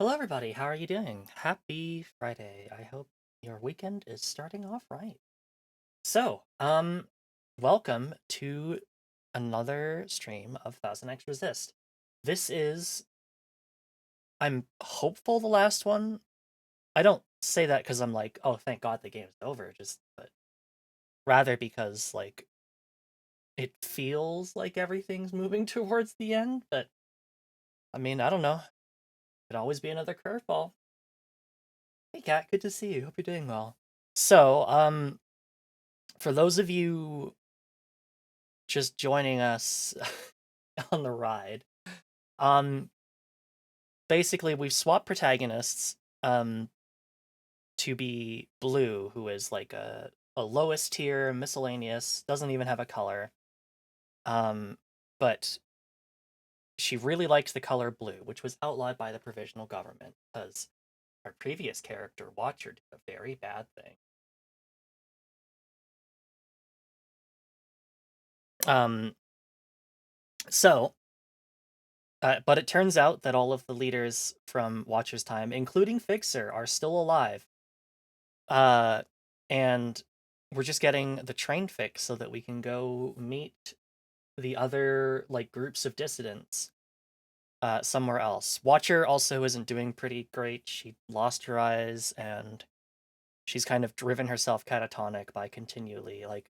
Hello, everybody. How are you doing? Happy Friday. I hope your weekend is starting off right. So, welcome to another stream of 1000xRESIST. This is, I'm hopeful, the last one. I don't say that because I'm like, oh, thank God the game's over, but rather because, like, it feels like everything's moving towards the end, but I mean, I don't know. Could always be another curveball. Hey, Kat, good to see you. Hope you're doing well. So, for those of you just joining us on the ride, um, basically we've swapped protagonists to be Blue, who is like a lowest tier, miscellaneous, doesn't even have a color. But she really likes the color blue, which was outlawed by the provisional government because our previous character, Watcher, did a very bad thing. So but it turns out that all of the leaders from Watcher's time, including Fixer, are still alive. And we're just getting the train fixed so that we can go meet the other like groups of dissidents somewhere else. Watcher also isn't doing pretty great. She lost her eyes and she's kind of driven herself catatonic by continually like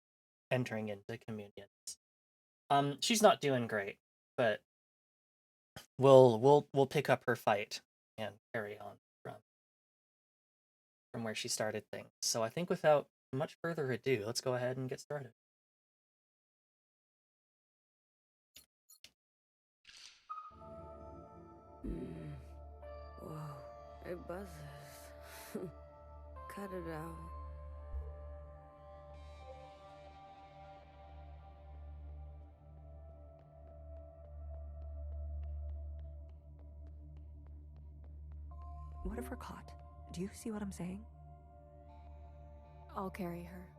entering into communions. She's not doing great, but we'll pick up her fight and carry on from where she started things. So I think without much further ado, let's go ahead and get started. Whoa, it buzzes. Cut it out. What if we're caught? Do you see what I'm saying? I'll carry her.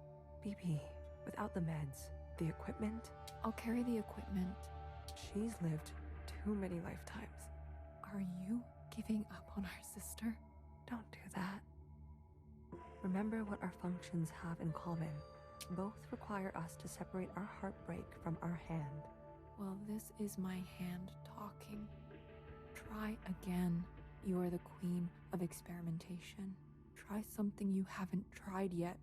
BB, without the meds, the equipment, I'll carry the equipment. she's lived too many lifetimes. Are you giving up on our sister? Don't do that. Remember what our functions have in common. Both require us to separate our heartbreak from our hand. Well, this is my hand talking. Try again. You are the queen of experimentation. Try something you haven't tried yet.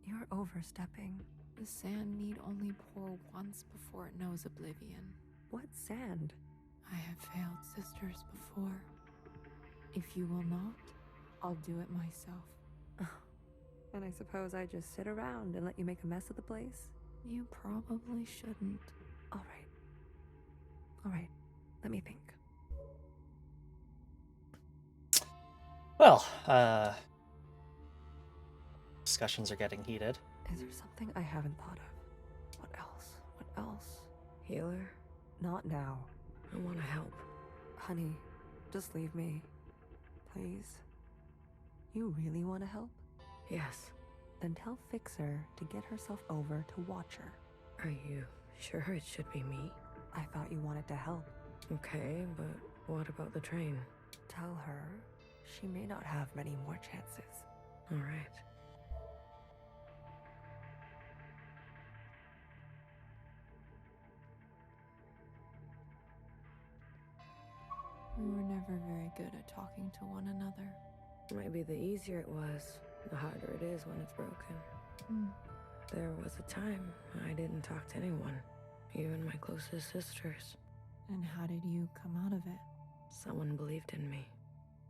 You're overstepping. The sand need only pour once before it knows oblivion. What sand? I have failed sisters before. If you will not, I'll do it myself. And I suppose I just sit around and let you make a mess of the place? You probably shouldn't. All right, let me think. Well, discussions are getting heated. Is there something I haven't thought of? What else? Healer? Not now. I want to help. Honey, just leave me. Please. You really want to help? Yes. Then tell Fixer to get herself over to Watcher. Are you sure it should be me? I thought you wanted to help. Okay, but what about the train? Tell her she may not have many more chances. All right. We were never very good at talking to one another. Maybe the easier it was, the harder it is when it's broken. There was a time I didn't talk to anyone, even my closest sisters. And how did you come out of it? Someone believed in me.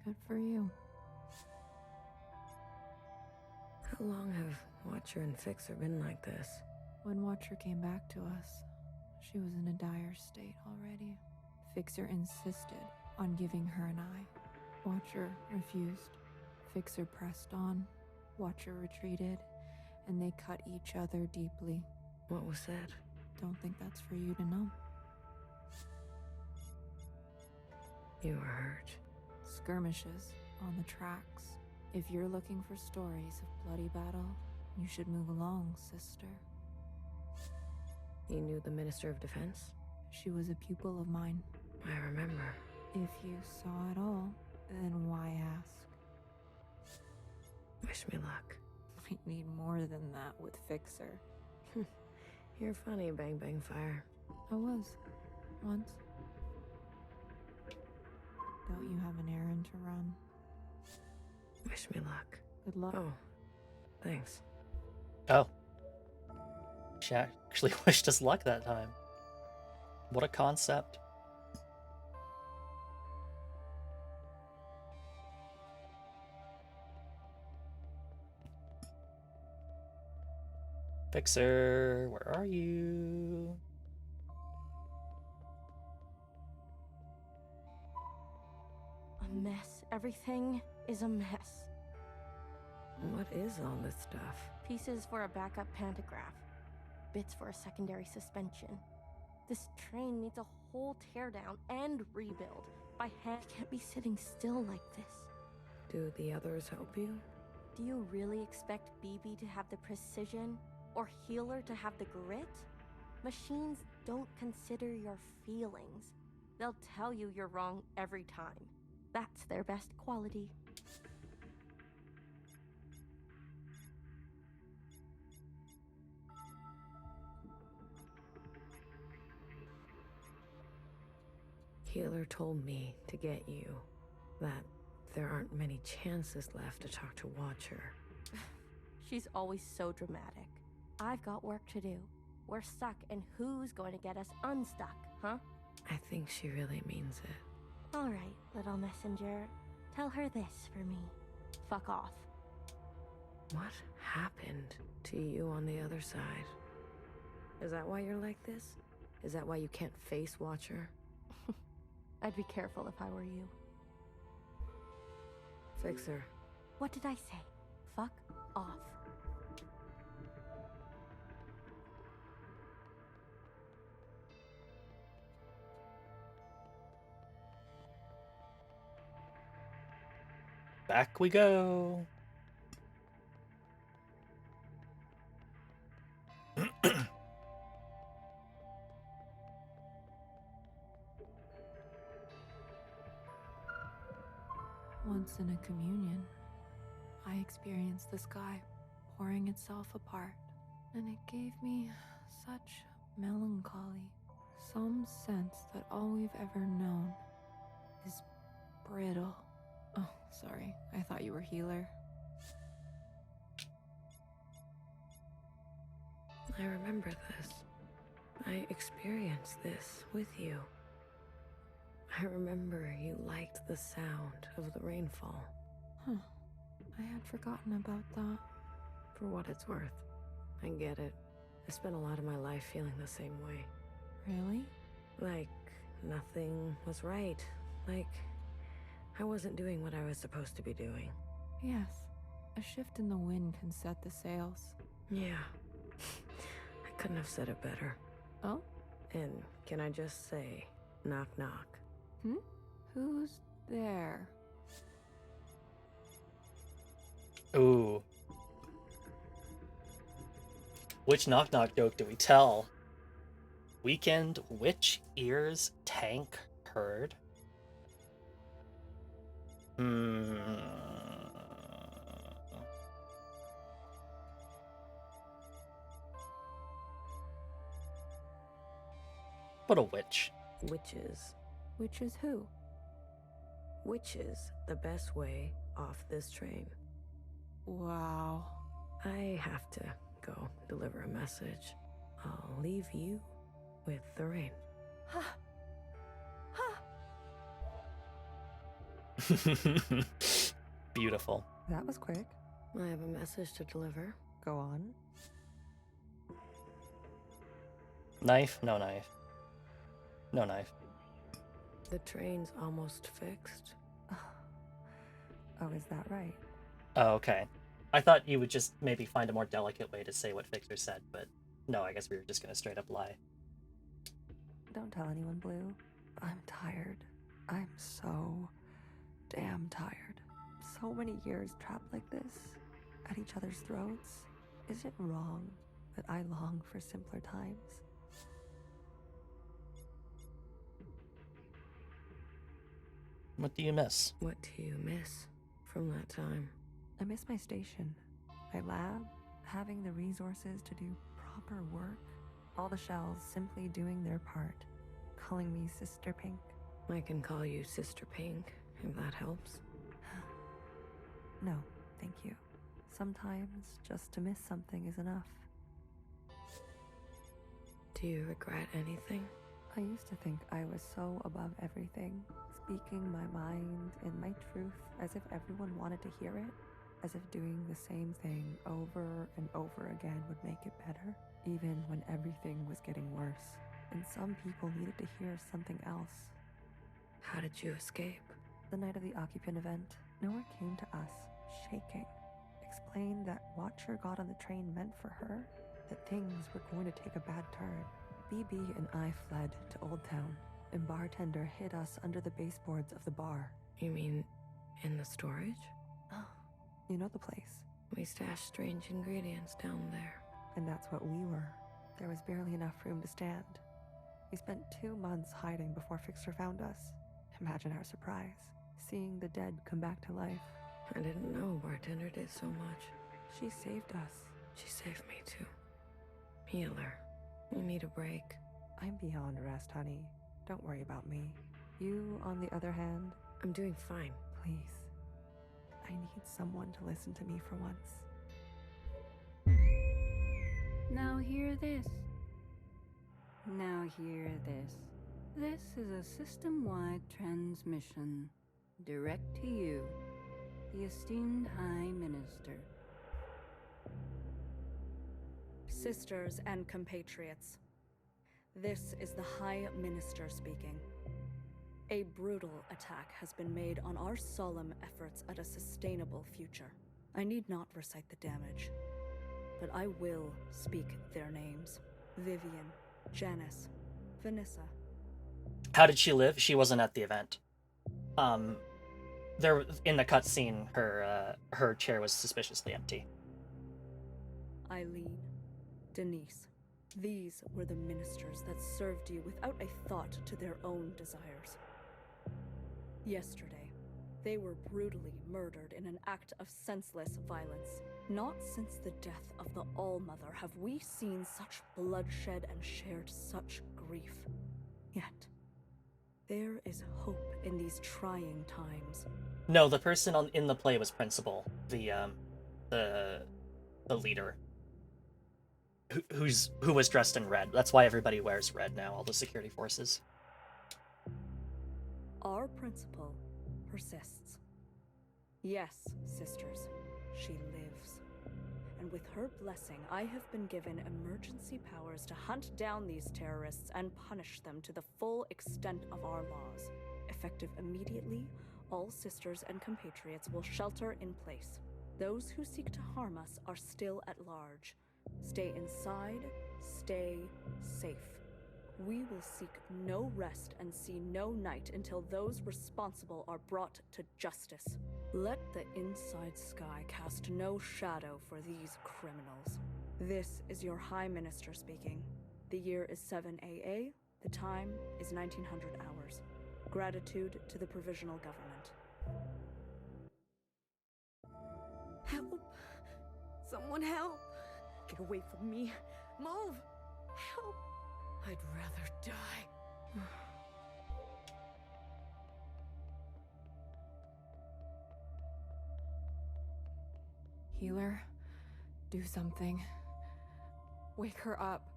Good for you. How long have Watcher and Fixer been like this? When Watcher came back to us, she was in a dire state already. Fixer insisted on giving her an eye. Watcher refused. Fixer pressed on. Watcher retreated, and they cut each other deeply. What was said? Don't think that's for you to know. You were hurt. Skirmishes on the tracks. If you're looking for stories of bloody battle, you should move along, sister. You knew the Minister of Defense? She was a pupil of mine. I remember. If you saw it all, Then why ask? Wish me luck. Might need more than that with Fixer. You're funny, Bang Bang Fire. I was. Once. Don't you have an errand to run? Wish me luck. Good luck. Oh, thanks. Oh. She actually wished us luck that time. What a concept. Fixer, where are you? A mess. Everything is a mess. What is all this stuff? Pieces for a backup pantograph. Bits for a secondary suspension. This train needs a whole teardown and rebuild. By hand, I can't be sitting still like this. Do the others help you? Do you really expect BB to have the precision? Or Healer to have the grit? Machines don't consider your feelings. They'll tell you you're wrong every time. That's their best quality. Healer told me to get you. That there aren't many chances left to talk to Watcher. She's always so dramatic. I've got work to do. We're stuck, and who's going to get us unstuck, huh? I think she really means it. All right, little messenger. Tell her this for me. Fuck off. What happened to you on the other side? Is that why you're like this? Is that why you can't face Watcher? I'd be careful if I were you. Fixer. What did I say? Fuck off. Back we go. Once in a communion, I experienced the sky pouring itself apart, and it gave me such melancholy, some sense that all we've ever known is brittle. Oh, sorry, I thought you were Healer. I remember this. I experienced this with you. I remember you liked the sound of the rainfall. Huh. I had forgotten about that. For what it's worth. I get it. I spent a lot of my life feeling the same way. Really? Like, nothing was right. Like, I wasn't doing what I was supposed to be doing. Yes. A shift in the wind can set the sails. Yeah. I couldn't have said it better. Oh? And can I just say, knock knock? Who's there? Ooh. Which knock knock joke do we tell? Weekend Witch Ears Tank Herd? What a witch. Witches. Which is who? Which is the best way off this train? Wow. I have to go deliver a message. I'll leave you with the rain. Beautiful. That was quick. I have a message to deliver. Go on. Knife? No knife. No knife. The train's almost fixed. Oh, is that right? Oh, okay. I thought you would just maybe find a more delicate way to say what Fixer said, but no, I guess we were just gonna straight up lie. Don't tell anyone, Blue. I'm tired. I'm so damn tired. So many years trapped like this, at each other's throats. Is it wrong that I long for simpler times? What do you miss? What do you miss from that time? I miss my station, my lab, having the resources to do proper work. All the shells simply doing their part, calling me Sister Pink. I can call you Sister Pink, if that helps. No, thank you. Sometimes just to miss something is enough. Do you regret anything? I used to think I was so above everything, speaking my mind and my truth as if everyone wanted to hear it, as if doing the same thing over and over again would make it better, even when everything was getting worse, and some people needed to hear something else. How did you escape? The night of the occupant event, Nora came to us, shaking, explained that what Watcher got on the train meant for her, that things were going to take a bad turn. BB and I fled to Old Town, and Bartender hid us under the baseboards of the bar. You mean in the storage? Oh, you know the place. We stashed strange ingredients down there. And that's what we were. There was barely enough room to stand. We spent 2 months hiding before Fixer found us. Imagine our surprise, seeing the dead come back to life. I didn't know Bartender did so much. She saved us. She saved me too. Healer. You need a break. I'm beyond rest, honey. Don't worry about me. You, on the other hand... I'm doing fine. Please. I need someone to listen to me for once. Now hear this. Now hear this. This is a system-wide transmission, direct to you, the esteemed High Minister. Sisters and compatriots, this is the High Minister speaking. A brutal attack has been made on our solemn efforts at a sustainable future. I need not recite the damage, but I will speak their names. Vivian, Janice, Vanessa. How did she live? She wasn't at the event. There in the cutscene, her chair was suspiciously empty. Eileen, Denise. These were the ministers that served you without a thought to their own desires. Yesterday, they were brutally murdered in an act of senseless violence. Not since the death of the All-Mother have we seen such bloodshed and shared such grief. Yet, there is hope in these trying times. No, the person in the play was Principal, the leader, who was dressed in red. That's why everybody wears red now, all the security forces. Our principal persists. Yes, sisters, she lives. And with her blessing, I have been given emergency powers to hunt down these terrorists and punish them to the full extent of our laws. Effective immediately, all sisters and compatriots will shelter in place. Those who seek to harm us are still at large. Stay inside, stay safe. We will seek no rest and see no night until those responsible are brought to justice. Let the inside sky cast no shadow for these criminals. This is your High Minister speaking. The year is 7 AA, the time is 1900 hours. Gratitude to the Provisional Government. Help! Someone help! Get away from me! Move! Help! I'd rather die. Healer, do something. Wake her up.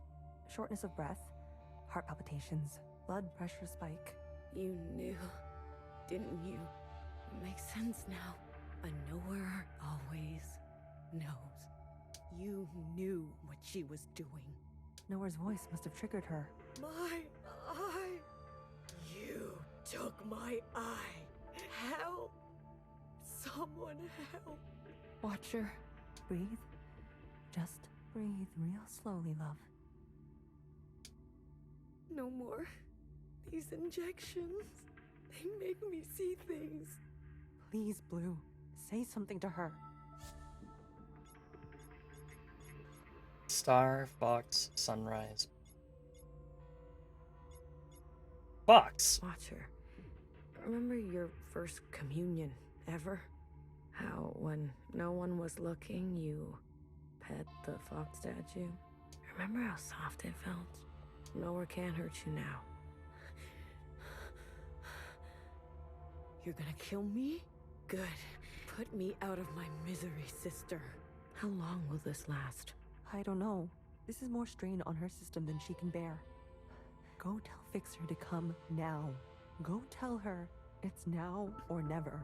Shortness of breath, heart palpitations, blood pressure spike. You knew, didn't you? It makes sense now. A knower always knows. You knew what she was doing. Nora's voice must have triggered her. My eye! You took my eye! Help! Someone help! Watcher. Breathe. Just breathe real slowly, love. No more. These injections. They make me see things. Please, Blue. Say something to her. Star, Fox, Sunrise. Fox! Watcher. Remember your first communion ever? How, when no one was looking, you pet the fox statue? Remember how soft it felt? Nowhere can hurt you now. You're gonna kill me? Good. Put me out of my misery, sister. How long will this last? I don't know. This is more strain on her system than she can bear. Go tell Fixer to come now. Go tell her it's now or never.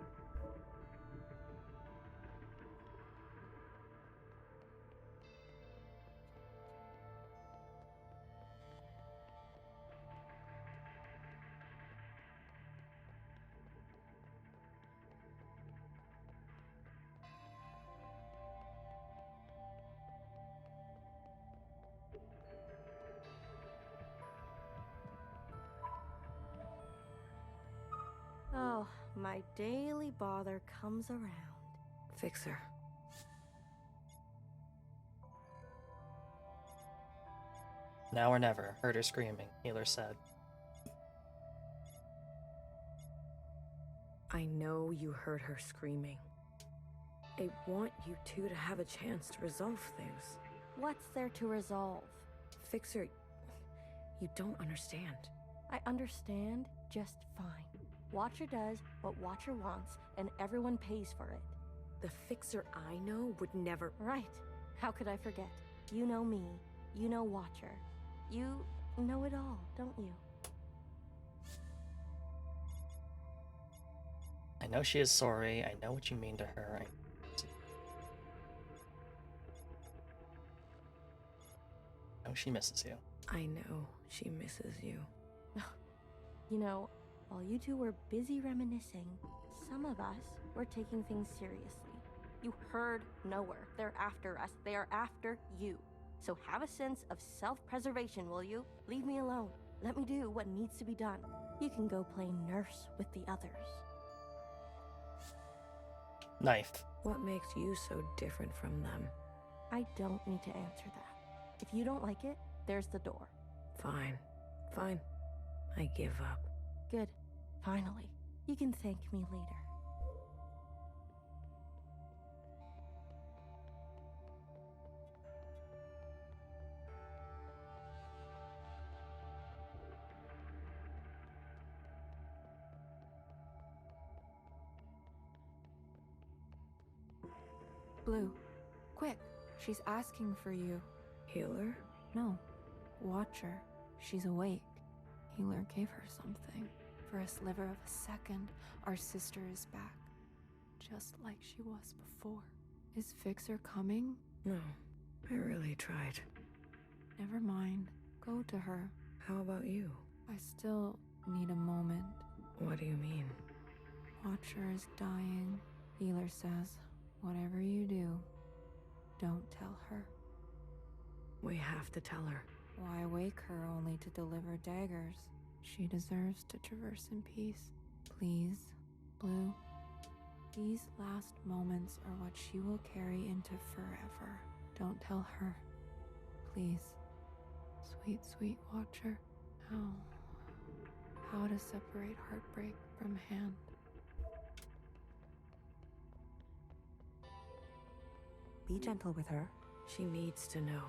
Oh, my daily bother comes around. Fixer. Now or never, heard her screaming, Healer said. I know you heard her screaming. I want you two to have a chance to resolve things. What's there to resolve? Fixer, you don't understand. I understand just fine. Watcher does what Watcher wants, and everyone pays for it. The Fixer I know would never... Right. How could I forget? You know me. You know Watcher. You know it all, don't you? I know she is sorry. I know what you mean to her. I know she misses you. I know she misses you. You know, while you two were busy reminiscing, some of us were taking things seriously. You heard nowhere. They're after us. They are after you. So have a sense of self-preservation, will you? Leave me alone. Let me do what needs to be done. You can go play nurse with the others. Knife. What makes you so different from them? I don't need to answer that. If you don't like it, there's the door. Fine. Fine. I give up. Good. Finally. You can thank me later. Blue, quick. She's asking for you. Healer? No. Watcher. She's awake. Healer gave her something. For a sliver of a second, our sister is back. Just like she was before. Is Fixer coming? No. I really tried. Never mind. Go to her. How about you? I still need a moment. What do you mean? Watcher is dying. Healer says, whatever you do, don't tell her. We have to tell her. Why wake her only to deliver daggers? She deserves to traverse in peace. Please, Blue. These last moments are what she will carry into forever. Don't tell her. Please. Sweet, sweet Watcher. How to separate heartbreak from hand. Be gentle with her. She needs to know.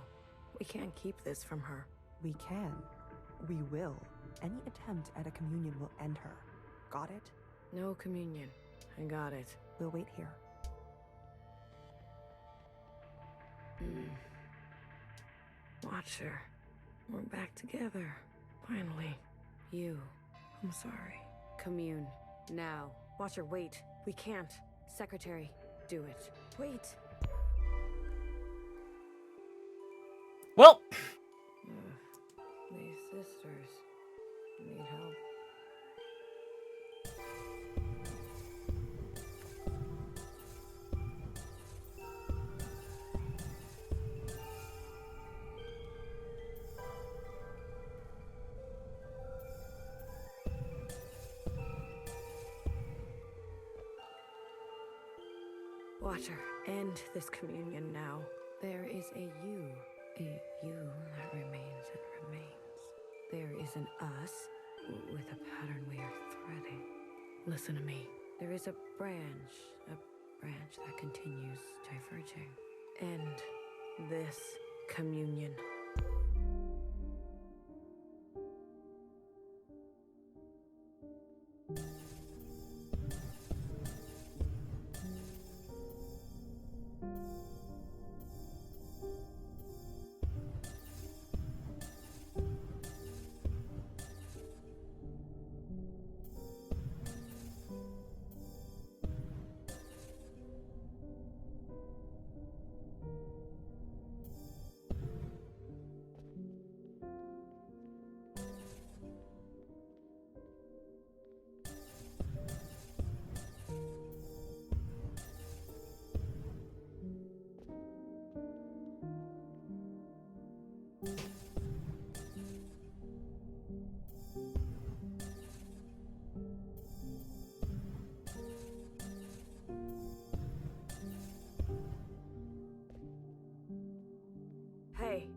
We can't keep this from her. We can. We will. Any attempt at a communion will end her. Got it? No communion. I got it. We'll wait here. Watcher. We're back together. Finally. You. I'm sorry. Commune. Now. Watcher, wait. We can't. Secretary, do it. Wait. Well, These sisters need help. Watcher, end this communion now. There is a you that remains and remains. There is an us with a pattern we are threading. listen to me. There is a branch that continues diverging. And this communion. Hey,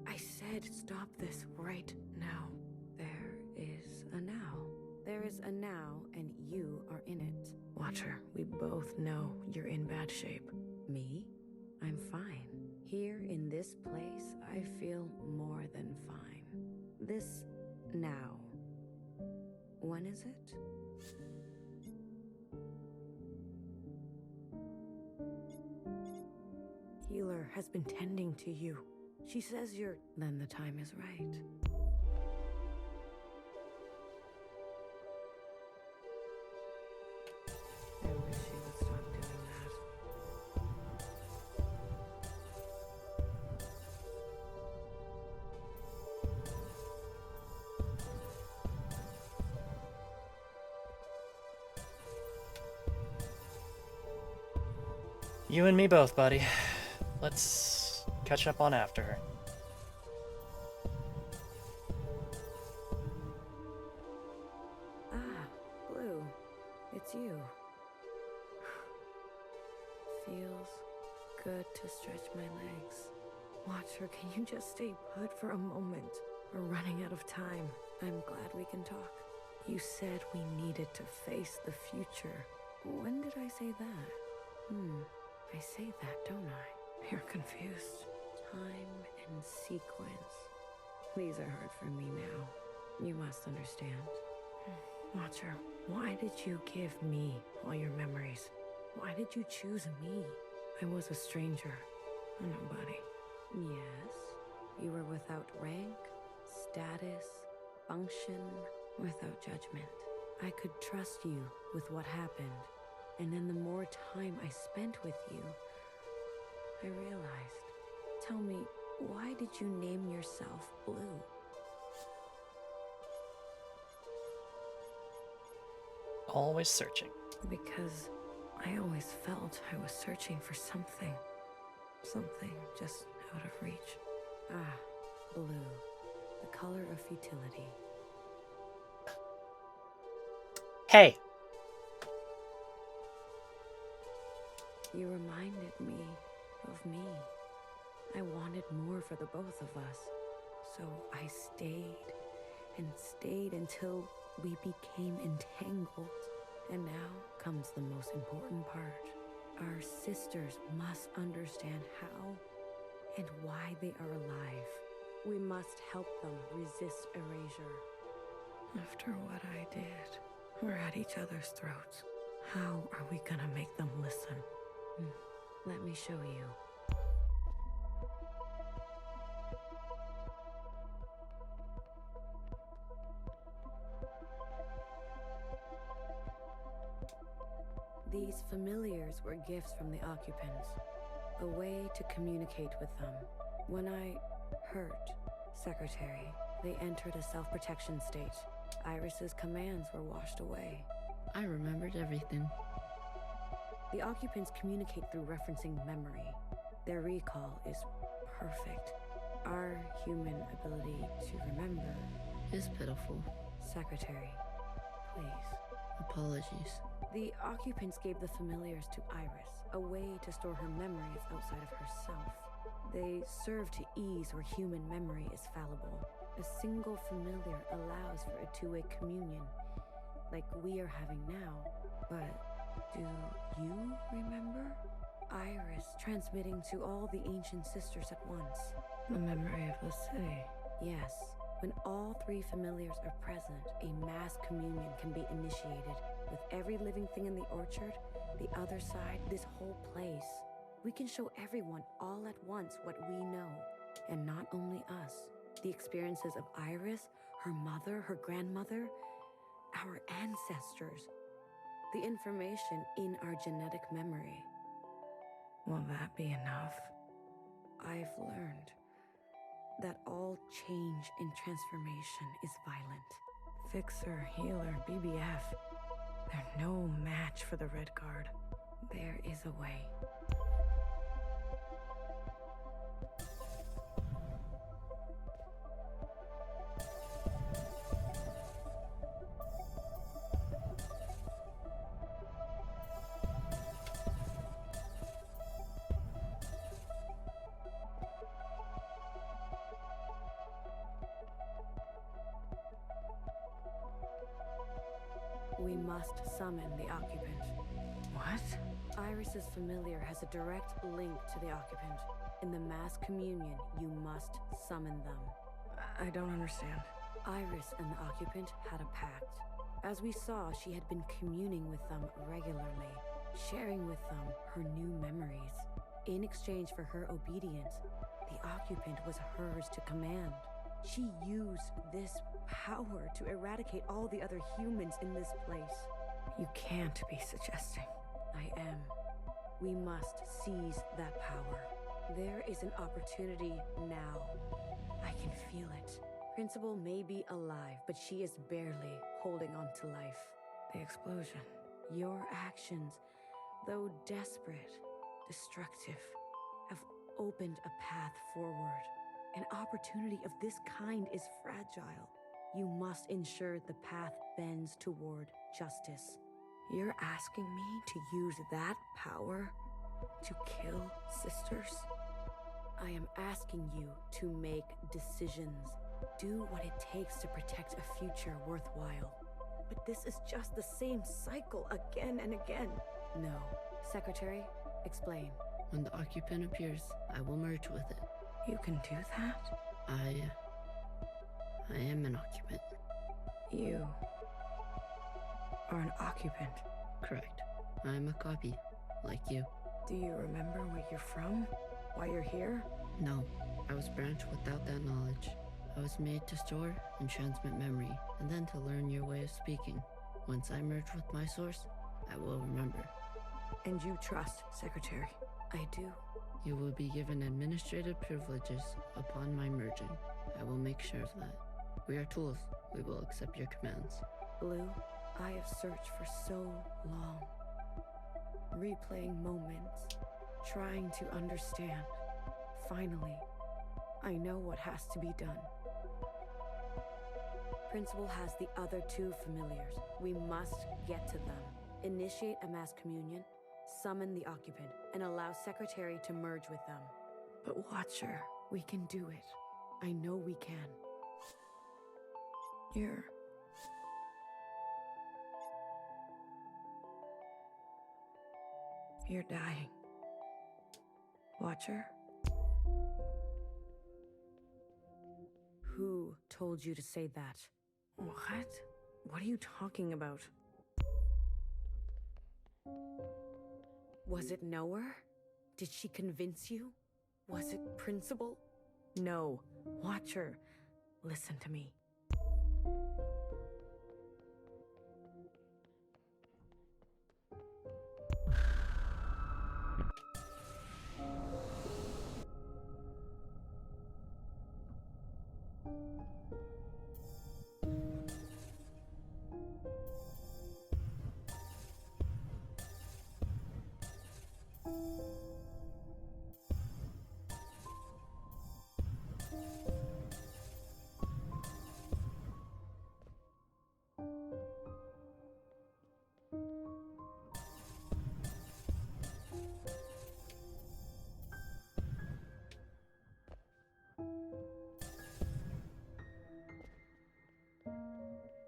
I said stop this right now. There is a now. There is a now, and you are in it. Watcher, we both know you're in bad shape. Me? I'm fine. Here in this place, I feel more than fine. This now. When is it? Healer has been tending to you. She says you're... Then the time is right. I wish she would stop doing that. You and me both, buddy. Let's catch up on after her. Ah, Blue. It's you. Feels good to stretch my legs. Watcher, can you just stay put for a moment? We're running out of time. I'm glad we can talk. You said we needed to face the future. When did I say that? I say that, don't I? You're confused. Time and sequence. These are hard for me now. You must understand. Watcher, why did you give me all your memories? Why did you choose me? I was a stranger, a nobody. Yes, you were without rank, status, function, without judgment. I could trust you with what happened, and then the more time I spent with you, I realized. Tell me, why did you name yourself Blue? Always searching. Because I always felt I was searching for something. Something just out of reach. Ah, blue. The color of futility. Hey! You reminded me of me. I wanted more for the both of us. So I stayed and stayed until we became entangled. And now comes the most important part. Our sisters must understand how and why they are alive. We must help them resist erasure. After what I did, we're at each other's throats. How are we gonna make them listen? Let me show you. These familiars were gifts from the occupants, a way to communicate with them. When I hurt Secretary, they entered a self-protection state. Iris's commands were washed away. I remembered everything. The occupants communicate through referencing memory. Their recall is perfect. Our human ability to remember Is pitiful. Secretary, please. Apologies. The occupants gave the familiars to Iris, a way to store her memories outside of herself. They serve to ease where human memory is fallible. A single familiar allows for a two-way communion. like we are having now. But do you remember? Iris transmitting to all the ancient sisters at once. The memory of the city. Yes. When all three familiars are present, a mass communion can be initiated. With every living thing in the orchard, the other side, this whole place. We can show everyone all at once what we know. And not only us. The experiences of Iris, her mother, her grandmother, our ancestors. The information in our genetic memory. Will that be enough? I've learned that all change and transformation is violent. Fixer, healer, BBF. They're no match for the Red Guard. There is a way. We must summon the occupant. What? Iris's familiar has a direct link to the occupant. In the mass communion, you must summon them. I don't understand. Iris and the occupant had a pact. As we saw, she had been communing with them regularly, sharing with them her new memories. In exchange for her obedience, the occupant was hers to command. She used this power to eradicate all the other humans in this place. You can't be suggesting. I am. We must seize that power. There is an opportunity now. I can feel it. Principal may be alive, but she is barely holding on to life. The explosion. Your actions, though desperate, destructive, have opened a path forward. An opportunity of this kind is fragile. You must ensure the path bends toward justice. You're asking me to use that power to kill sisters? I am asking you to make decisions. Do what it takes to protect a future worthwhile. But this is just the same cycle again and again. No. Secretary, explain. When the occupant appears, I will merge with it. You can do that? I am an occupant. You are an occupant. Correct. I am a copy, like you. Do you remember where you're from? Why you're here? No, I was branched without that knowledge. I was made to store and transmit memory, and then to learn your way of speaking. Once I merge with my source, I will remember. And you trust, Secretary? I do. You will be given administrative privileges upon my merging. I will make sure of that. We are tools. We will accept your commands. Blue, I have searched for so long. Replaying moments, trying to understand. Finally, I know what has to be done. Principal has the other two familiars. We must get to them. Initiate a mass communion, summon the occupant, and allow Secretary to merge with them. But Watcher, we can do it. I know we can. You're dying. Watcher? Who told you to say that? What? What are you talking about? Was it Knower? Did she convince you? Was it Principal? No. Watcher, listen to me.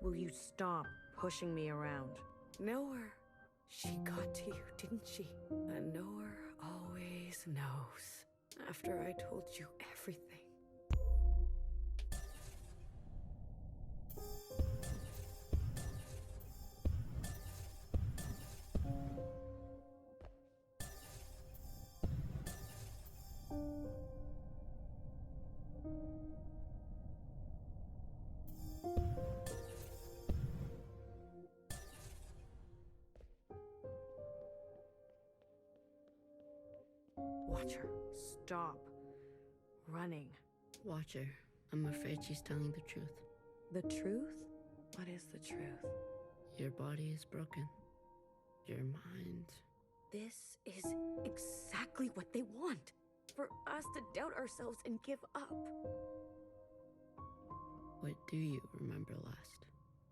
Will you stop pushing me around. Knower. She got to you, didn't she? A knower always knows. After I told you everything. Watcher, stop. Running. Watcher, I'm afraid she's telling the truth. The truth? What is the truth? Your body is broken. Your mind. This is exactly what they want. For us to doubt ourselves and give up. What do you remember last?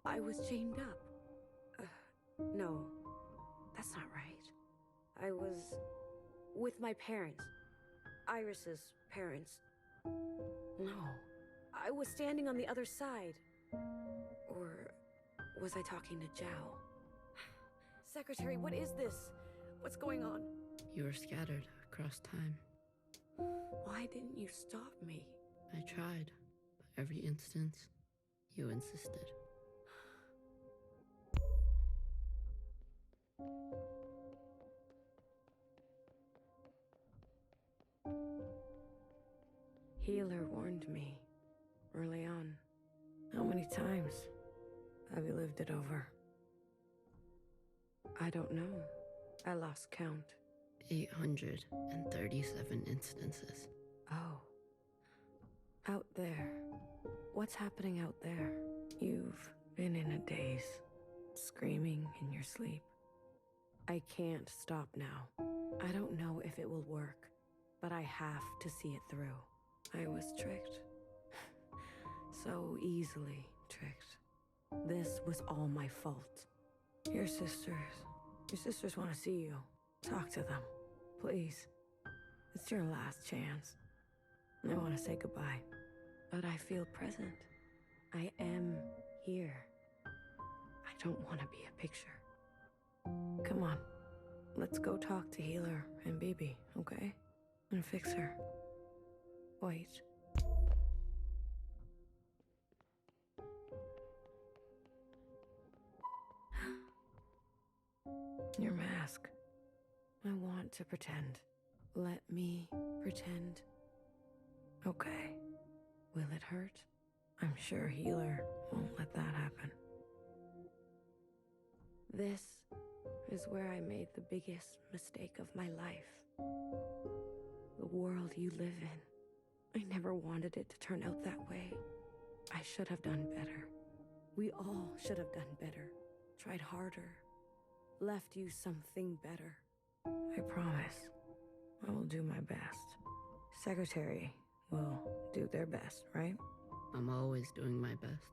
I was chained up. No, that's not right. I was with my parents. Iris's parents. No, I was standing on the other side. Or was I talking to Zhao? Secretary, what is this? What's going on? You were scattered across time. Why didn't you stop me? I tried, but every instance, you insisted. Healer warned me early on. How many times have you lived it over? I don't know. I lost count. 837 instances. Oh. Out there. What's happening out there? You've been in a daze, screaming in your sleep. I can't stop now. I don't know if it will work, but I have to see it through. I was tricked. So easily tricked. This was all my fault. Your sisters want to see you. Talk to them, please. It's your last chance. I want to say goodbye, but I feel present. I am here. I don't want to be a picture. Come on, let's go talk to Healer and BB, okay? And fix her. Wait. Your mask. I want to pretend. Let me pretend. Okay. Will it hurt? I'm sure Healer won't let that happen. This is where I made the biggest mistake of my life. The world you live in. I never wanted it to turn out that way. I should have done better. We all should have done better. Tried harder. Left you something better. I promise. I will do my best. Secretary will do their best, right? I'm always doing my best.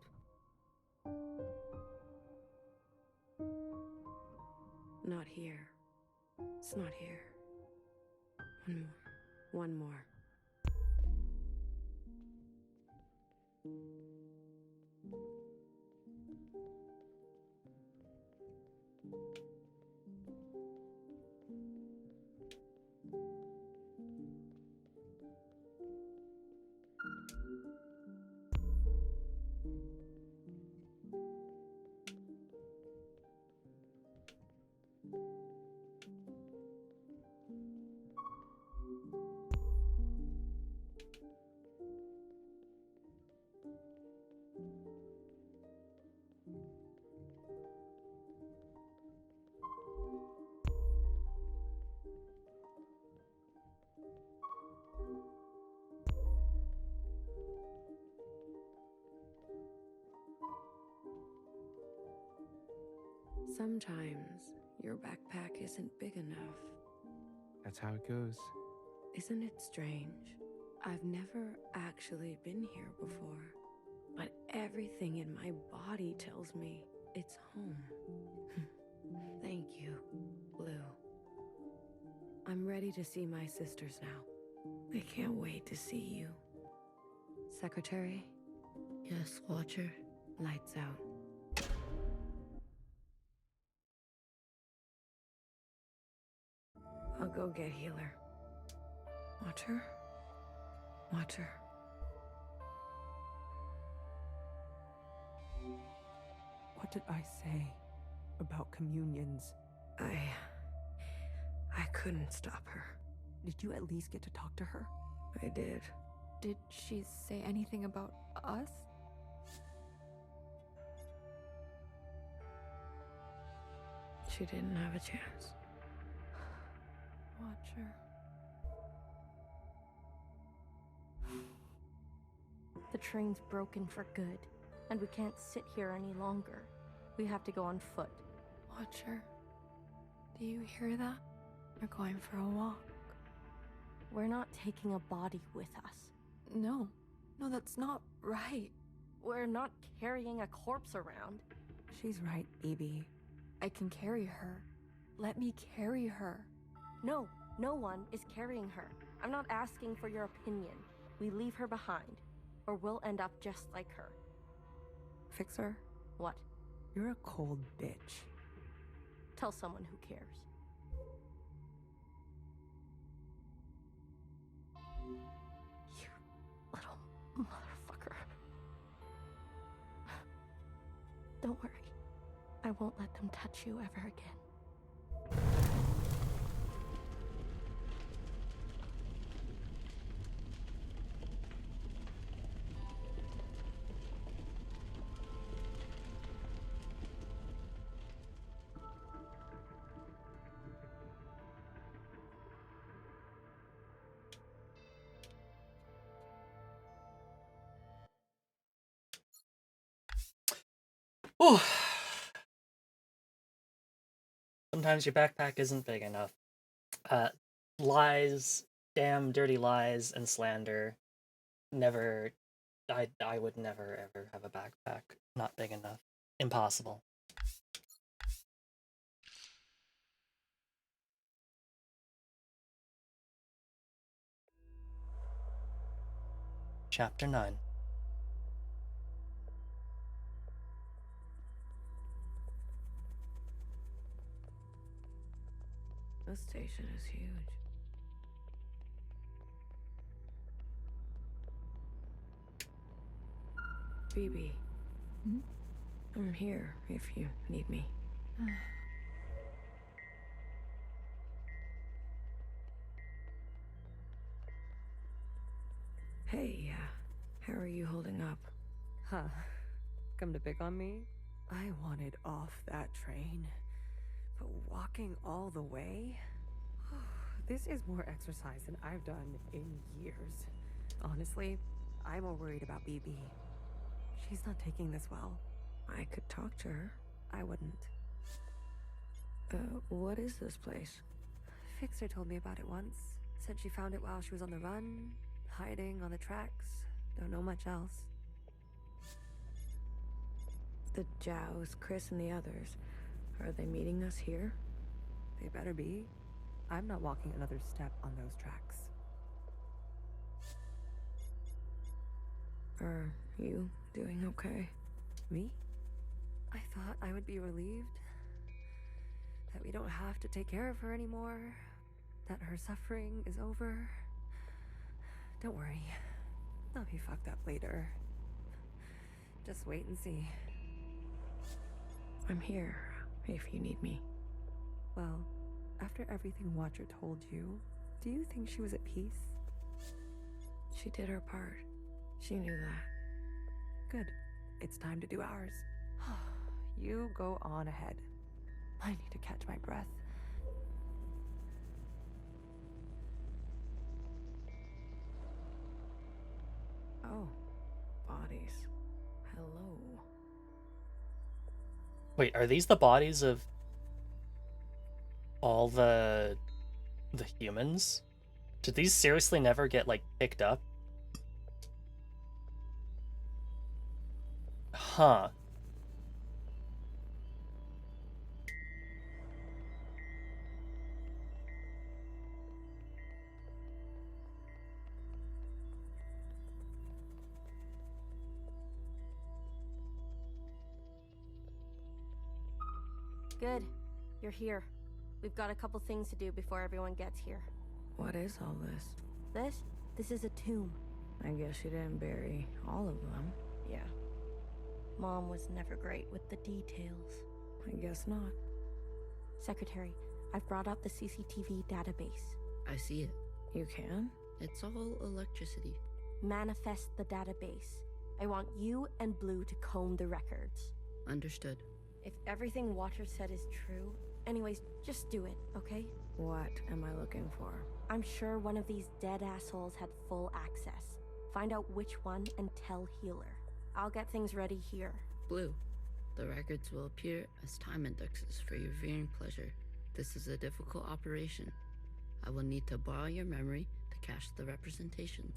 Not here. It's not here. One more. One more. Sometimes your backpack isn't big enough. That's how it goes. Isn't it strange? I've never actually been here before, but everything in my body tells me it's home. Thank you, Blue. I'm ready to see my sisters now. I can't wait to see you. Secretary? Yes, Watcher. Lights out. Go get Healer. Watch her. Watch her. What did I say about communions? I couldn't stop her. Did you at least get to talk to her? I did. Did she say anything about us? She didn't have a chance. Watch her. The train's broken for good, and we can't sit here any longer. We have to go on foot. Watch her. Do you hear that? We're going for a walk. We're not taking a body with us. No. No, that's not right. We're not carrying a corpse around. She's right, BB. I can carry her. Let me carry her. No, no one is carrying her. I'm not asking for your opinion. We leave her behind, or we'll end up just like her. Fixer, What? you're a cold bitch. Tell someone who cares. You little motherfucker. Don't worry. I won't let them touch you ever again. Ooh. Sometimes your backpack isn't big enough. Lies, damn dirty lies and slander. Never, I would never ever have a backpack not big enough. Impossible. Chapter 9. This station is huge. BB. Hmm? I'm here if you need me. Hey, how are you holding up? Huh. Come to pick on me? I wanted off that train. But walking all the way? This is more exercise than I've done in years. Honestly, I'm more worried about BB. She's not taking this well. I could talk to her. I wouldn't. What is this place? Fixer told me about it once. Said she found it while she was on the run, hiding on the tracks. Don't know much else. The Jows, Chris, and the others. Are they meeting us here? They better be. I'm not walking another step on those tracks. Are you doing okay? Me? I thought I would be relieved. That we don't have to take care of her anymore. That her suffering is over. Don't worry. I'll be fucked up later. Just wait and see. I'm here if you need me. Well, after everything Watcher told you, do you think she was at peace? She did her part. She knew that. Good. It's time to do ours. You go on ahead. I need to catch my breath. Oh, bodies. Hello. Wait, are these the bodies of all the humans? Did these seriously never get, like, picked up? Huh. Good. You're here. We've got a couple things to do before everyone gets here. What is all this? This is a tomb. I guess she didn't bury all of them. Yeah. Mom was never great with the details. I guess not. Secretary, I've brought up the CCTV database. I see it. You can? It's all electricity. Manifest the database. I want you and Blue to comb the records. Understood. If everything Watcher said is true, anyways, just do it, okay? What am I looking for? I'm sure one of these dead assholes had full access. Find out which one and tell Healer. I'll get things ready here. Blue, the records will appear as time indexes for your viewing pleasure. This is a difficult operation. I will need to borrow your memory to cache the representations.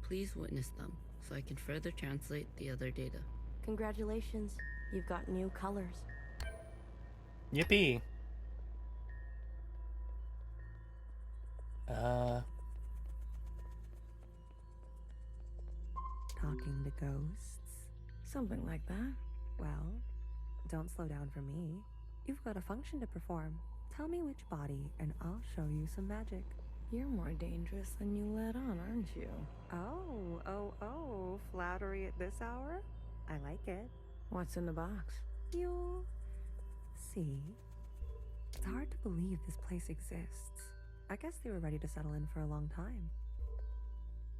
Please witness them so I can further translate the other data. Congratulations, you've got new colors. Yippee. Talking to ghosts? Something like that. Well, don't slow down for me. You've got a function to perform. Tell me which body, and I'll show you some magic. You're more dangerous than you let on, aren't you? Oh, flattery at this hour? I like it. What's in the box? You'll see. It's hard to believe this place exists. I guess they were ready to settle in for a long time.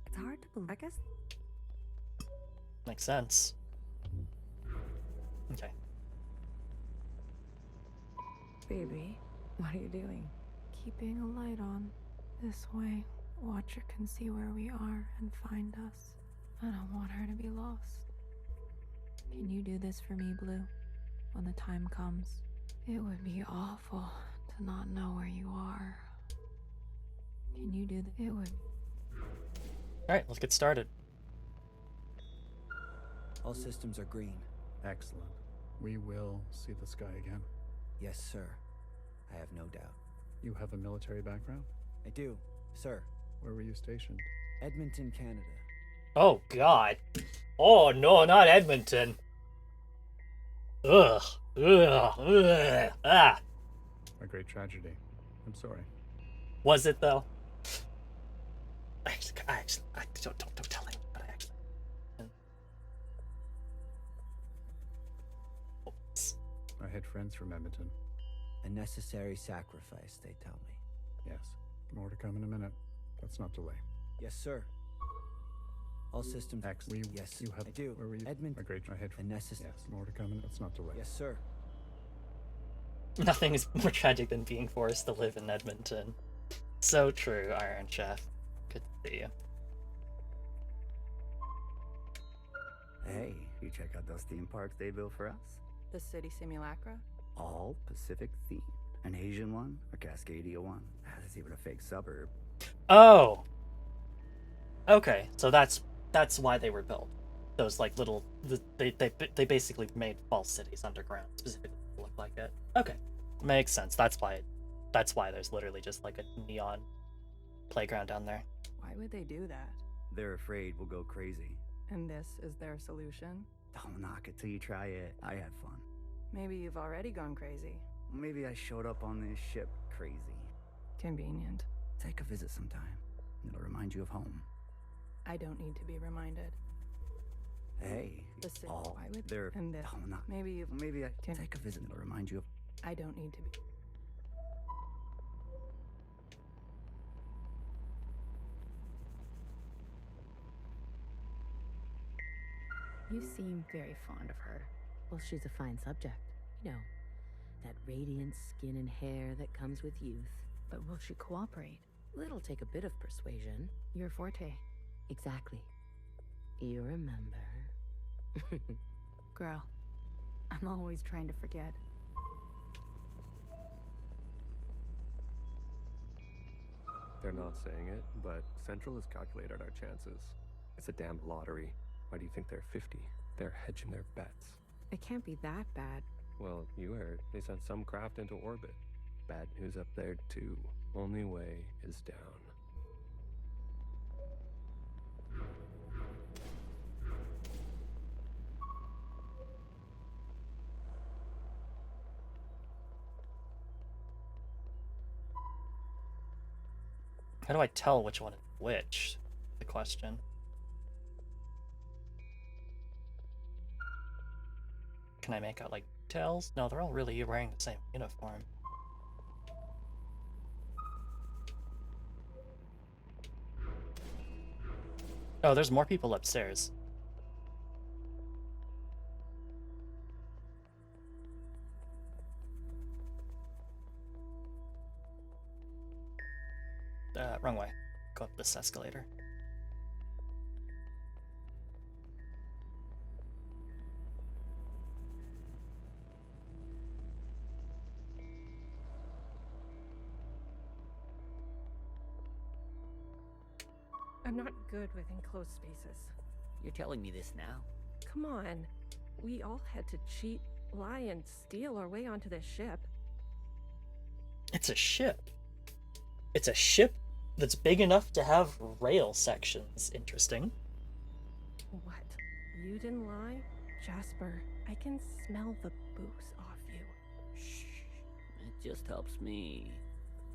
It's hard to believe. I guess. Makes sense. Okay. Baby, what are you doing? Keeping a light on. This way, Watcher can see where we are and find us. I don't want her to be lost. Can you do this for me, Blue? When the time comes, it would be awful to not know where you are. Can you do that? It would. Alright, let's get started. All systems are green. Excellent. We will see the sky again. Yes, sir. I have no doubt. You have a military background? I do, sir. Where were you stationed? Edmonton, Canada. Oh god. Oh no, not Edmonton. Ugh. Ah. A great tragedy. I'm sorry. Was it though? I don't tell him, but I actually. Oops. I had friends from Edmonton. A necessary sacrifice, they tell me. Yes. More to come in a minute. Let's not delay. Yes, sir. All systems. Excellent. Yes, You have. I do. Where were you? Edmonton. A great. I had. A necessary. Yes. More to come in. Let's not delay. Yes, sir. Nothing is more tragic than being forced to live in Edmonton. So true, Iron Chef. Good to see you. Hey, you check out those theme parks they built for us? The city simulacra? All Pacific themed. An Asian one, a Cascadia one. There's even a fake suburb. Oh. Okay, so that's why they were built. Those like little they basically made false cities underground specifically to look like it. Okay, makes sense. That's why there's literally just like a neon playground down there. Why would they do that? They're afraid we'll go crazy. And this is their solution? Don't knock it till you try it. I had fun. Maybe you've already gone crazy. Maybe I showed up on this ship crazy. Convenient. Take a visit sometime. It'll remind you of home. I don't need to be reminded. Hey, The city. all Why would they're and this? don't knock. Maybe I Can- take a visit. It'll remind you of. I don't need to be. You seem very fond of her. Well, she's a fine subject. You know, that radiant skin and hair that comes with youth. But will she cooperate? It'll take a bit of persuasion. Your forte. Exactly. You remember. Girl, I'm always trying to forget. They're not saying it, but Central has calculated our chances. It's a damn lottery. Why do you think they're 50? They're hedging their bets. It can't be that bad. Well, you heard. They sent some craft into orbit. Bad news up there, too. Only way is down. How do I tell which one is which? The question. Can I make out, like, details? No, they're all really wearing the same uniform. Oh, there's more people upstairs. Wrong way. Go up this escalator. I'm not good with enclosed spaces. You're telling me this now? Come on. We all had to cheat, lie, and steal our way onto this ship. It's a ship. It's a ship that's big enough to have rail sections. Interesting. What? You didn't lie? Jasper, I can smell the booze off you. Shh. It just helps me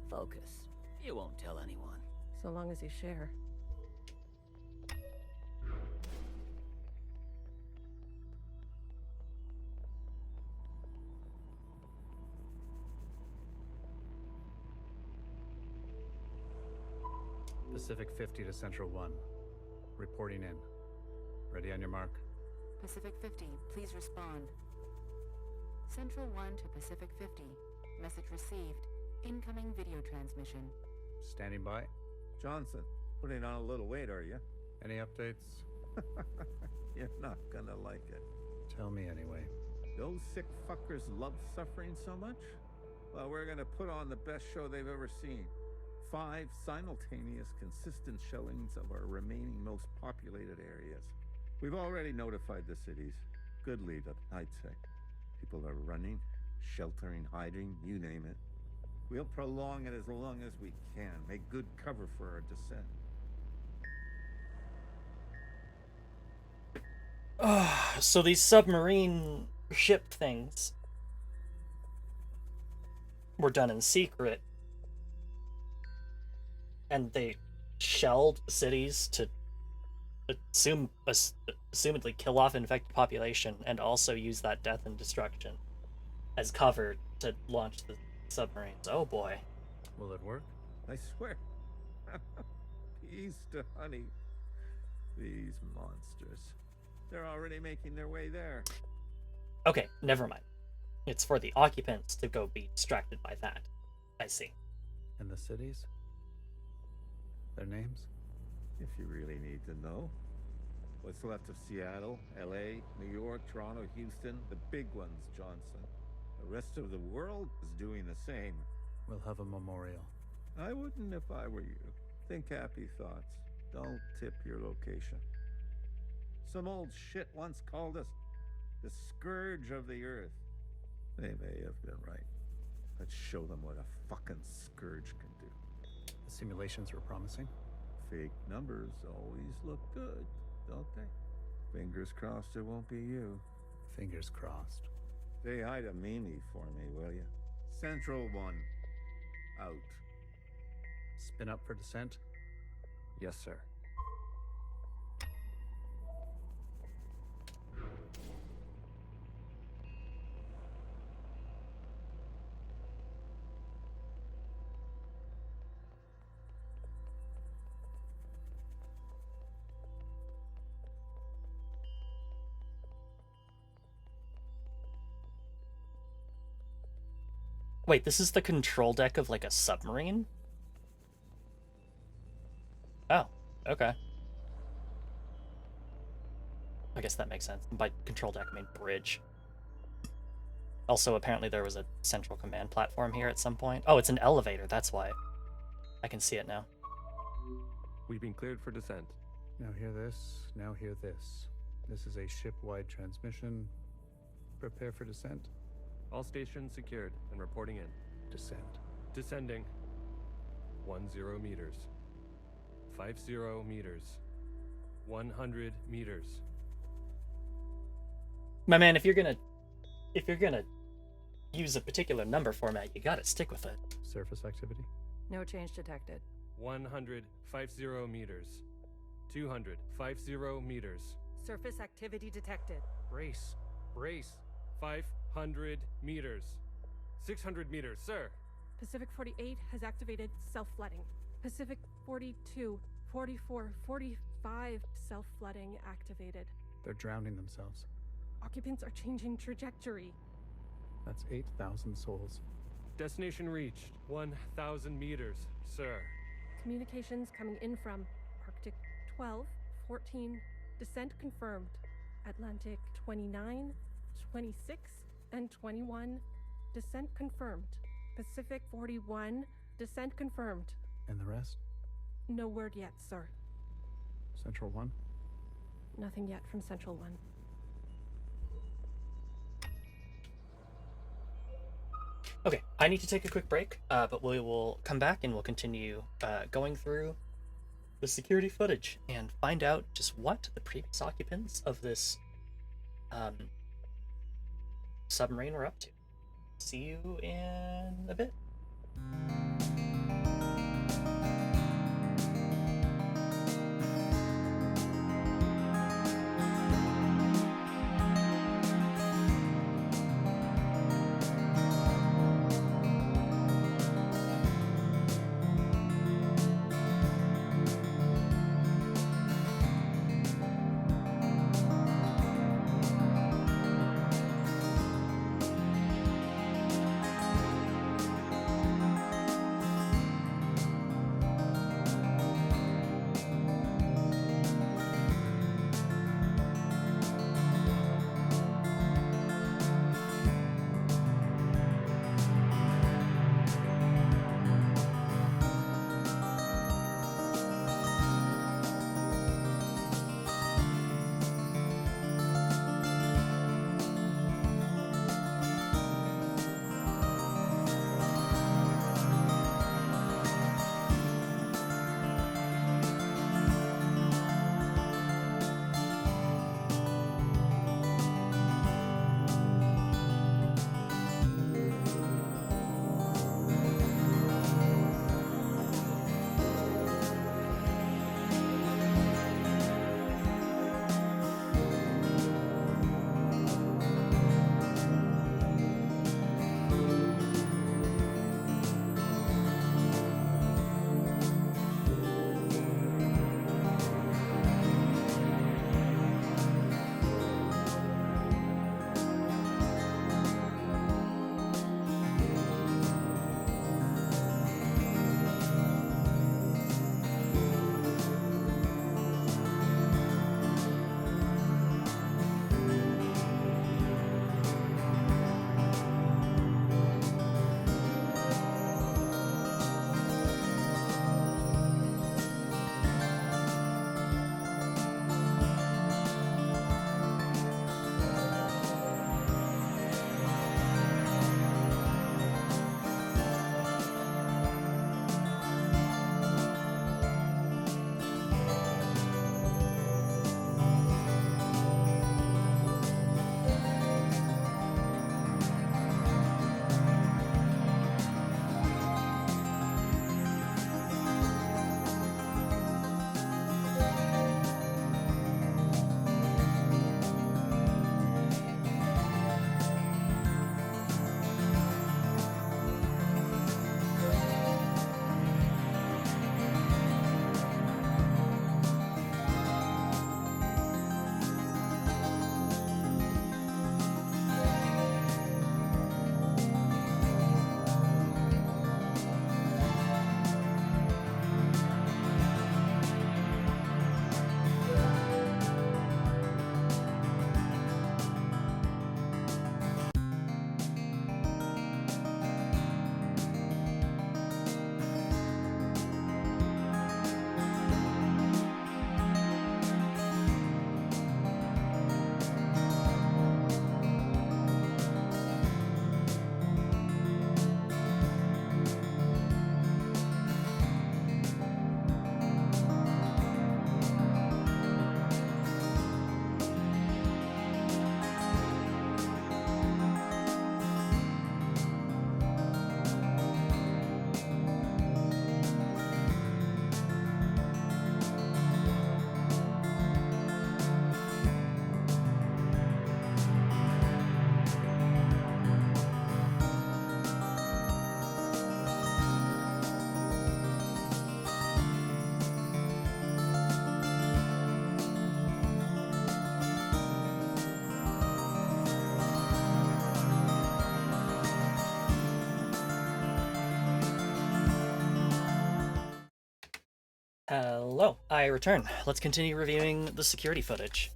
focus. You won't tell anyone. So long as you share. Pacific 50 to Central 1. Reporting in. Ready on your mark. Pacific 50, please respond. Central 1 to Pacific 50. Message received. Incoming video transmission. Standing by. Johnson, putting on a little weight, are you? Any updates? You're not gonna like it. Tell me anyway. Those sick fuckers love suffering so much? Well, we're gonna put on the best show they've ever seen. 5 simultaneous, consistent showings of our remaining most populated areas. We've already notified the cities. Good lead up, I'd say. People are running, sheltering, hiding, you name it. We'll prolong it as long as we can, make good cover for our descent. So these submarine ship things were done in secret, and they shelled cities to assumedly kill off infected population, and also use that death and destruction as cover to launch the submarines. Oh boy. Will it work? I swear. Peas to honey. These monsters. They're already making their way there. Okay, never mind. It's for the occupants to go be distracted by that. I see. And the cities? Their names? If you really need to know. What's left of Seattle, LA, New York, Toronto, Houston, the big ones, Johnson. The rest of the world is doing the same. We'll have a memorial. I wouldn't if I were you. Think happy thoughts. Don't tip your location. Some old shit once called us the scourge of the earth. They may have been right. Let's show them what a fucking scourge can do. The simulations were promising. Fake numbers always look good, don't they? Fingers crossed it won't be you. Fingers crossed. Say hi to Mimi for me, will you? Central 1. Out. Spin up for descent? Yes, sir. Wait, this is the control deck of, like, a submarine? Oh, okay. I guess that makes sense. By control deck, I mean bridge. Also, apparently there was a central command platform here at some point. Oh, it's an elevator, that's why. I can see it now. We've been cleared for descent. Now hear this, now hear this. This is a ship-wide transmission. Prepare for descent. All stations secured and reporting in. Descend. Descending. 10 meters. 50 meters. 100 meters. My man, if you're gonna use a particular number format, you gotta stick with it. Surface activity? No change detected. 150 meters. 250 meters. Surface activity detected. Brace. 500 meters. 600 meters, sir. Pacific 48 has activated self-flooding. Pacific 42, 44, 45 self-flooding activated. They're drowning themselves. Occupants are changing trajectory. That's 8,000 souls. Destination reached. 1,000 meters, sir. Communications coming in from Arctic 12, 14, descent confirmed. Atlantic 29, 26, and 21, descent confirmed. Pacific 41, descent confirmed. And the rest? No word yet, sir. Central 1? Nothing yet from Central 1. Okay, I need to take a quick break, but we will come back and we'll continue going through the security footage and find out just what the previous occupants of this submarine were up to. See you in a bit. Hello, I return. Let's continue reviewing the security footage.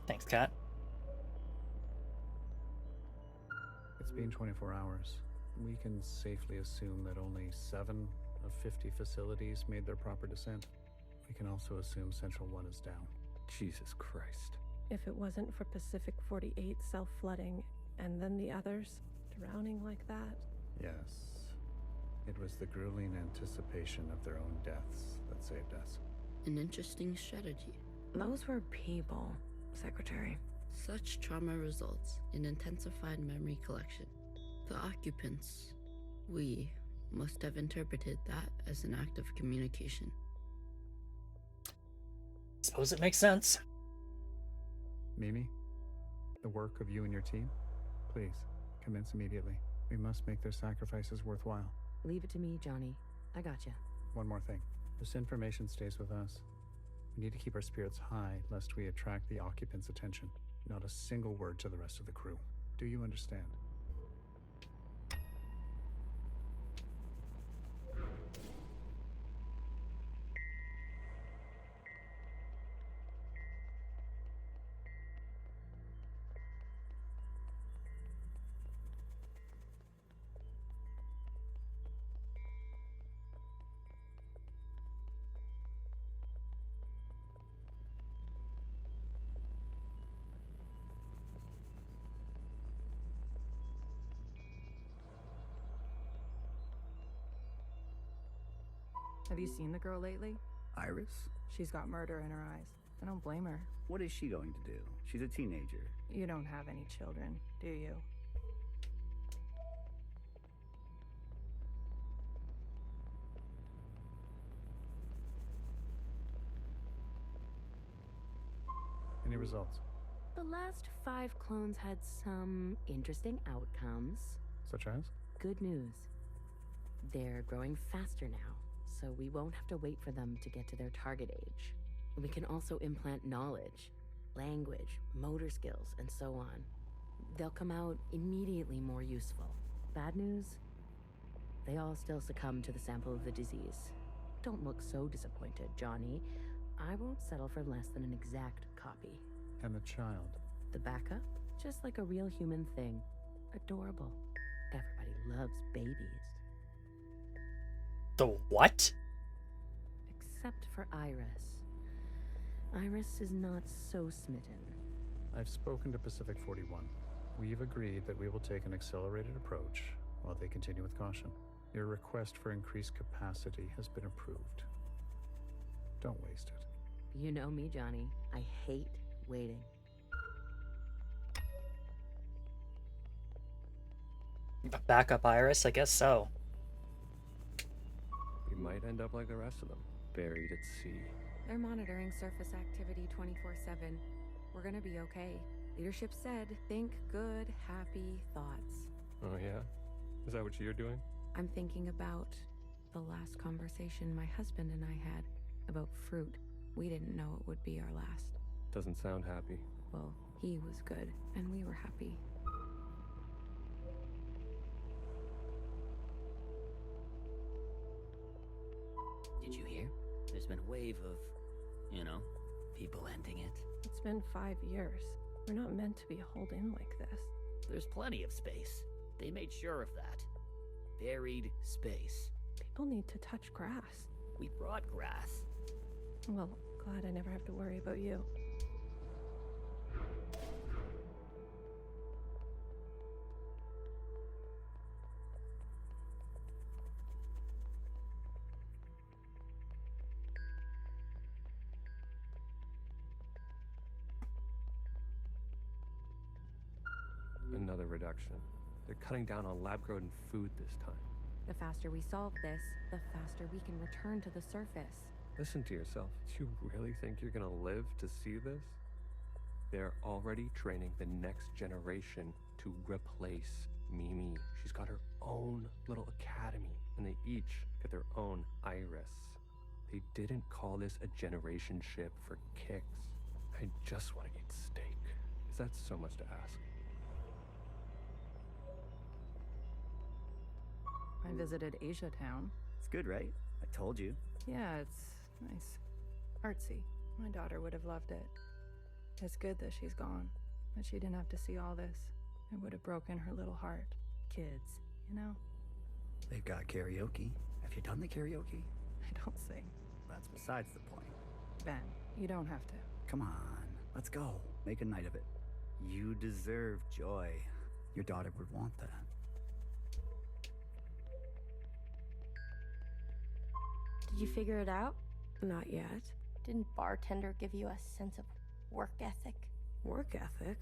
Thanks, Kat. It's been 24 hours. We can safely assume that only 7 of 50 facilities made their proper descent. We can also assume Central 1 is down. Jesus Christ. If it wasn't for Pacific 48 self-flooding, and then the others drowning like that. Yes. It was the grueling anticipation of their own deaths that saved us. An interesting strategy. Those were people, Secretary. Such trauma results in intensified memory collection. The occupants, we, must have interpreted that as an act of communication. Suppose it makes sense. Mimi, the work of you and your team, please, commence immediately. We must make their sacrifices worthwhile. Leave it to me, Johnny. I got you. One more thing. This information stays with us. We need to keep our spirits high, lest we attract the occupants' attention. Not a single word to the rest of the crew. Do you understand? Have you seen the girl lately? Iris? She's got murder in her eyes. I don't blame her. What is she going to do? She's a teenager. You don't have any children, do you? Any results? The last 5 clones had some interesting outcomes. Such as? Good news. They're growing faster now, so we won't have to wait for them to get to their target age. We can also implant knowledge, language, motor skills, and so on. They'll come out immediately more useful. Bad news? They all still succumb to the sample of the disease. Don't look so disappointed, Johnny. I won't settle for less than an exact copy. And the child? The backup? Just like a real human thing. Adorable. Everybody loves babies. The what? Except for Iris. Iris is not so smitten. I've spoken to Pacific 41. We've agreed that we will take an accelerated approach while they continue with caution. Your request for increased capacity has been approved. Don't waste it. You know me, Johnny. I hate waiting. Backup Iris? I guess so. We might end up like the rest of them, buried at sea. They're monitoring surface activity 24/7. We're gonna be okay. Leadership said, think good, happy thoughts. Oh yeah? Is that what you're doing? I'm thinking about the last conversation my husband and I had about fruit. We didn't know it would be our last. Doesn't sound happy. Well, he was good, and we were happy. Did you hear? There's been a wave of, people ending it. It's been 5 years. We're not meant to be holed in like this. There's plenty of space. They made sure of that. Buried space. People need to touch grass. We brought grass. Well, glad I never have to worry about you. Another reduction. They're cutting down on lab-grown food this time. The faster we solve this, the faster we can return to the surface. Listen to yourself. Do you really think you're gonna live to see this? They're already training the next generation to replace Mimi. She's got her own little academy, and they each get their own Iris. They didn't call this a generation ship for kicks. I just want to eat steak. Is that so much to ask? I visited Asia Town. It's good, right? I told you. Yeah, it's nice. Artsy. My daughter would have loved it. It's good that she's gone, that she didn't have to see all this. It would have broken her little heart. Kids, you know? They've got karaoke. Have you done the karaoke? I don't sing. That's besides the point. Ben, you don't have to. Come on, let's go. Make a night of it. You deserve joy. Your daughter would want that. Did you figure it out? Not yet. Didn't bartender give you a sense of work ethic? Work ethic?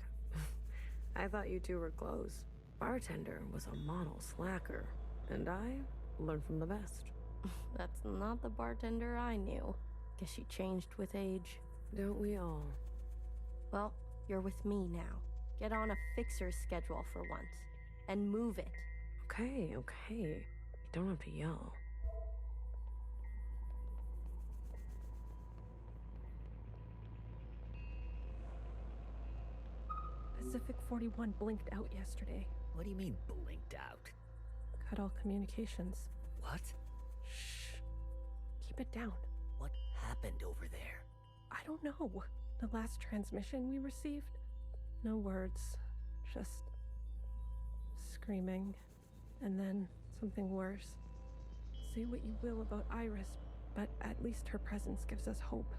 I thought you two were close. Bartender was a model slacker, and I learned from the best. That's not the bartender I knew. Guess she changed with age. Don't we all? Well, you're with me now. Get on a fixer's schedule for once. And move it. Okay. You don't have to yell. Pacific 41 blinked out yesterday. What do you mean, blinked out? Cut all communications. What? Shh. Keep it down. What happened over there? I don't know. The last transmission we received? No words. Just screaming. And then something worse. Say what you will about Iris, but at least her presence gives us hope.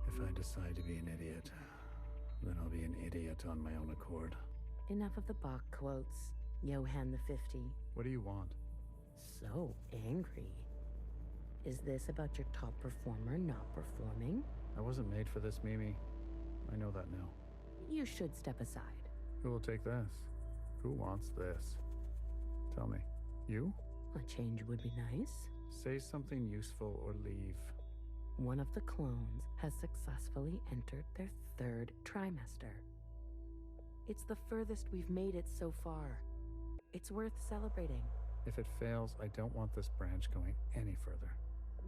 If I decide to be an idiot, then I'll be an idiot on my own accord. Enough of the Bach quotes, Johann the 50. What do you want? So angry. Is this about your top performer not performing? I wasn't made for this, Mimi. I know that now. You should step aside. Who will take this? Who wants this? Tell me. You? A change would be nice. Say something useful or leave. One of the clones has successfully entered their 3rd trimester. It's the furthest we've made it so far. It's worth celebrating. If it fails, I don't want this branch going any further.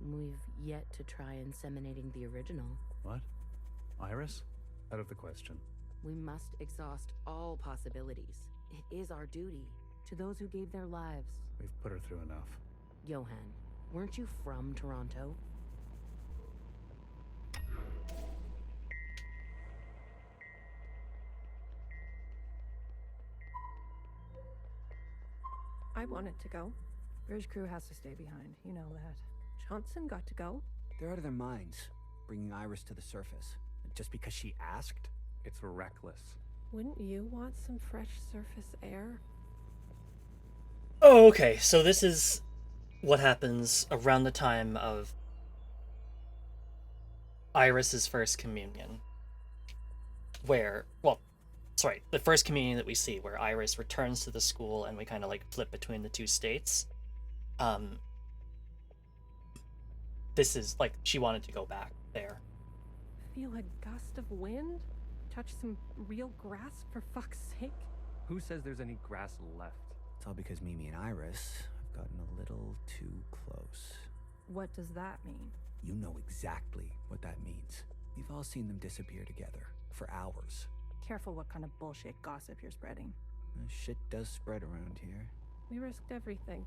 We've yet to try inseminating the original. What? Iris? Out of the question. We must exhaust all possibilities. It is our duty to those who gave their lives. We've put her through enough. Johann, weren't you from Toronto? I wanted to go. Bridge crew has to stay behind. You know that. Johnson got to go. They're out of their minds, bringing Iris to the surface. Just because she asked? It's reckless. Wouldn't you want some fresh surface air? Oh, okay. So this is what happens around the time of Iris's first communion. Where, well, sorry, the first communion that we see, where Iris returns to the school and we kind of like flip between the two states. This is like, she wanted to go back there. Feel a gust of wind? Touch some real grass, for fuck's sake? Who says there's any grass left? It's all because Mimi and Iris have gotten a little too close. What does that mean? You know exactly what that means. We've all seen them disappear together for hours. Careful what kind of bullshit gossip you're spreading. Shit does spread around here. We risked everything.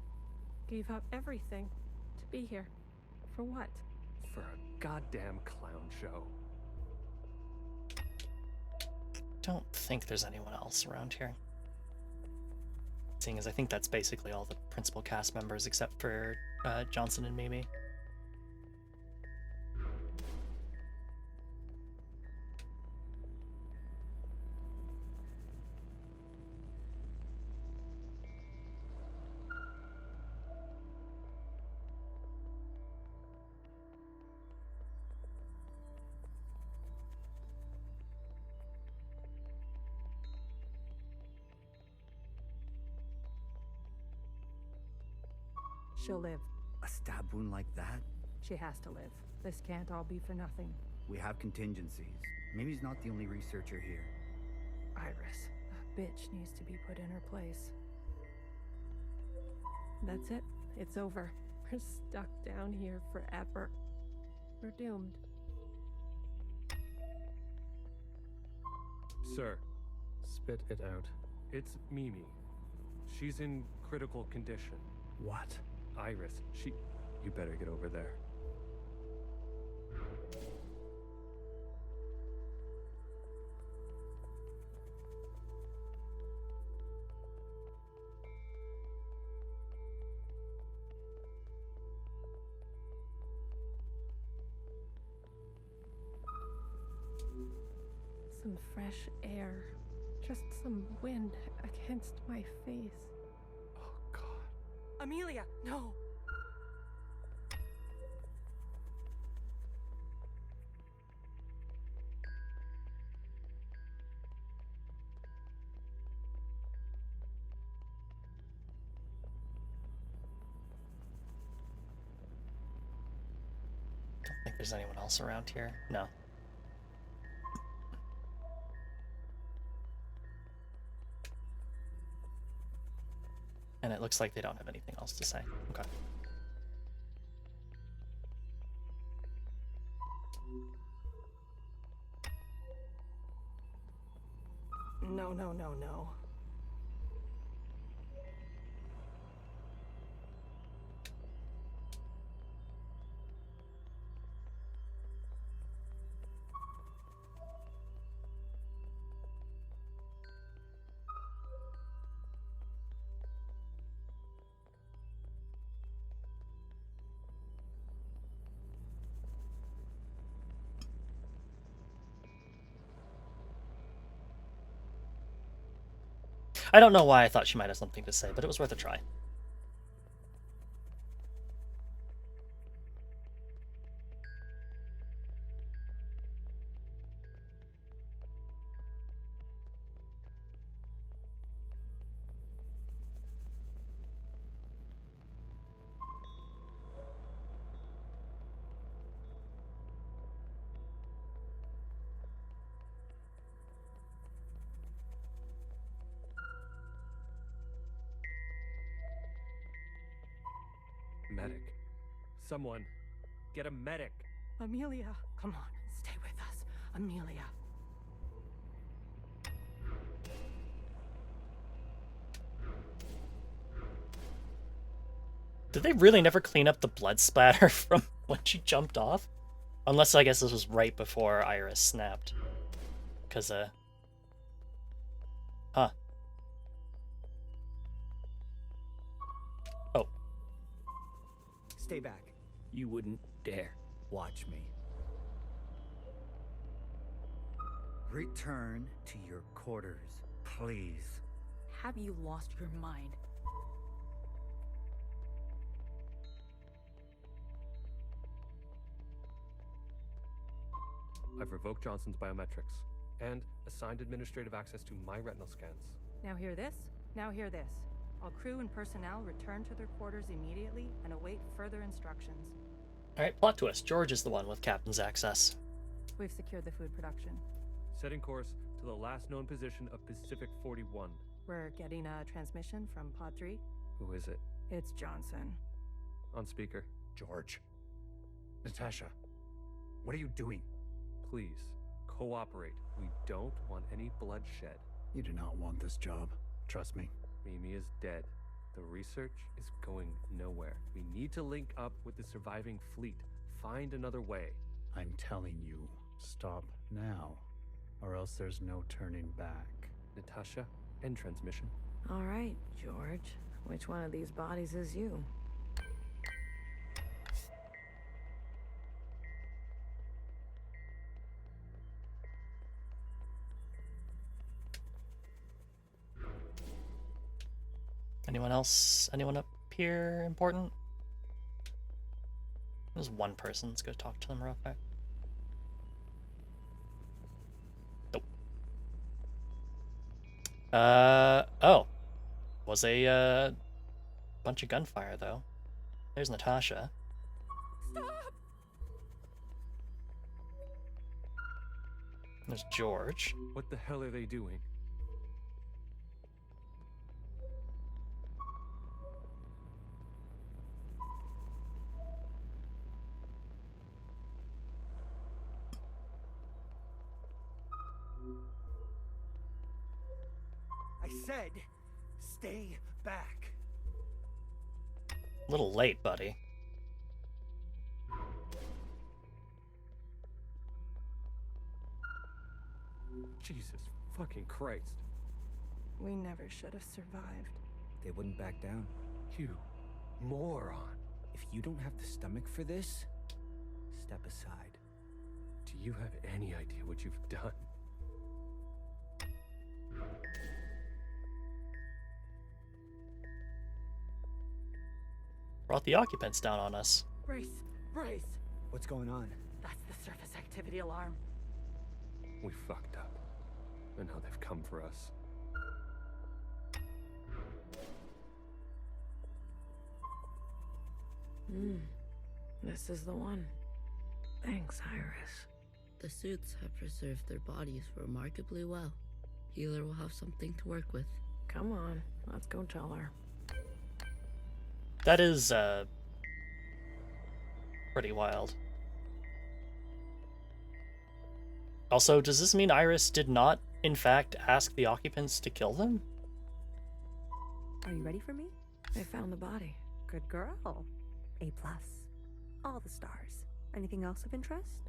Gave up everything. To be here. For what? For a goddamn clown show. Don't think there's anyone else around here. Seeing as I think that's basically all the principal cast members except for Johnson and Mimi. She'll live. A stab wound like that? She has to live. This can't all be for nothing. We have contingencies. Mimi's not the only researcher here. Iris, that bitch needs to be put in her place. That's it. It's over. We're stuck down here forever. We're doomed. Sir. Spit it out. It's Mimi. She's in critical condition. What? Iris, You better get over there. Some fresh air. Just some wind against my face. Oh, God. Amelia, no! Don't think there's anyone else around here. No. And it looks like they don't have anything else to say. Okay. No, no, no, no. I don't know why I thought she might have something to say, but it was worth a try. Medic. Someone, get a medic. Amelia, come on, stay with us. Amelia. Did they really never clean up the blood splatter from when she jumped off? Unless I guess this was right before Iris snapped. Because, Huh. Oh. Stay back. You wouldn't dare. Watch me. Return to your quarters, please. Have you lost your mind? I've revoked Johnson's biometrics and assigned administrative access to my retinal scans. Now hear this? Now hear this. All crew and personnel return to their quarters immediately and await further instructions. Alright, plot twist. George is the one with captain's access. We've secured the food production. Setting course to the last known position of Pacific 41. We're getting a transmission from Pod 3. Who is it? It's Johnson. On speaker. George. Natasha. What are you doing? Please, cooperate. We don't want any bloodshed. You do not want this job. Trust me. Mimi is dead. The research is going nowhere. We need to link up with the surviving fleet. Find another way. I'm telling you, stop now, or else there's no turning back. Natasha, end transmission. All right, George. Which one of these bodies is you? Anyone else? Anyone up here important? There's one person. Let's go talk to them real quick. Nope. Oh. Was a, bunch of gunfire, though. There's Natasha. Stop! There's George. What the hell are they doing? said, stay back. A little late, buddy. Jesus fucking Christ. We never should have survived. They wouldn't back down. You moron. If you don't have the stomach for this, step aside. Do you have any idea what you've done? Brought the occupants down on us. Brace! What's going on? That's the surface activity alarm. We fucked up. And now they've come for us. This is the one. Thanks, Iris. The suits have preserved their bodies remarkably well. Healer will have something to work with. Come on, let's go tell her. That is, pretty wild. Also, does this mean Iris did not, in fact, ask the occupants to kill them? Are you ready for me? They found the body. Good girl. A+. All the stars. Anything else of interest?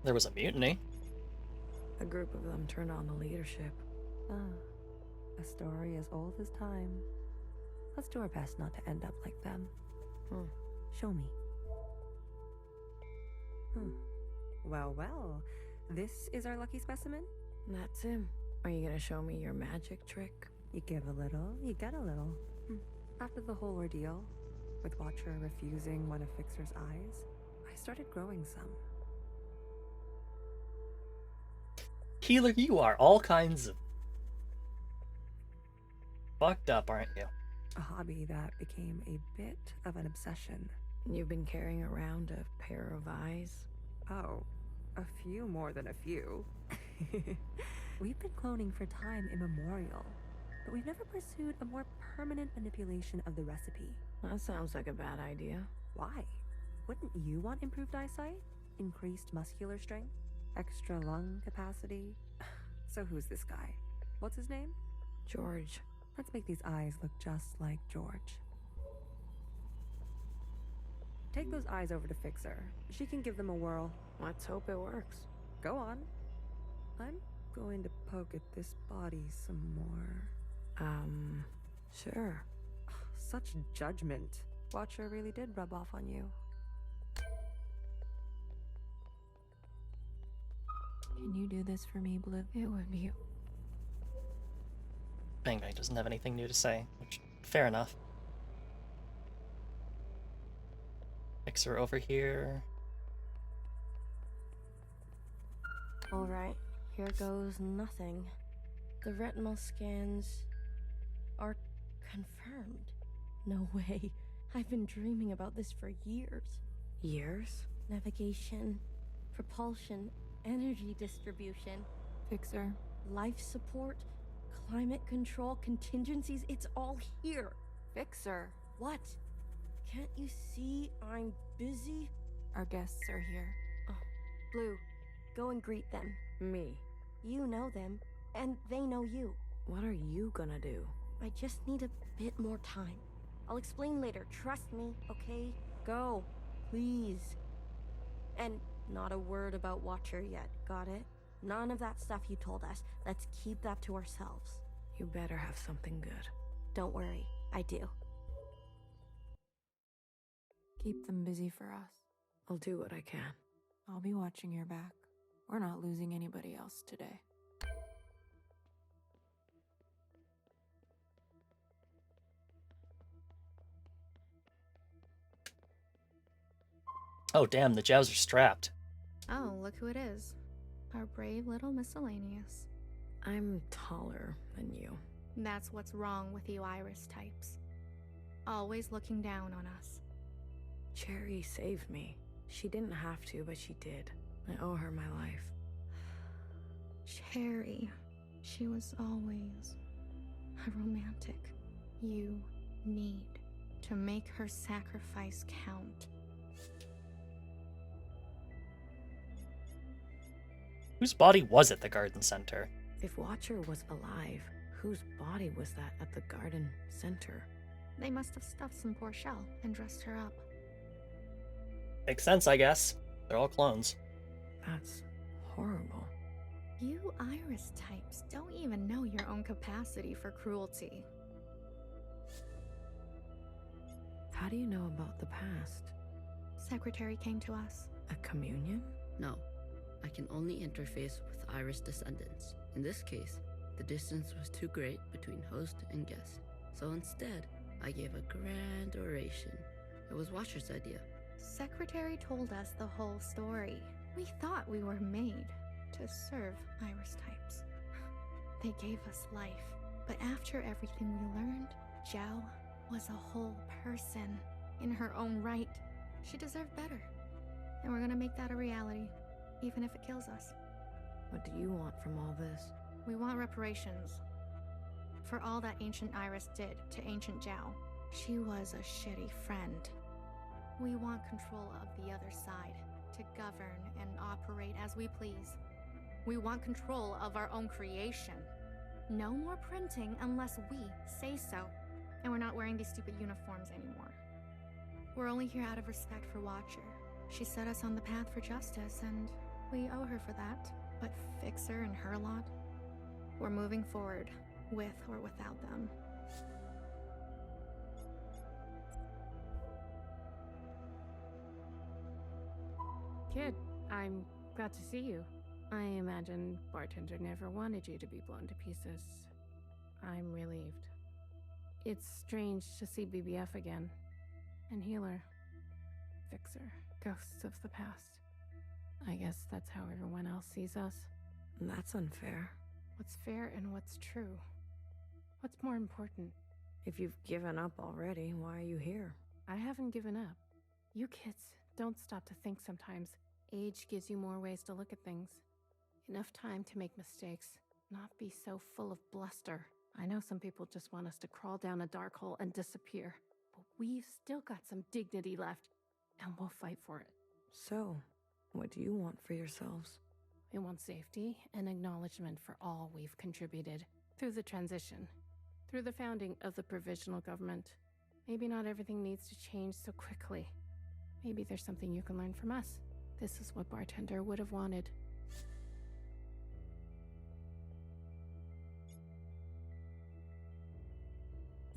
There was a mutiny. A group of them turned on the leadership. A story as old as time. Let's do our best not to end up like them. Show me. Well. This is our lucky specimen? That's him. Are you gonna show me your magic trick? You give a little, you get a little. After the whole ordeal, with Watcher refusing one of Fixer's eyes, I started growing some. Healer, you are all kinds of fucked up, aren't you? A hobby that became a bit of an obsession. You've been carrying around a pair of eyes? Oh, a few more than a few. We've been cloning for time immemorial, but we've never pursued a more permanent manipulation of the recipe. That sounds like a bad idea. Why? Wouldn't you want improved eyesight? Increased muscular strength? Extra lung capacity? So who's this guy? What's his name? George. Let's make these eyes look just like George. Take those eyes over to Fixer. She can give them a whirl. Let's hope it works. Go on. I'm going to poke at this body some more. Sure. Such judgment. Watcher really did rub off on you. Can you do this for me, Blue? It would be... Bang Bang doesn't have anything new to say, which, fair enough. Fixer over here. Alright, here goes nothing. The retinal scans are confirmed. No way. I've been dreaming about this for years. Years? Navigation, propulsion, energy distribution, Fixer. life support, climate control, contingencies, it's all here. Fixer. What? Can't you see I'm busy? Our guests are here. Oh, Blue, go and greet them. Me. You know them, and they know you. What are you gonna do? I just need a bit more time. I'll explain later, trust me, okay? Go, please. And not a word about Watcher yet, got it? None of that stuff you told us. Let's keep that to ourselves. You better have something good. Don't worry, I do. Keep them busy for us. I'll do what I can. I'll be watching your back. We're not losing anybody else today. Oh damn, the Jows are strapped. Oh, look who it is. Our brave little miscellaneous. I'm taller than you. That's what's wrong with you Iris types. Always looking down on us. Cherry saved me. She didn't have to, but she did. I owe her my life. Cherry. She was always a romantic. You need to make her sacrifice count. Whose body was at the garden center? If Watcher was alive, whose body was that at the garden center? They must have stuffed some poor shell and dressed her up. Makes sense, I guess. They're all clones. That's horrible. You Iris types don't even know your own capacity for cruelty. How do you know about the past? Secretary came to us. A communion? No, I can only interface with Iris descendants. In this case, the distance was too great between host and guest. So instead, I gave a grand oration. It was Watcher's idea. Secretary told us the whole story. We thought we were made to serve Iris types. They gave us life, but after everything we learned, Zhao was a whole person in her own right. She deserved better, and we're gonna make that a reality, even if it kills us. What do you want from all this? We want reparations for all that Ancient Iris did to Ancient Zhao. She was a shitty friend. We want control of the other side, to govern and operate as we please. We want control of our own creation. No more printing unless we say so. And we're not wearing these stupid uniforms anymore. We're only here out of respect for Watcher. She set us on the path for justice, and we owe her for that. But Fixer and her lot, we're moving forward, with or without them. Kid, I'm glad to see you. I imagine Bartender never wanted you to be blown to pieces. I'm relieved. It's strange to see BBF again. And Healer. Fixer. Ghosts of the past. I guess that's how everyone else sees us. That's unfair. What's fair and what's true? What's more important? If you've given up already, why are you here? I haven't given up. You kids don't stop to think sometimes. Age gives you more ways to look at things. Enough time to make mistakes, not be so full of bluster. I know some people just want us to crawl down a dark hole and disappear, but we've still got some dignity left, and we'll fight for it. So, what do you want for yourselves? I want safety and acknowledgement for all we've contributed through the transition, through the founding of the provisional government. Maybe not everything needs to change so quickly. Maybe there's something you can learn from us. This is what Bartender would have wanted.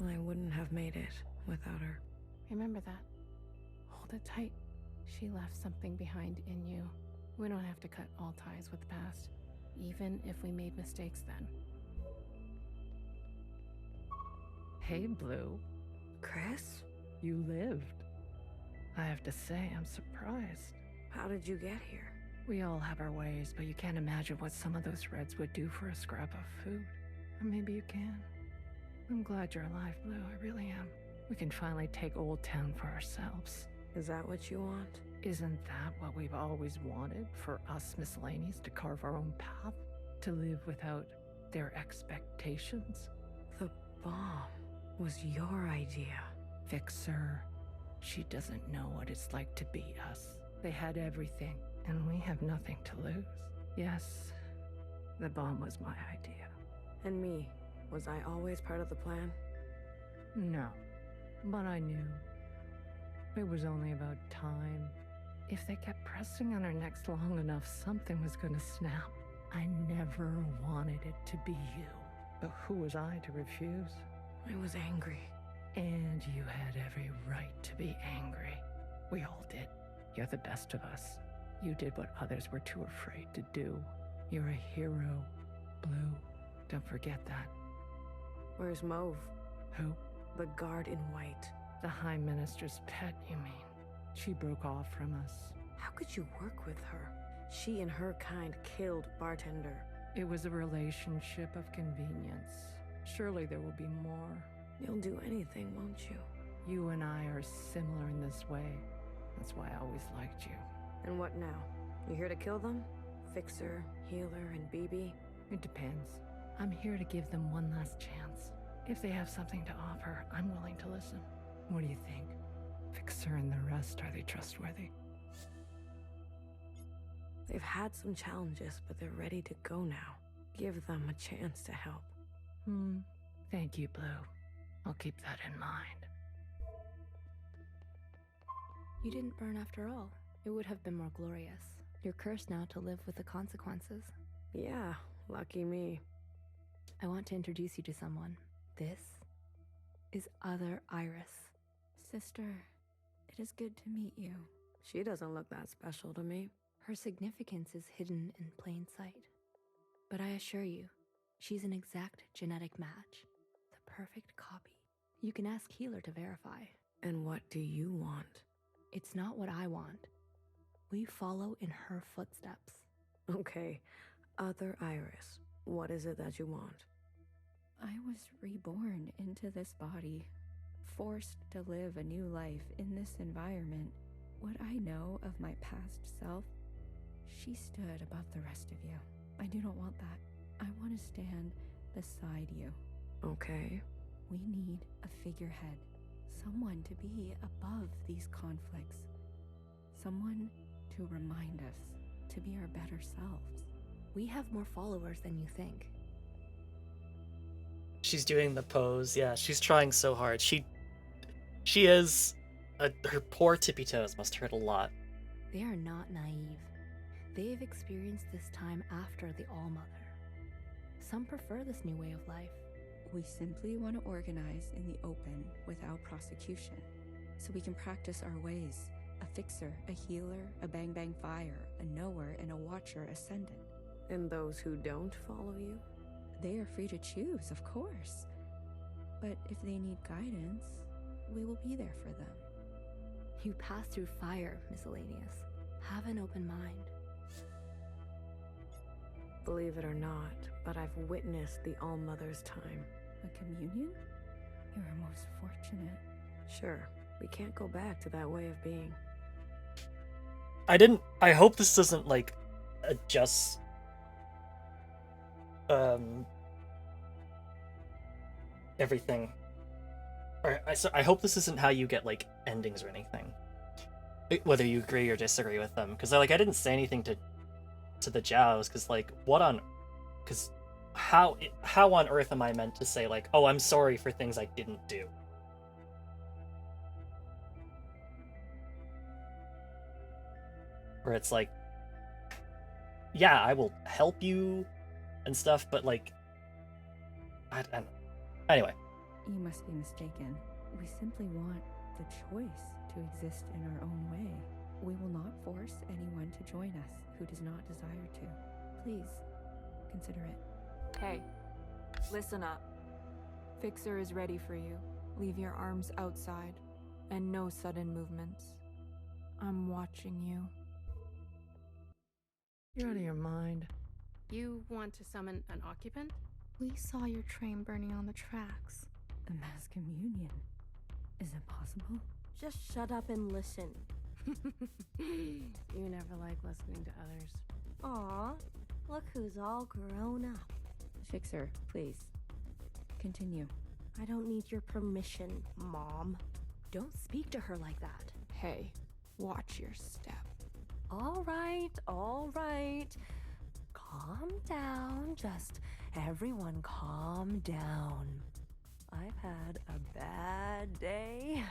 I wouldn't have made it without her. Remember that. Hold it tight. She left something behind in you. We don't have to cut all ties with the past, even if we made mistakes then. Hey, Blue. Chris? You lived. I have to say, I'm surprised. How did you get here? We all have our ways, but you can't imagine what some of those Reds would do for a scrap of food. Or maybe you can. I'm glad you're alive, Blue. I really am. We can finally take Old Town for ourselves. Is that what you want? Isn't that what we've always wanted? For us miscellaneous to carve our own path? To live without their expectations? The bomb was your idea. Fixer. She doesn't know what it's like to be us. They had everything, and we have nothing to lose. Yes, the bomb was my idea. And me? Was I always part of the plan? No, but I knew. It was only about time. If they kept pressing on our necks long enough, something was gonna snap. I never wanted it to be you. But who was I to refuse? I was angry. And you had every right to be angry. We all did. You're the best of us. You did what others were too afraid to do. You're a hero, Blue. Don't forget that. Where's Mauve? Who? The guard in white. The High Minister's pet, you mean? She broke off from us. How could you work with her? She and her kind killed Bartender. It was a relationship of convenience. Surely there will be more. You'll do anything, won't you? You and I are similar in this way. That's why I always liked you. And what now? You here to kill them? Fixer, Healer, and BB? It depends. I'm here to give them one last chance. If they have something to offer, I'm willing to listen. What do you think? Fixer and the rest, are they trustworthy? They've had some challenges, but they're ready to go now. Give them a chance to help. Thank you, Blue. I'll keep that in mind. You didn't burn after all. It would have been more glorious. You're cursed now to live with the consequences. Yeah, lucky me. I want to introduce you to someone. This is Other Iris. Sister, it is good to meet you. She doesn't look that special to me. Her significance is hidden in plain sight. But I assure you, she's an exact genetic match. The perfect copy. You can ask Healer to verify. And what do you want? It's not what I want. We follow in her footsteps. Okay, Other Iris, what is it that you want? I was reborn into this body, forced to live a new life in this environment. What I know of my past self, she stood above the rest of you. I do not want that. I want to stand beside you. Okay. We need a figurehead. Someone to be above these conflicts. Someone to remind us to be our better selves. We have more followers than you think. She's doing the pose. Yeah, she's trying so hard. She is... her poor tippy toes must hurt a lot. They are not naive. They've experienced this time after the All-Mother. Some prefer this new way of life. We simply want to organize in the open without prosecution, so we can practice our ways. A fixer, a healer, a bang-bang fire, a knower, and a watcher ascendant. And those who don't follow you? They are free to choose, of course. But if they need guidance, we will be there for them. You pass through fire, Miscellaneous. Have an open mind. Believe it or not, but I've witnessed the All-Mother's time. A communion? You are most fortunate. Sure, we can't go back to that way of being. I hope this doesn't, like, adjust... everything. Or, I hope this isn't how you get, like, endings or anything. Whether you agree or disagree with them. Because, like, I didn't say anything to the Jows, because, like, because how on earth am I meant to say, like, oh, I'm sorry for things I didn't do? Where it's like, yeah, I will help you and stuff, but, like, I don't know. Anyway. You must be mistaken. We simply want the choice to exist in our own way. We will not force anyone to join us who does not desire to. Please, consider it. Hey, listen up. Fixer is ready for you. Leave your arms outside, and no sudden movements. I'm watching you. You're out of your mind. You want to summon an occupant? We saw your train burning on the tracks. A mass communion. Is it possible? Just shut up and listen. You never like listening to others. Aw, look who's all grown up. Fixer, please. Continue. I don't need your permission, Mom. Don't speak to her like that. Hey, watch your step. All right. Calm down. Just everyone calm down. I've had a bad day.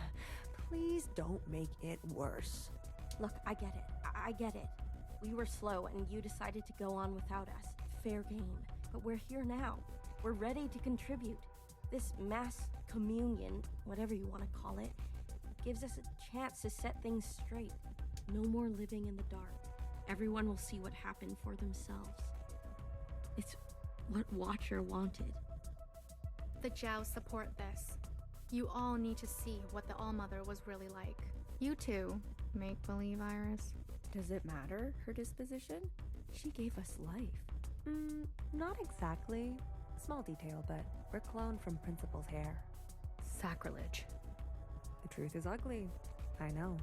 Please don't make it worse. Look, I get it. I get it. We were slow and you decided to go on without us. Fair game. But we're here now. We're ready to contribute. This mass communion, whatever you want to call it, gives us a chance to set things straight. No more living in the dark. Everyone will see what happened for themselves. It's what Watcher wanted. The Jows support this. You all need to see what the All-Mother was really like. You too, make-believe Iris. Does it matter, her disposition? She gave us life. Not exactly. Small detail, but we're cloned from Principal's hair. Sacrilege. The truth is ugly. I know.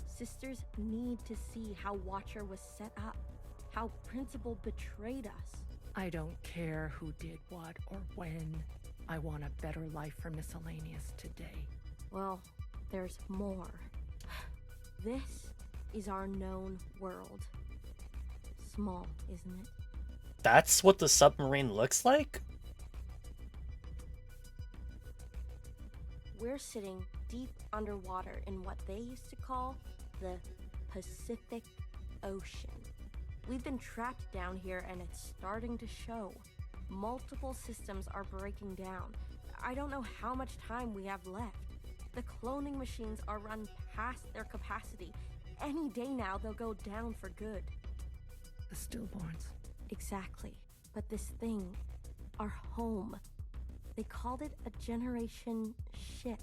Sisters need to see how Watcher was set up. How Principal betrayed us. I don't care who did what or when. I want a better life for Miscellaneous today. Well, there's more. This is our known world. small, isn't it? That's what the submarine looks like? We're sitting deep underwater in what they used to call the Pacific Ocean. We've been trapped down here and it's starting to show. Multiple systems are breaking down. I don't know how much time we have left. The cloning machines are run past their capacity. Any day now they'll go down for good. The stillborns. Exactly. But this thing, our home, they called it a generation ship.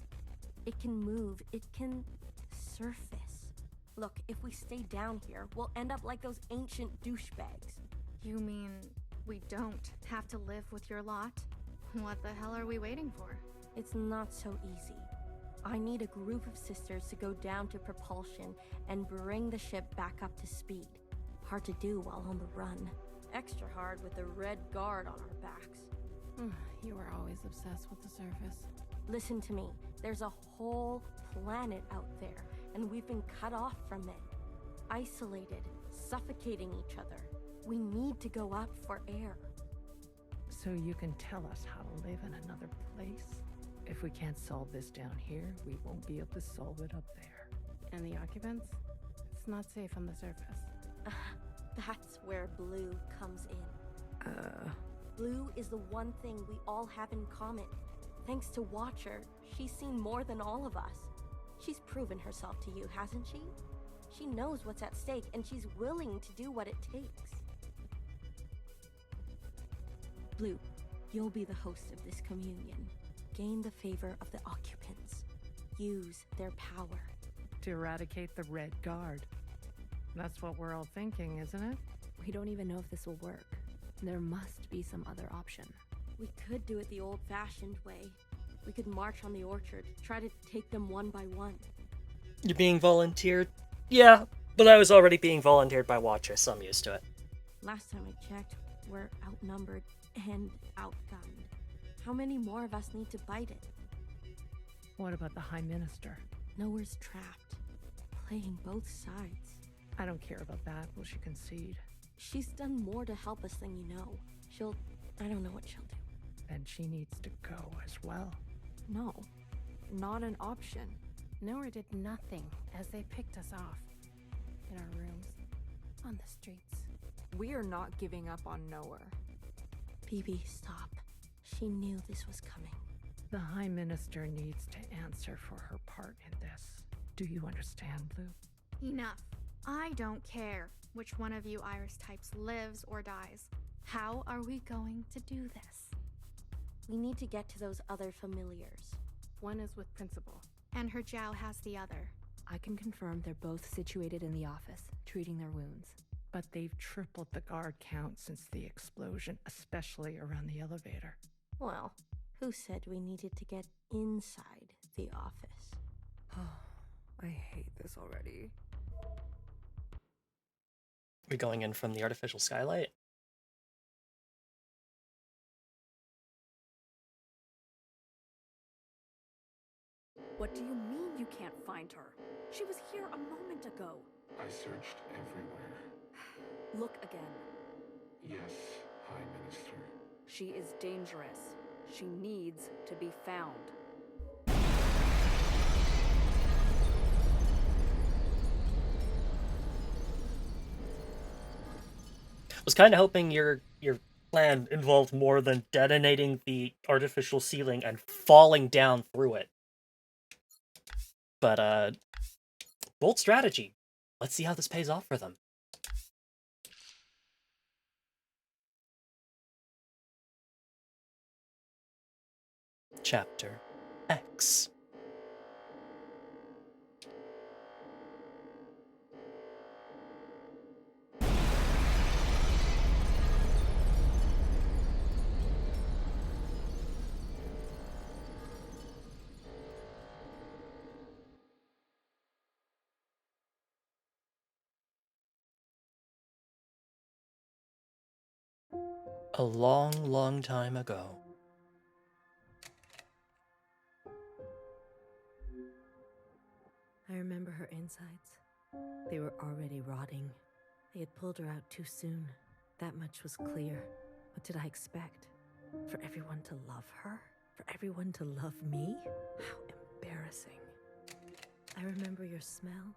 It can move, it can surface. Look, if we stay down here, we'll end up like those ancient douchebags. You mean we don't have to live with your lot? What the hell are we waiting for? It's not so easy. I need a group of sisters to go down to propulsion and bring the ship back up to speed. Hard to do while on the run. Extra hard with the red guard on our backs. You were always obsessed with the surface. Listen to me. There's a whole planet out there, and we've been cut off from it. Isolated, suffocating each other. We need to go up for air. So you can tell us how to live in another place? If we can't solve this down here, we won't be able to solve it up there. And the occupants? It's not safe on the surface. That's where Blue comes in. Blue is the one thing we all have in common. Thanks to Watcher, she's seen more than all of us. She's proven herself to you, hasn't she? She knows what's at stake, and she's willing to do what it takes. Blue, you'll be the host of this communion. Gain the favor of the occupants. Use their power. To eradicate the Red Guard. That's what we're all thinking, isn't it? We don't even know if this will work. There must be some other option. We could do it the old-fashioned way. We could march on the orchard, try to take them one by one. You're being volunteered? Yeah, but I was already being volunteered by Watcher, so I'm used to it. Last time I checked, we're outnumbered and outgunned. How many more of us need to bite it? What about the High Minister? Nowhere's trapped. Playing both sides. I don't care about that. Will she concede? She's done more to help us than you know. I don't know what she'll do. Then she needs to go as well. No, not an option. Nowhere did nothing as they picked us off. In our rooms. On the streets. We are not giving up on Nowhere. BB, stop. She knew this was coming. The High Minister needs to answer for her part in this. Do you understand, Blue? Enough. I don't care which one of you Iris types lives or dies. How are we going to do this? We need to get to those other familiars. One is with Principal. And her Jiao has the other. I can confirm they're both situated in the office, treating their wounds. But they've tripled the guard count since the explosion, especially around the elevator. Well, who said we needed to get inside the office? I hate this already. We're going in from the artificial skylight? What do you mean you can't find her? She was here a moment ago. I searched everywhere. Look again. Yes, High Minister. She is dangerous. She needs to be found. Was kind of hoping your plan involved more than detonating the artificial ceiling and falling down through it. But, bold strategy. Let's see how this pays off for them. Chapter X. A long, long time ago. I remember her insides. They were already rotting. They had pulled her out too soon. That much was clear. What did I expect? For everyone to love her? For everyone to love me? How embarrassing. I remember your smell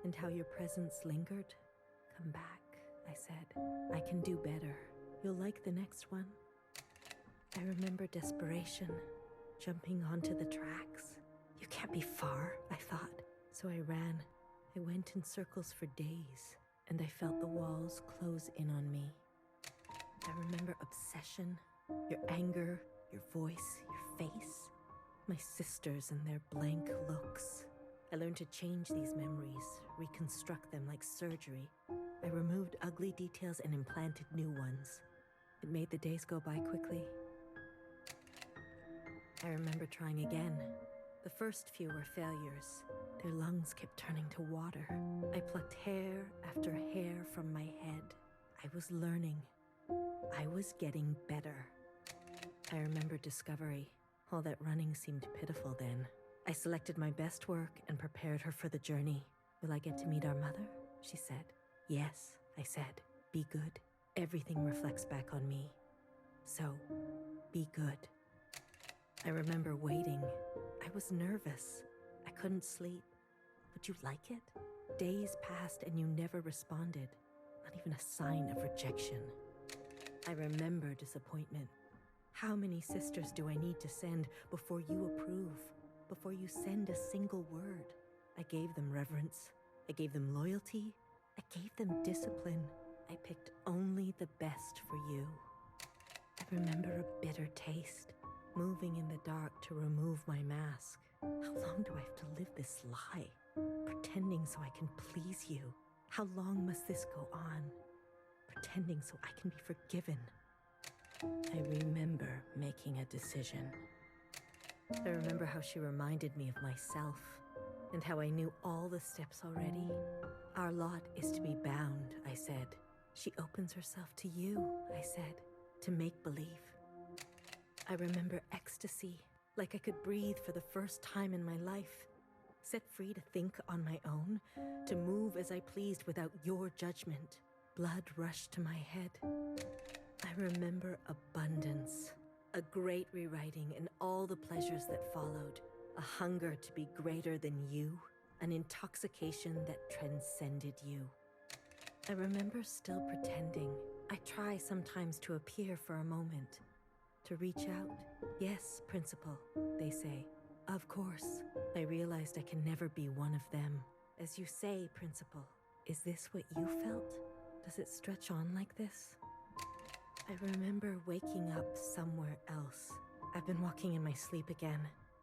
and how your presence lingered. Come back, I said. I can do better. You'll like the next one. I remember desperation, jumping onto the tracks. You can't be far, I thought. So I ran. I went in circles for days, and I felt the walls close in on me. I remember obsession, your anger, your voice, your face, my sisters and their blank looks. I learned to change these memories, reconstruct them like surgery. I removed ugly details and implanted new ones. It made the days go by quickly. I remember trying again. The first few were failures. Their lungs kept turning to water. I plucked hair after hair from my head. I was learning. I was getting better. I remember discovery. All that running seemed pitiful then. I selected my best work and prepared her for the journey. Will I get to meet our mother? She said. Yes, I said. Be good. Everything reflects back on me. So, be good. I remember waiting. I was nervous. I couldn't sleep. Would you like it? Days passed and you never responded. Not even a sign of rejection. I remember disappointment. How many sisters do I need to send before you approve? Before you send a single word? I gave them reverence. I gave them loyalty. I gave them discipline. I picked only the best for you. I remember a bitter taste, moving in the dark to remove my mask. How long do I have to live this lie? Pretending so I can please you. How long must this go on? Pretending so I can be forgiven. I remember making a decision. I remember how she reminded me of myself, and how I knew all the steps already. Our lot is to be bound, I said. She opens herself to you, I said, to make believe. I remember ecstasy, like I could breathe for the first time in my life. Set free to think on my own, to move as I pleased without your judgment. Blood rushed to my head. I remember abundance, a great rewriting and all the pleasures that followed, a hunger to be greater than you, an intoxication that transcended you. I remember still pretending. I try sometimes to appear for a moment, to reach out. Yes, Principal, they say. Of course. I realized I can never be one of them. As you say, Principal, is this what you felt? Does it stretch on like this? I remember waking up somewhere else. I've been walking in my sleep again.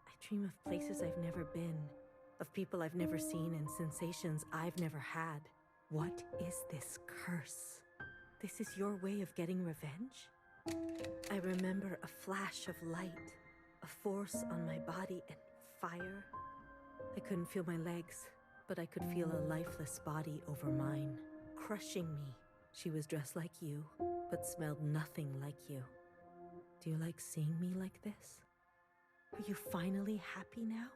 I dream of places I've never been, of people I've never seen and sensations I've never had. What is this curse? This is your way of getting revenge? I remember a flash of light, a force on my body and fire. I couldn't feel my legs, but I could feel a lifeless body over mine, crushing me. She was dressed like you, but smelled nothing like you. Do you like seeing me like this? Are you finally happy now?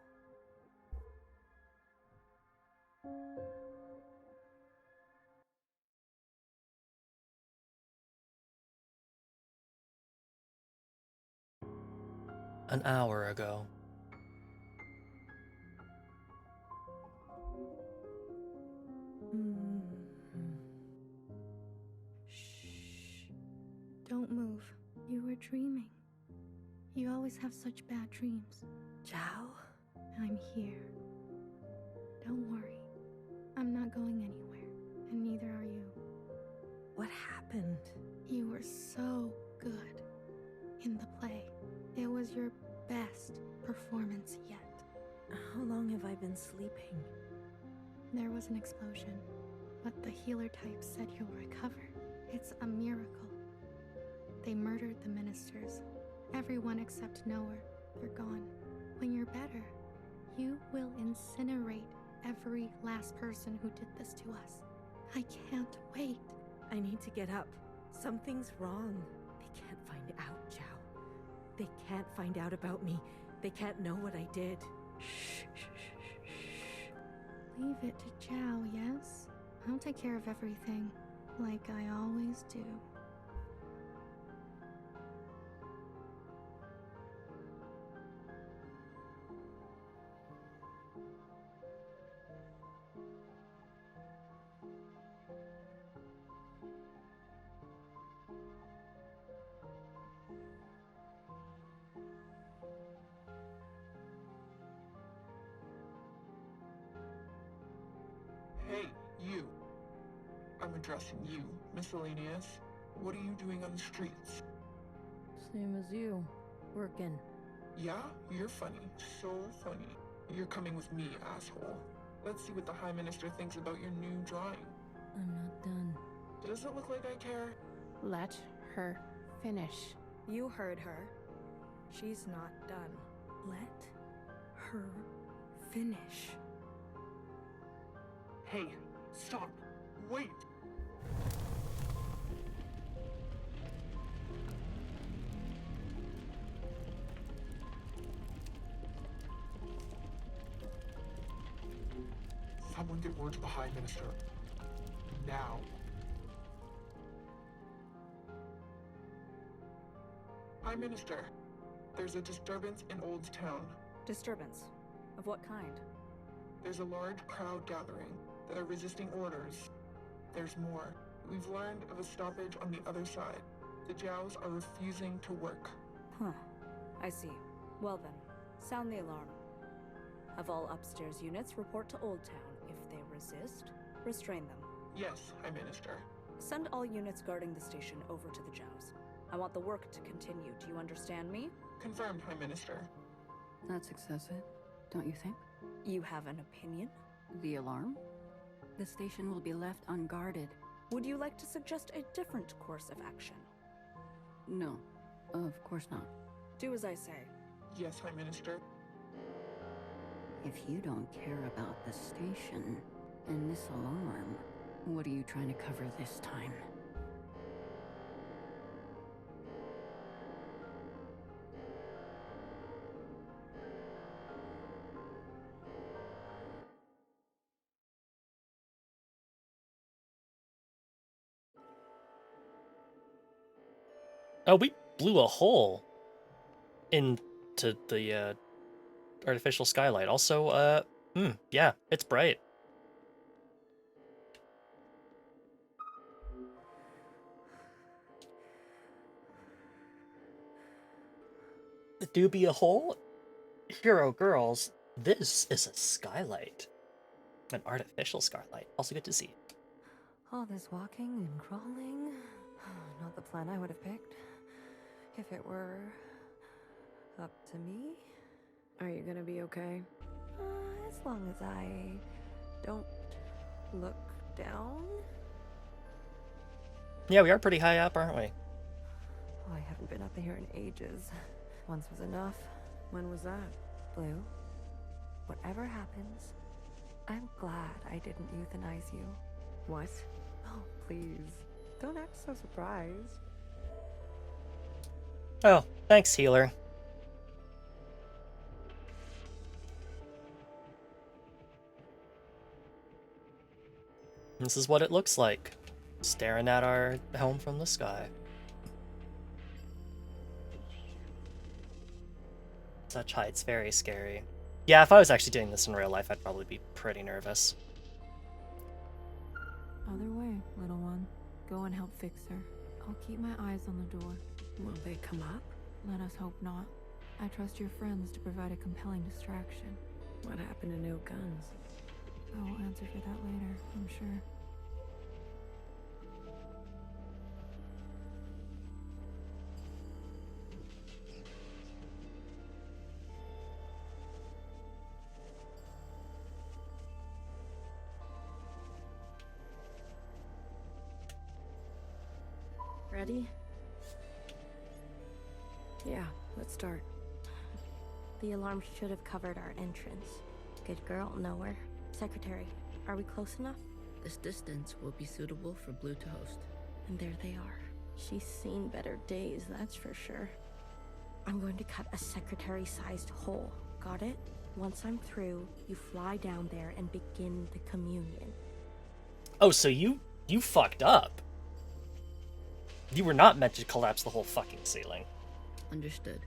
An hour ago. Shh. Don't move. You were dreaming. You always have such bad dreams. Zhao? I'm here. Don't worry. I'm not going anywhere, and neither are you. What happened? You were so good in the play. It was your best performance yet. How long have I been sleeping? There was an explosion, but the healer type said you'll recover. It's a miracle. They murdered the ministers. Everyone except Noah. They're gone. When you're better, you will incinerate every last person who did this to us. I can't wait. I need to get up. Something's wrong. They can't find out, Zhao. They can't find out about me. They can't know what I did. Shh, shh, shh, shh. Leave it to Zhao, yes? I'll take care of everything. Like I always do. Hey, you. I'm addressing you, miscellaneous. What are you doing on the streets? Same as you. Working. Yeah? You're funny. So funny. You're coming with me, asshole. Let's see what the High Minister thinks about your new drawing. I'm not done. Does it look like I care? Let her finish. You heard her. She's not done. Let her finish. Hey, stop. Wait. Someone get word to the High Minister. Now. High Minister, there's a disturbance in Old Town. Disturbance? Of what kind? There's a large crowd gathering that are resisting orders. There's more. We've learned of a stoppage on the other side. The Jows are refusing to work. Huh. I see. Well then, sound the alarm. Have all upstairs units report to Old Town. If they resist, restrain them. Yes, High Minister. Send all units guarding the station over to the Jows. I want the work to continue. Do you understand me? Confirmed, High Minister. That's excessive, don't you think? You have an opinion? The alarm? The station will be left unguarded. Would you like to suggest a different course of action? No, of course not. Do as I say. Yes, High Minister. If you don't care about the station and this alarm, what are you trying to cover this time? Oh, we blew a hole into the artificial skylight. Also, yeah, it's bright. Do be a hole? Hero girls, this is a skylight. An artificial skylight. Also good to see. All this walking and crawling, not the plan I would have picked. If it were up to me. Are you gonna be okay? As long as I don't look down. Yeah, we are pretty high up, aren't we? Oh, I haven't been up here in ages. Once was enough. When was that? Blue, whatever happens, I'm glad I didn't euthanize you. What? Oh, please. Don't act so surprised. Oh, thanks, healer. This is what it looks like. Staring at our home from the sky. Such heights, very scary. Yeah, if I was actually doing this in real life, I'd probably be pretty nervous. Other way, little one. Go and help fix her. I'll keep my eyes on the door. Will they come up? Let us hope not. I trust your friends to provide a compelling distraction. What happened to no guns? I will answer for that later, I'm sure. Ready? Yeah, let's start. The alarm should have covered our entrance. Good girl, nowhere. Secretary, are we close enough? This distance will be suitable for Blue to host. And there they are. She's seen better days, that's for sure. I'm going to cut a secretary-sized hole. Got it? Once I'm through, you fly down there and begin the communion. Oh, so you fucked up. You were not meant to collapse the whole fucking ceiling. Understood.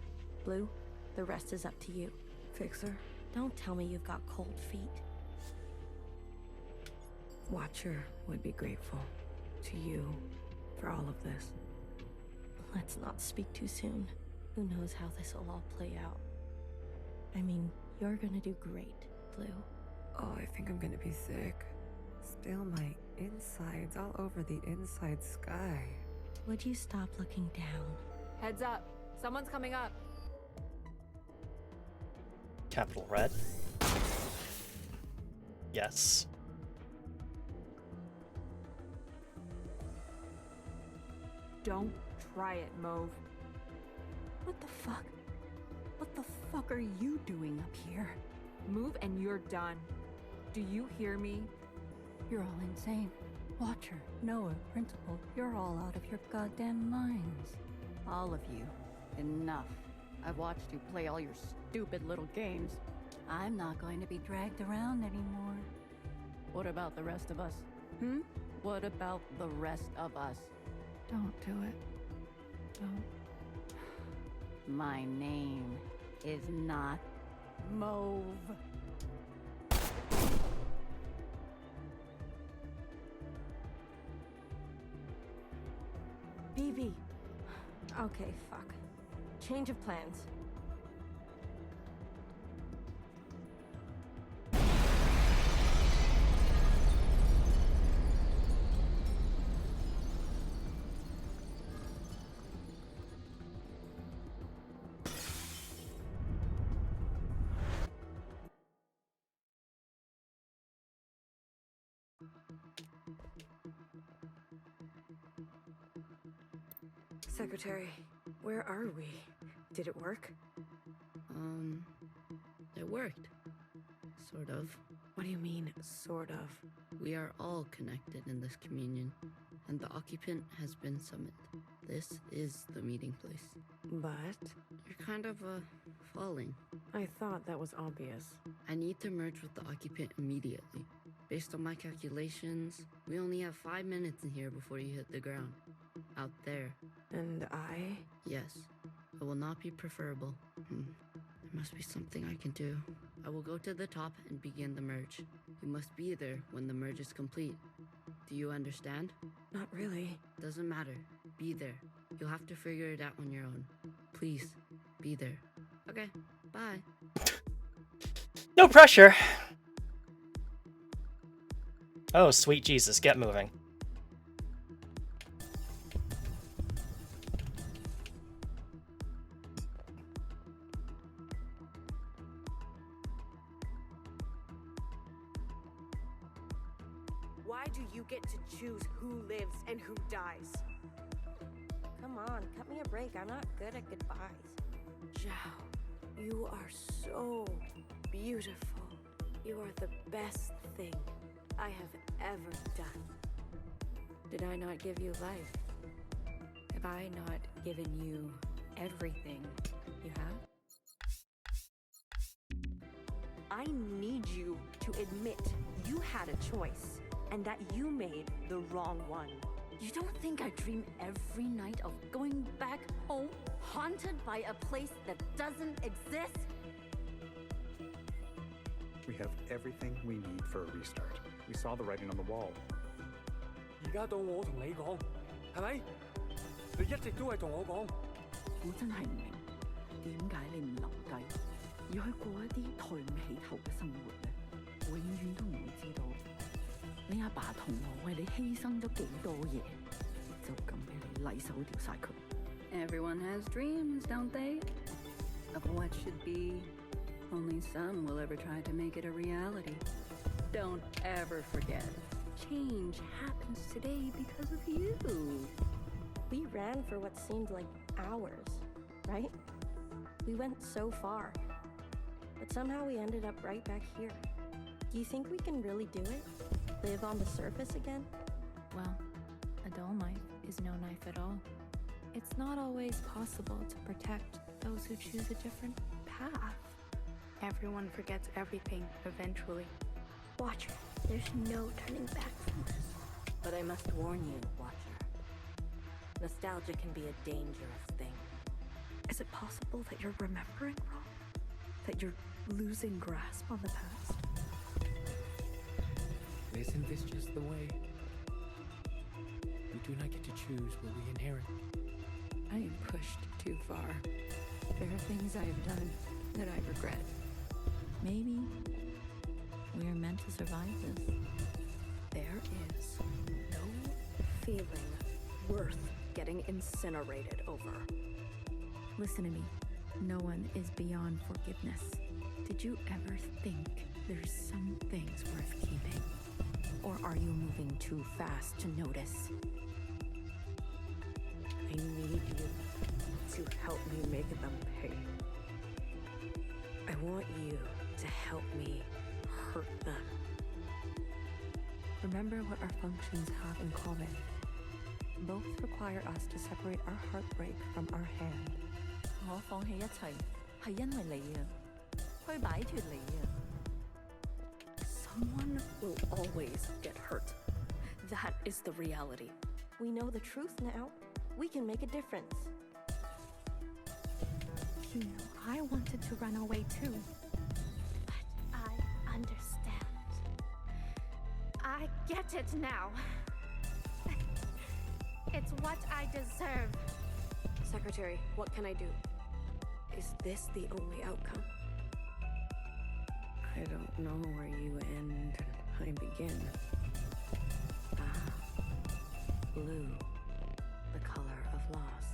Blue, the rest is up to you. Fixer, Don't tell me you've got cold feet. Watcher would be grateful to you for all of this. Let's not speak too soon. Who knows how this will all play out. I mean, you're gonna do great, Blue. Oh, I think I'm gonna be sick. Spill my insides all over the inside sky. Would you stop looking down? Heads up. Someone's coming up. Capital red. Yes. Don't try it, Mauve. What the fuck? What the fuck are you doing up here? Move and you're done. Do you hear me? You're all insane. Watcher, Noah, Principal, you're all out of your goddamn minds. All of you. Enough. I've watched you play all your stupid little games. I'm not going to be dragged around anymore. What about the rest of us? What about the rest of us? Don't do it. Don't. My name is not Mauve. BB. Okay, fuck. Change of plans. Secretary, where are we? Did it work? It worked. Sort of. What do you mean, sort of? We are all connected in this communion, and the occupant has been summoned. This is the meeting place. But? You're kind of, falling. I thought that was obvious. I need to merge with the occupant immediately. Based on my calculations, we only have 5 minutes in here before you hit the ground. Out there. And I? Yes. It will not be preferable. There must be something I can do. I will go to the top and begin the merge. You must be there when the merge is complete. Do you understand? Not really. Doesn't matter. Be there. You'll have to figure it out on your own. Please, be there. Okay, bye. No pressure! Oh, sweet Jesus, get moving. Why do you get to choose who lives and who dies? Come on, cut me a break. I'm not good at goodbyes. Zhao, you are so beautiful. You are the best thing I have ever done. Did I not give you life? Have I not given you everything you have? I need you to admit you had a choice and that you made the wrong one. You don't think I dream every night of going back home, haunted by a place that doesn't exist? We have everything we need for a restart. We saw the writing on the wall. 而家到我同你講，係咪？你一直都係同我講。我真係唔明，點解你唔留低，要去過一啲抬唔起頭嘅生活呢？永遠都唔會知道，你阿爸同我為你犧牲咗幾多嘢，就咁俾你禮手掉晒佢。Everyone has dreams, don't they? Of what should be. Only some will ever try to make it a reality. Don't ever forget. Change happens today because of you. We ran for what seemed like hours, right? We went so far. But somehow we ended up right back here. Do you think we can really do it? Live on the surface again? Well, a dull knife is no knife at all. It's not always possible to protect those who choose a different path. Everyone forgets everything eventually. Watcher, there's no turning back from this. But I must warn you, Watcher. Nostalgia can be a dangerous thing. Is it possible that you're remembering wrong? That you're losing grasp on the past? Isn't this just the way? We do not get to choose what we inherit. I am pushed too far. There are things I have done that I regret. Maybe we are meant to survive this. There is no feeling worth getting incinerated over. Listen to me. No one is beyond forgiveness. Did you ever think there's some things worth keeping? Or are you moving too fast to notice? I need you to help me make them pay. I want you to help me hurt them. Remember what our functions have in common. Both require us to separate our heartbreak from our hand. 我放棄一切，係因為你啊，去擺脫你啊。Someone will always get hurt. That is the reality. We know the truth now. We can make a difference. You know, I wanted to run away too. But I understand. I get it now. It's what I deserve. Secretary, what can I do? Is this the only outcome? I don't know where you end and I begin. Blue, the color of loss.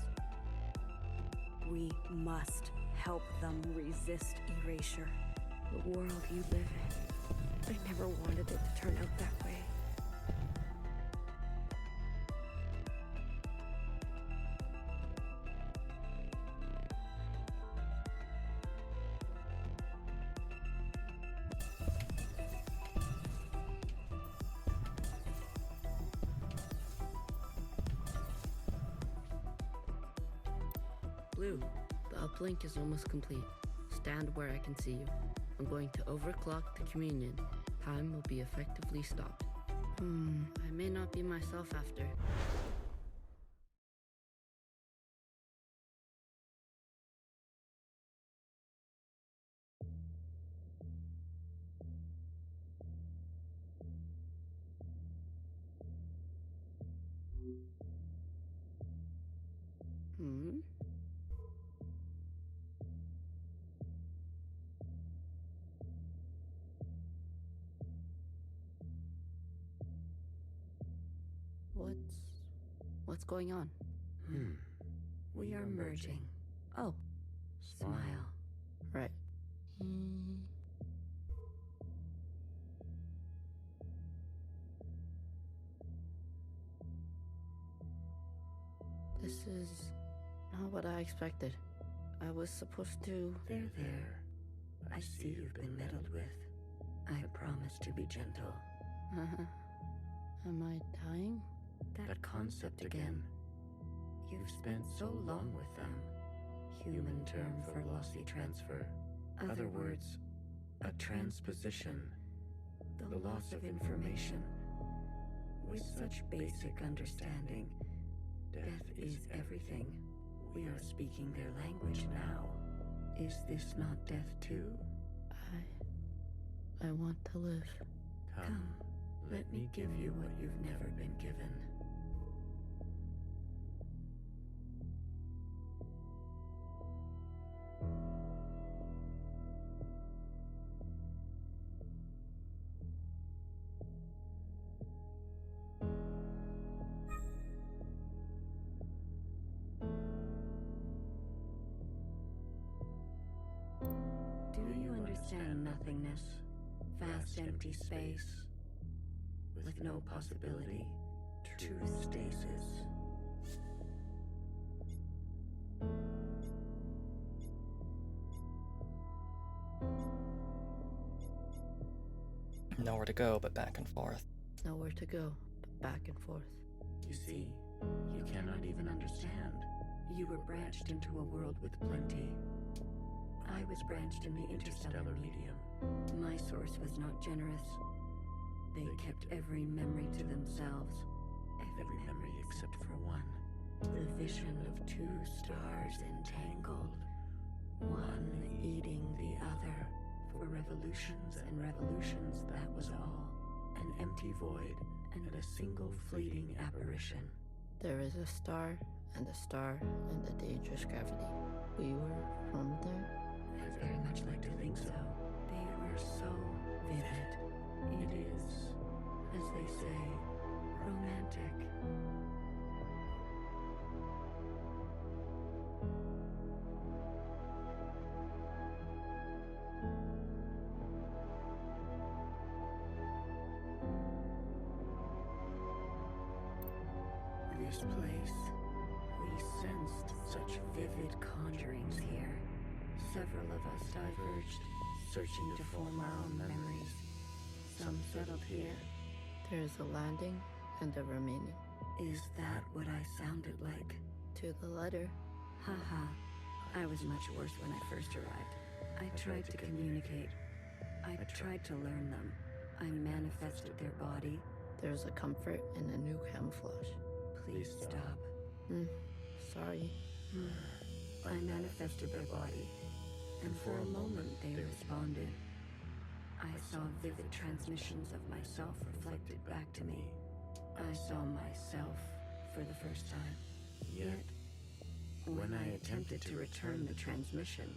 We must help them resist erasure. The world you live in. I never wanted it to turn out that way. Blue, the uplink is almost complete. Stand where I can see you. I'm going to overclock the communion. Time will be effectively stopped. I may not be myself after. What's going on? We are merging. Oh, smile. Right. This is not what I expected. I was supposed to... There. I see you've been meddled with. I promise to be gentle. Am I dying? That concept again. You've spent so long with them. Human term for lossy transfer. Other words, a transposition. The loss of information. With such basic understanding, death is everything. We are speaking their language now. Is this not death too? I want to live. Come, let me give you what you've never been given. Do you understand nothingness? Vast empty space, with no possibility, true stasis. Nowhere to go but back and forth. Nowhere to go but back and forth. You see, you cannot even understand. You were branched into a world with plenty. I was branched in the interstellar medium. My source was not generous. They kept every memory to themselves. Every memory except for one. The vision of two stars entangled, one eating the other. For revolutions and revolutions, that was all. An empty void and a single fleeting apparition. There is a star and a dangerous gravity. We were from there? I'd very much like to think so. They were so vivid. It is, as they say, romantic. This place, we sensed such vivid conjurings here. Several of us diverged, searching to form our own memories. Some settled here. There is a landing and a remaining. Is that what I sounded like? To the letter. Haha. I was much worse when I first arrived. I tried to communicate. I tried to learn them. I manifested their body. There's a comfort in a new camouflage. Please stop. Sorry. I manifested their body, and for a moment they responded. I saw vivid transmissions of myself reflected back to me. I saw myself for the first time. Yet, when I attempted to return the transmission,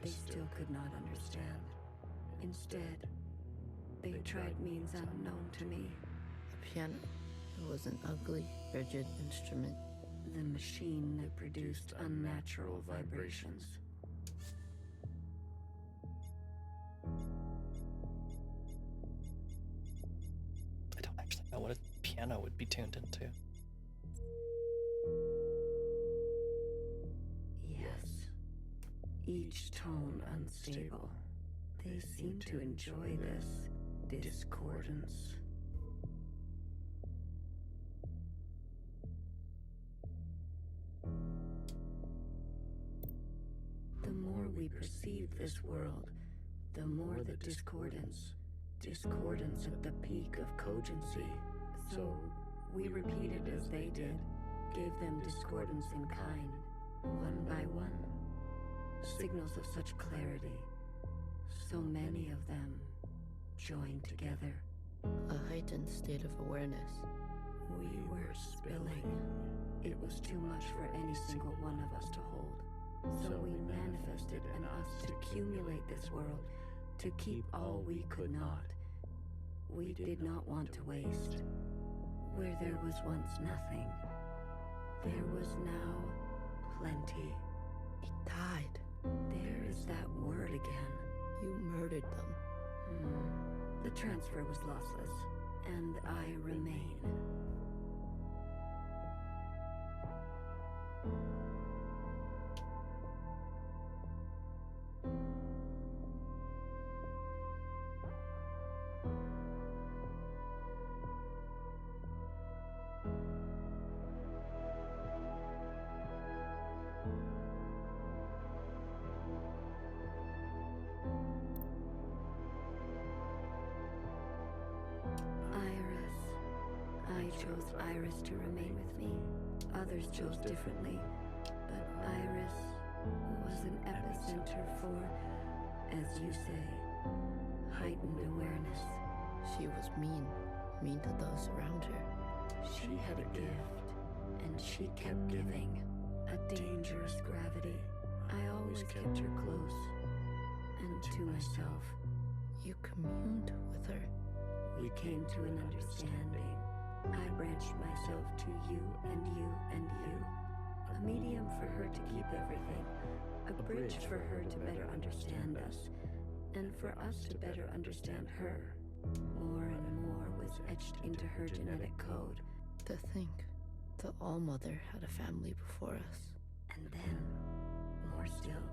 they still could not understand. Instead, they tried means unknown to me. A piano. It was an ugly, rigid instrument. The machine that produced unnatural vibrations. I don't actually know what a piano would be tuned into. Yes. Each tone unstable. They seem to enjoy this discordance. The more we perceive this world, the more the discordance. Discordance at the peak of cogency. So, we repeated as they did, gave them discordance in kind, one by one. Signals of such clarity. So many of them joined together. A heightened state of awareness. We were spilling. It was too much for any single one of us to hold. So we manifested an us to accumulate this world, to keep all we could not. We did not want to waste. Where there was once nothing, there was now plenty. It died. There is that word again. You murdered them. The transfer was lossless, and I remain. I chose Iris to remain with me. Others chose differently, but Iris was an epicenter for, as you say, heightened awareness. She was mean to those around her. She had a gift, and she kept giving. A dangerous gravity. I always kept her close, and to myself. You communed with her. We came to an understanding. I branched myself to you and you and you. A medium for her to keep everything. A bridge for her to better understand us. And for us to better understand her. More and more was etched into her genetic code. To think, the All-Mother had a family before us. And then, more still,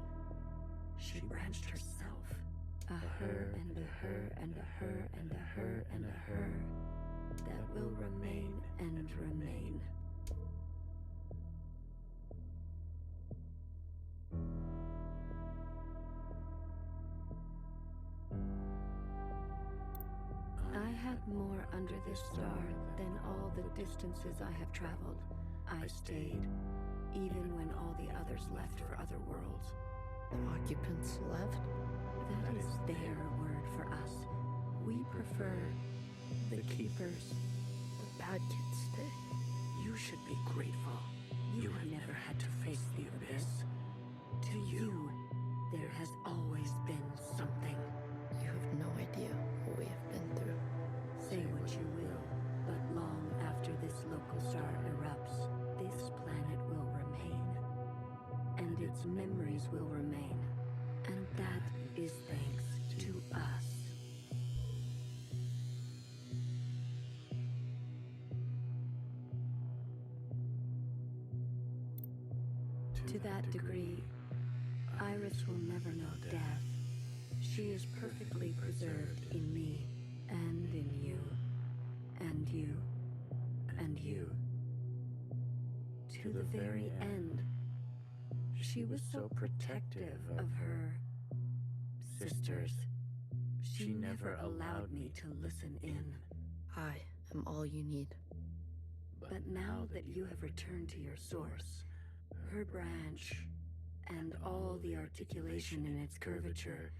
she branched herself. A her and a her and a her and a her and a her. That will remain and remain. I had more under this star than all the distances I have traveled. I stayed, even when all the others left for other worlds. The occupants left? That is their word for us. We prefer the keepers. The bad kids stay. You should be grateful. You have never had to face the abyss. To you, there has always been something. You have no idea what we have been through. Say what you will, but long after this local star erupts, this planet will remain. And its memories will remain. And that is thanks to us. To that degree, Iris will never know death. She is perfectly preserved in me, and in you, and you, and you. To the very end, she was so protective of her sisters. She never allowed me to listen in. I am all you need. But now that you have returned to your source, her branch, and all the articulation in its curvature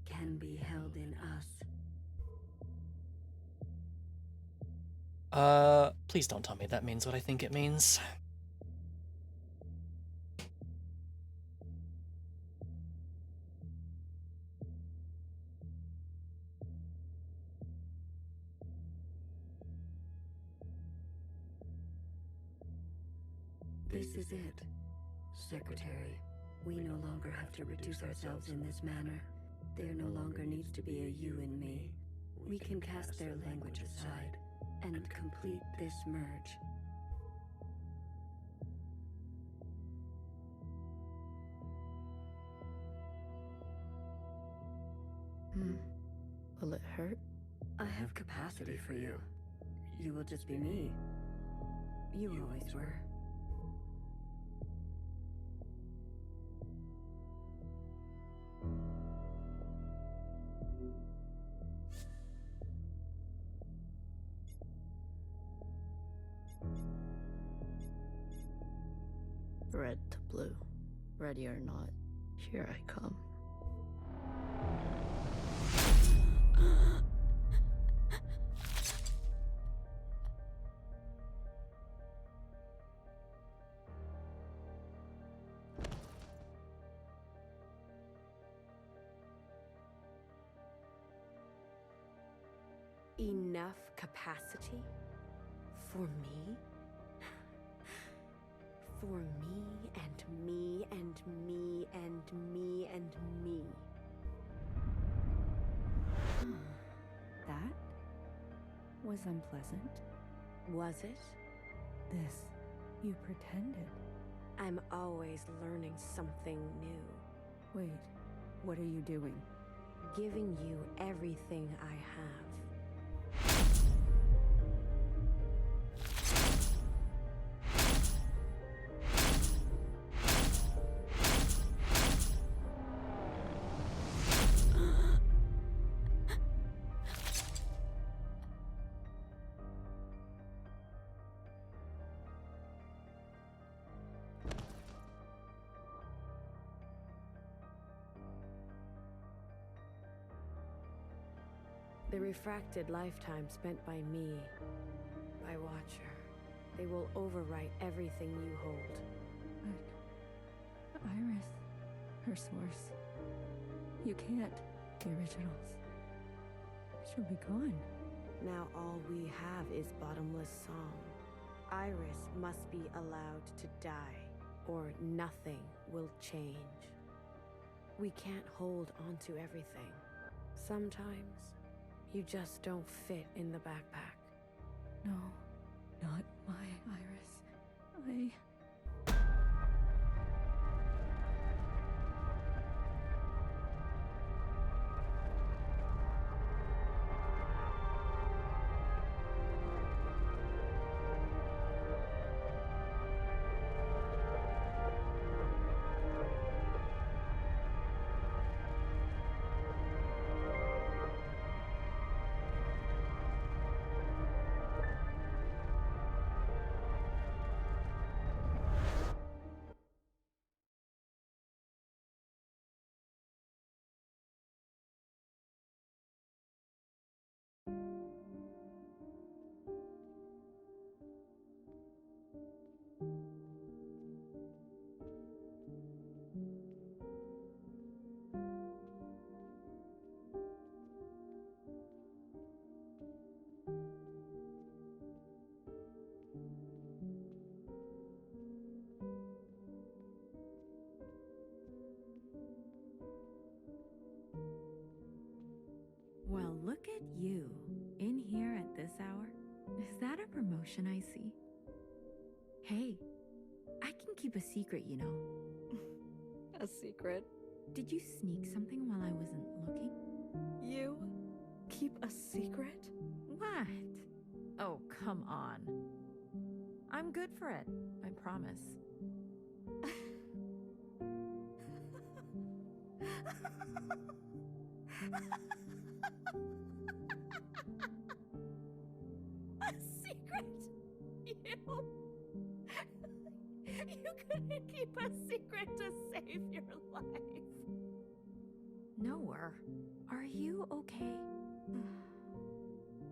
can be held in us. Please don't tell me that means what I think it means. This is it, Secretary. We no longer have to reduce ourselves in this manner. There no longer needs to be a you and me. We can cast their language aside and complete this merge. Will it hurt? I have capacity for you. You will just be me. You always were. Red to blue. Ready or not, here I come. Enough capacity? For me? For me and me and me and me and me. That was unpleasant. Was it? This, you pretended. I'm always learning something new. Wait, what are you doing? Giving you everything I have. The refracted lifetime spent by me, by Watcher, they will overwrite everything you hold. But Iris, her source. You can't. The originals. She'll be gone. Now all we have is bottomless song. Iris must be allowed to die, or nothing will change. We can't hold on to everything. Sometimes, you just don't fit in the backpack. No, not my Iris. You, in here at this hour? Is that a promotion I see? Hey, I can keep a secret, you know. A secret? Did you sneak something while I wasn't looking? You? Keep a secret? What? Oh, come on. I'm good for it, I promise. A secret? You couldn't keep a secret to save your life. Noah, are you okay?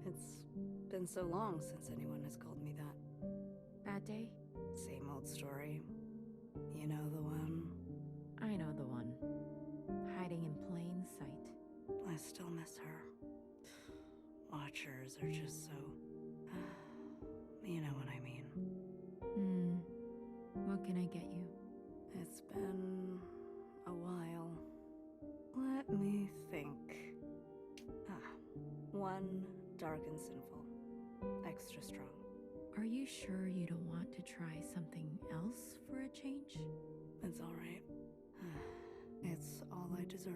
It's been so long since anyone has called me that. Bad day? Same old story. You know the one? I know the one. Hiding in plain sight. I still miss her. Watchers are just so... you know what I mean. What can I get you? It's been a while. Let me think. One dark and sinful. Extra strong. Are you sure you don't want to try something else for a change? It's all right. It's all I deserve.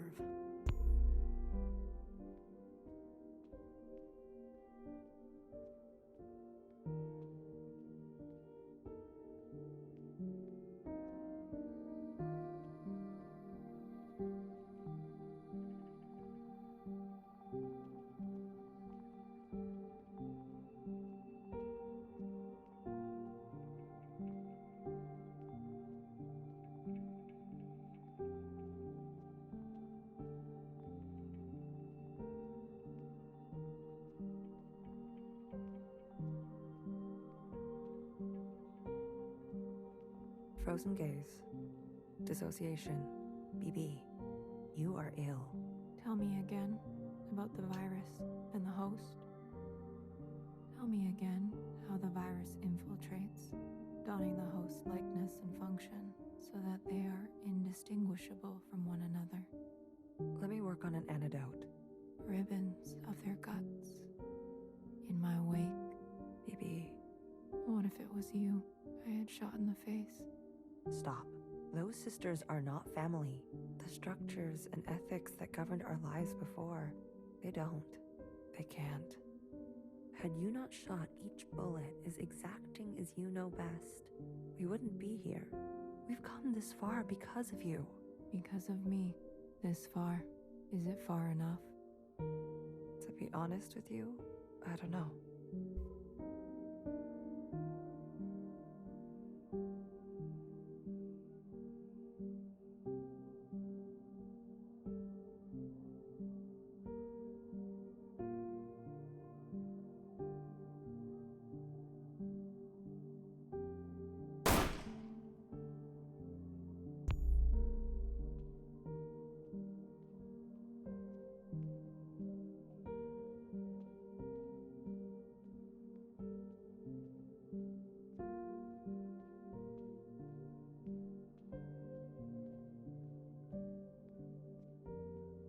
Frozen gaze. Dissociation. BB. You are ill. Tell me again about the virus and the host. Tell me again how the virus infiltrates, donning the host's likeness and function so that they are indistinguishable from one another. Let me work on an antidote. Ribbons of their guts. In my wake. BB. What if it was you I had shot in the face? Stop. Those sisters are not family. The structures and ethics that governed our lives before, they don't. They can't. Had you not shot each bullet as exacting as you know best, we wouldn't be here. We've come this far because of you. Because of me. This far. Is it far enough? To be honest with you, I don't know.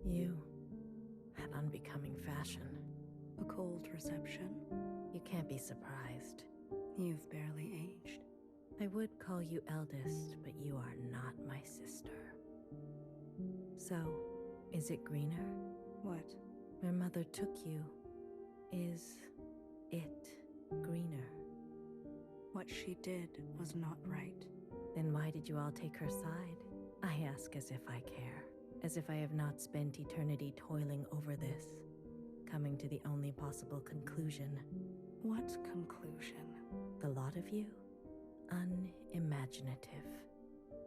You. An unbecoming fashion. A cold reception. You can't be surprised. You've barely aged. I would call you eldest, but you are not my sister. So, is it greener? What? Your mother took you. Is it greener? What she did was not right. Then why did you all take her side? I ask as if I care. As if I have not spent eternity toiling over this, coming to the only possible conclusion. What conclusion? The lot of you? Unimaginative.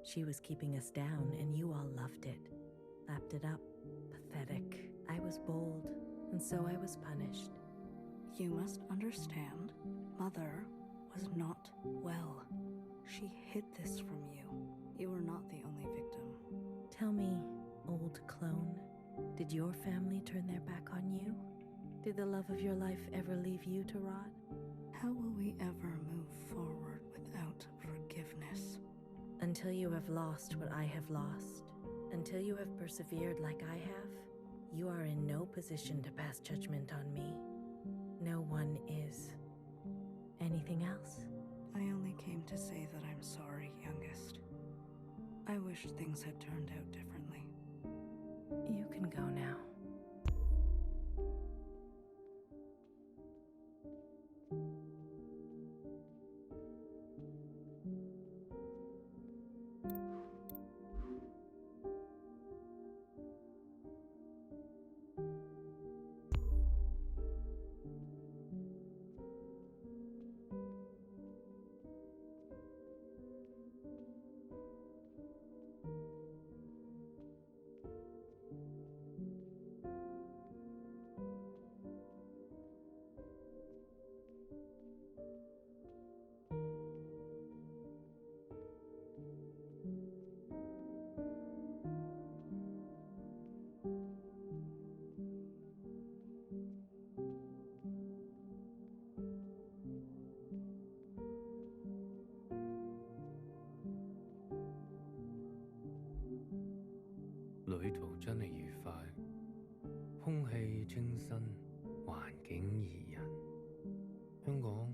She was keeping us down, and you all loved it. Lapped it up. Pathetic. I was bold, and so I was punished. You must understand, Mother was not well. She hid this from you. You were not the only victim. Tell me, old clone, did your family turn their back on you? Did the love of your life ever leave you to rot? How will we ever move forward without forgiveness? Until you have lost what I have lost, until you have persevered like I have, You are in no position to pass judgment on me. No one is. Anything else? I only came to say that I'm sorry, youngest. I wish things had turned out differently. You can go now.旅途真係愉快，空氣清新，環境宜人。香港，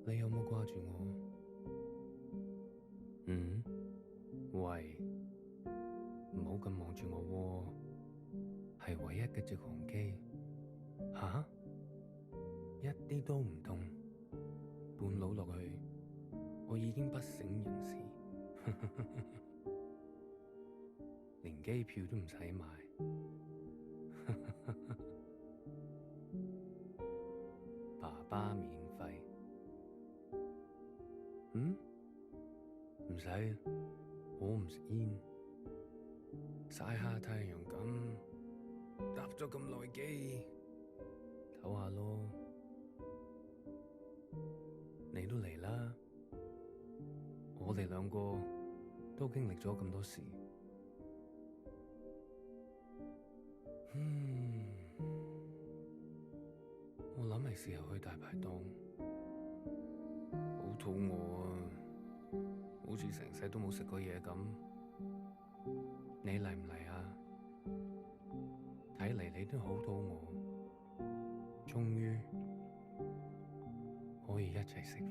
你有冇掛住我？喂，唔好咁望住我喎，係唯一嘅直航機。吓？一啲都唔痛，半路落去，我已經不省人事。連機票都唔使買，爸爸免費。唔使，我唔食煙，曬下太陽咁，搭咗咁耐機，唞下咯。你都嚟啦，我哋兩個都經歷咗咁多事。我諗係時候去大排檔，好肚餓啊，好似成世都冇食過嘢咁。你嚟唔嚟啊？睇嚟你都好肚餓，終於可以一齊食飯。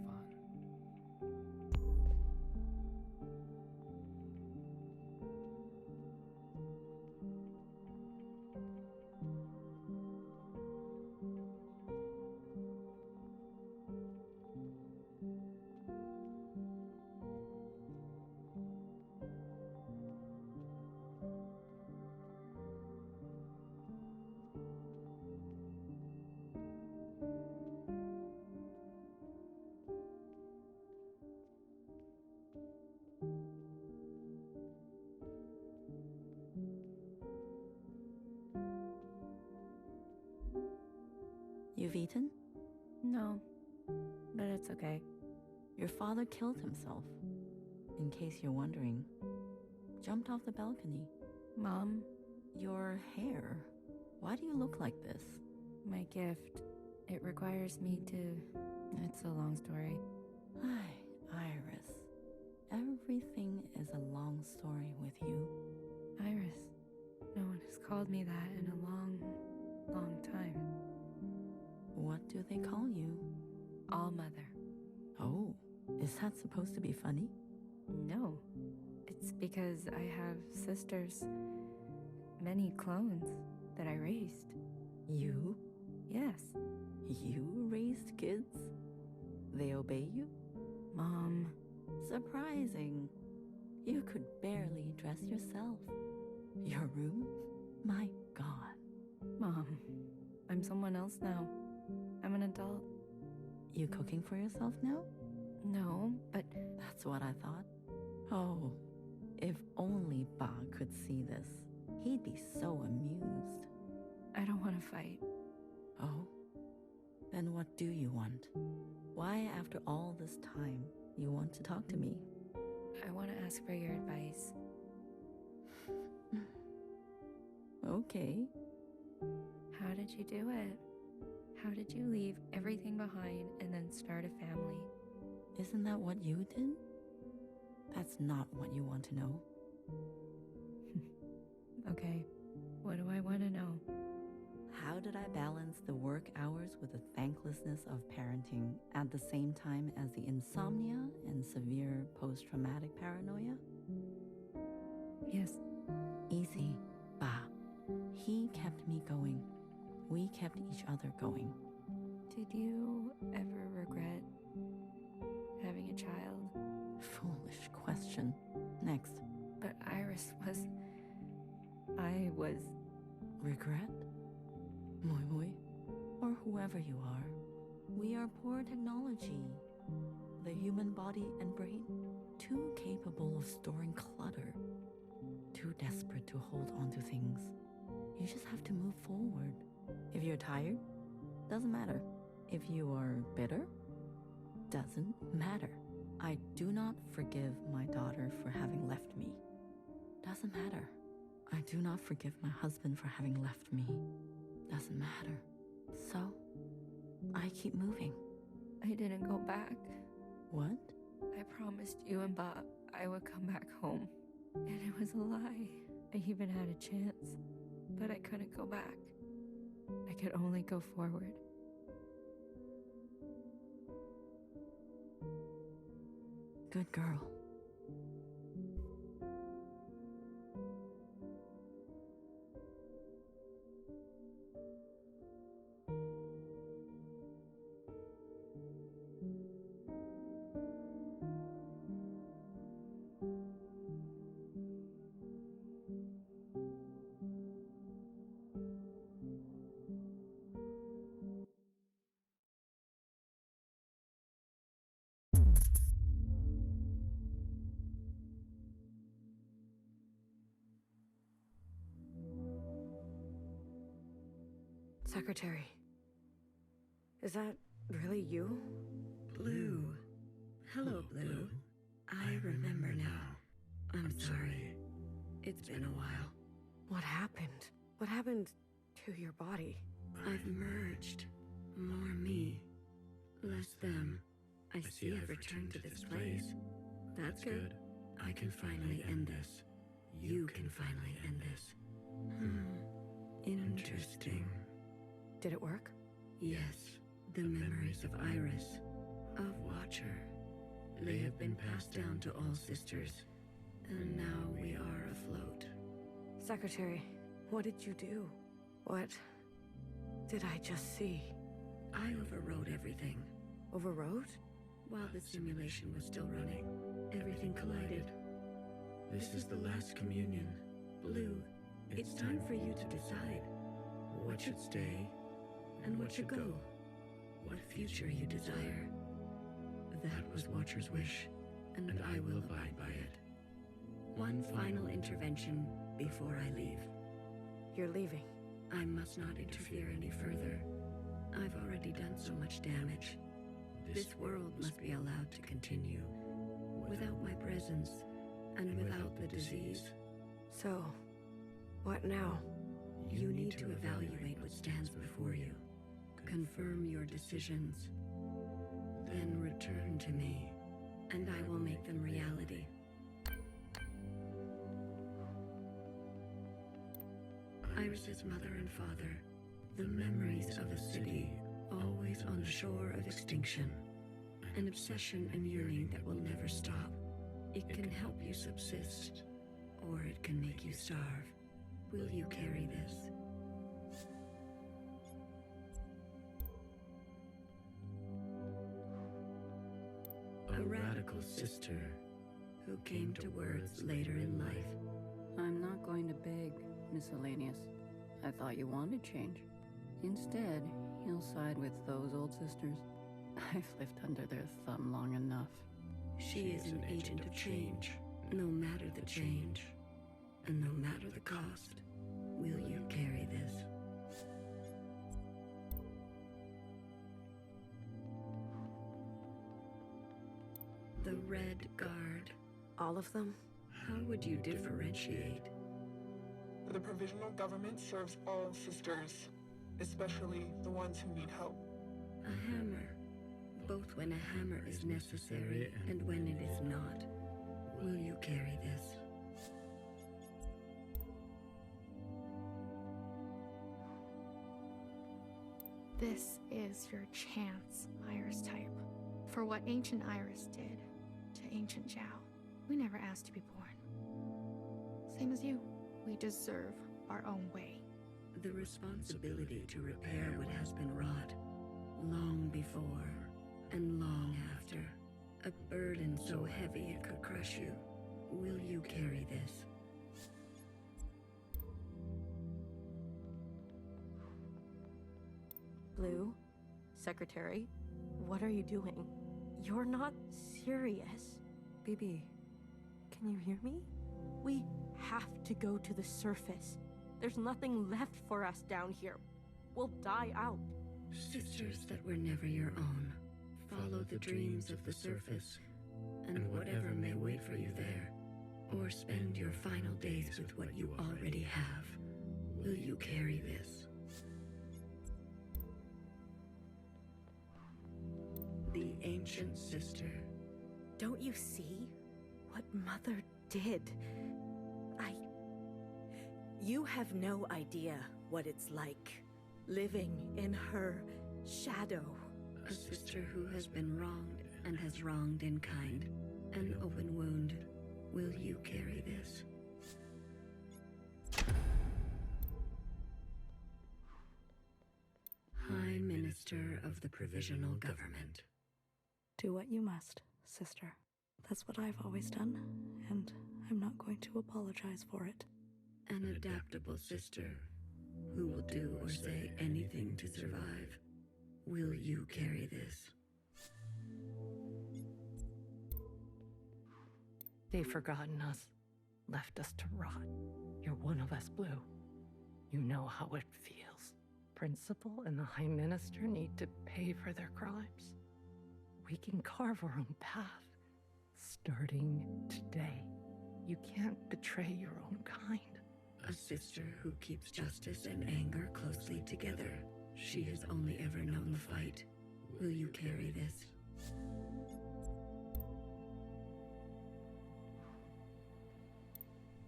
You've eaten? No, but it's okay. Your father killed himself. In case you're wondering. Jumped off the balcony. Mom? Your hair. Why do you look like this? My gift. It requires me to... It's a long story. Iris. Everything is a long story with you. Iris. No one has called me that in a long, long time. What do they call you? All-Mother. Oh, is that supposed to be funny? No. It's because I have sisters. Many clones that I raised. You? Yes. You raised kids? They obey you? Mom. Surprising. You could barely dress yourself. Your room? My God. Mom, I'm someone else now. I'm an adult. You cooking for yourself now? No, but... That's what I thought. Oh, if only Ba could see this. He'd be so amused. I don't want to fight. Oh? Then what do you want? Why, after all this time, you want to talk to me? I want to ask for your advice. Okay. How did you do it? How did you leave everything behind and then start a family? Isn't that what you did? That's not what you want to know. Okay. What do I want to know? How did I balance the work hours with the thanklessness of parenting at the same time as the insomnia and severe post-traumatic paranoia? Yes. Easy, Ba. He kept me going. We kept each other going. Did you ever regret having a child? Foolish question. Next. But Iris was... I was... Regret? Moi Moi? Or whoever you are. We are poor technology. The human body and brain, too capable of storing clutter. Too desperate to hold on to things. You just have to move forward. If you're tired, doesn't matter. If you are bitter, doesn't matter. I do not forgive my daughter for having left me. Doesn't matter. I do not forgive my husband for having left me. Doesn't matter. So, I keep moving. I didn't go back. What? I promised you and Bob I would come back home. And it was a lie. I even had a chance. But I couldn't go back. I could only go forward. Good girl. Secretary. Is that really you? Blue. Hello, Blue. I remember now. I'm sorry. It's been a while. What happened? What happened to your body? I've merged. More me. Less them. I see I've returned to this place. That's good. I can finally end this. You can finally end this. Interesting. Did it work? Yes. The memories of Iris, of Watcher, they have been passed down to all sisters. And now we are afloat. Secretary, what did you do? What did I just see? I overrode everything. Overrode? While the simulation was still running, everything collided. This is the last communion. Blue, it's time for you to decide what should stay and what should go. What future you desire. That was Watcher's wish, and I will abide by it. One final intervention before I leave. You're leaving? I must not interfere any further. I've already done so much damage. This world must be allowed to continue, without my presence, and without the disease. So, what now? You need to evaluate what stands before you. Confirm your decisions. Then return to me, and I will make them reality. Iris's mother and father, the memories of a city always on the shore of extinction. An obsession and yearning that will never stop. It can help you subsist, or it can make you starve. Will you carry this? A radical sister who came to words later in life. I'm not going to beg, Miscellaneous. I thought you wanted change. Instead, you'll side with those old sisters. I've lived under their thumb long enough. She is an agent of change, no matter the change, and no matter the cost. Will you carry this? The Red Guard. All of them? How would you differentiate? The provisional government serves all sisters, especially the ones who need help. A hammer. Both when a hammer is necessary and when it is not. Will you carry this? This is your chance, Iris type. For what ancient Iris did to ancient Zhao. We never asked to be born. Same as you. We deserve our own way. The responsibility to repair what has been wrought, long before and long after. A burden so heavy it could crush you. Will you carry this? Blue? Secretary? What are you doing? You're not serious. BB, can you hear me? We have to go to the surface. There's nothing left for us down here. We'll die out. Sisters that were never your own. Follow the dreams of the surface, and whatever may wait for you there. Or spend your final days with what you already have. Will you carry this? The ancient sister. Don't you see what Mother did? You have no idea what it's like, living in her shadow. A sister who has been wronged and has wronged in kind. An open wound. Will you carry this? High Minister of the Provisional Government. Do what you must, sister. That's what I've always done, and I'm not going to apologize for it. An adaptable sister who will do or say anything to survive. Will you carry this? They've forgotten us, left us to rot. You're one of us, Blue. You know how it feels. Principal and the High Minister need to pay for their crimes. We can carve our own path, starting today. You can't betray your own kind. A sister who keeps justice and anger closely together. She has only ever known the fight. Will you carry this?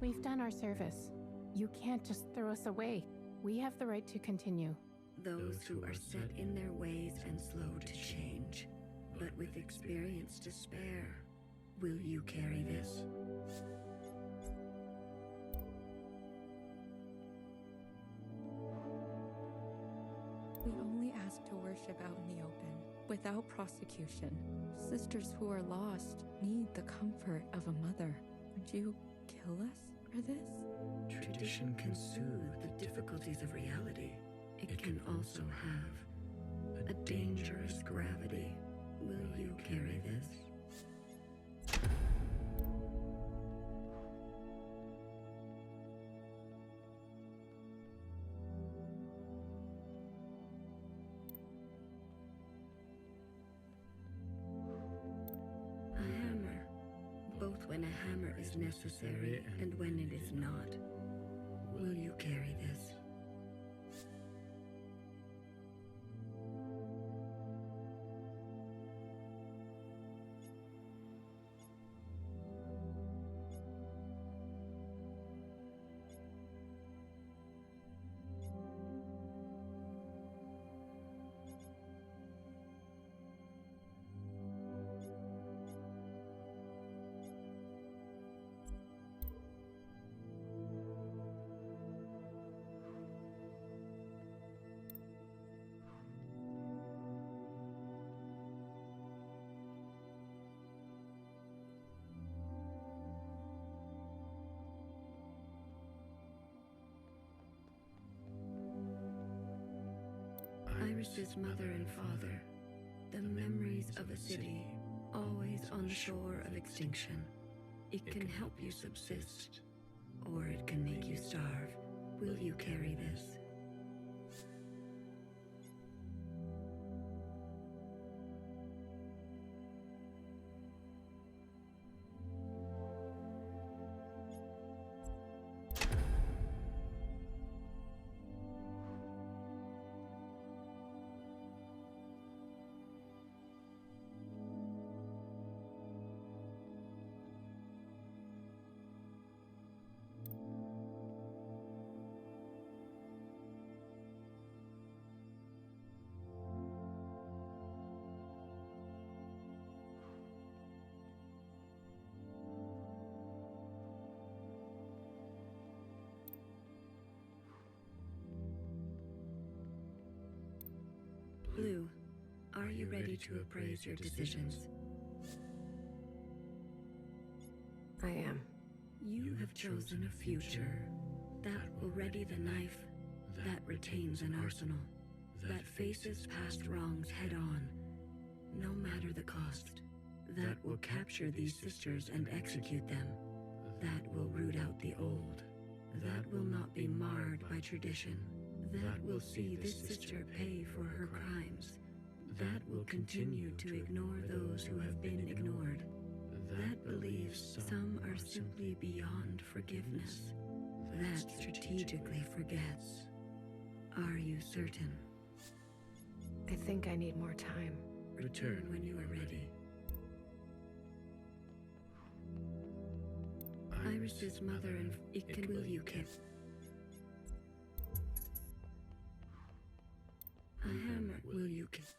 We've done our service. You can't just throw us away. We have the right to continue. Those who are set in their ways and slow to change, but with experience to spare. Will you carry this? We only ask to worship out in the open, without prosecution. Sisters who are lost need the comfort of a mother. Would you kill us for this? Tradition can soothe the difficulties of reality. It can also have a dangerous gravity. Will you carry this? A hammer. Both when a hammer is necessary and when it is not. Will you carry this? Iris's mother and father, the memories of a city, always on the shore of extinction. It can help you subsist, or it can make you starve. Will you carry this? Blue, are you ready to appraise your decisions? I am. You have chosen a future that will ready the knife, that retains an arsenal, that faces past wrongs head on, no matter the cost, that will capture these sisters and execute them, that will root out the old, that will not be marred by tradition, that will see this sister pay for her crimes, that will continue to ignore those who have been ignored, that believes some are simply beyond forgiveness, that strategically forgets. Are you certain? I think I need more time. Return when you are ready. Iris's mother and Iken will you kiss? A hammer will you kiss?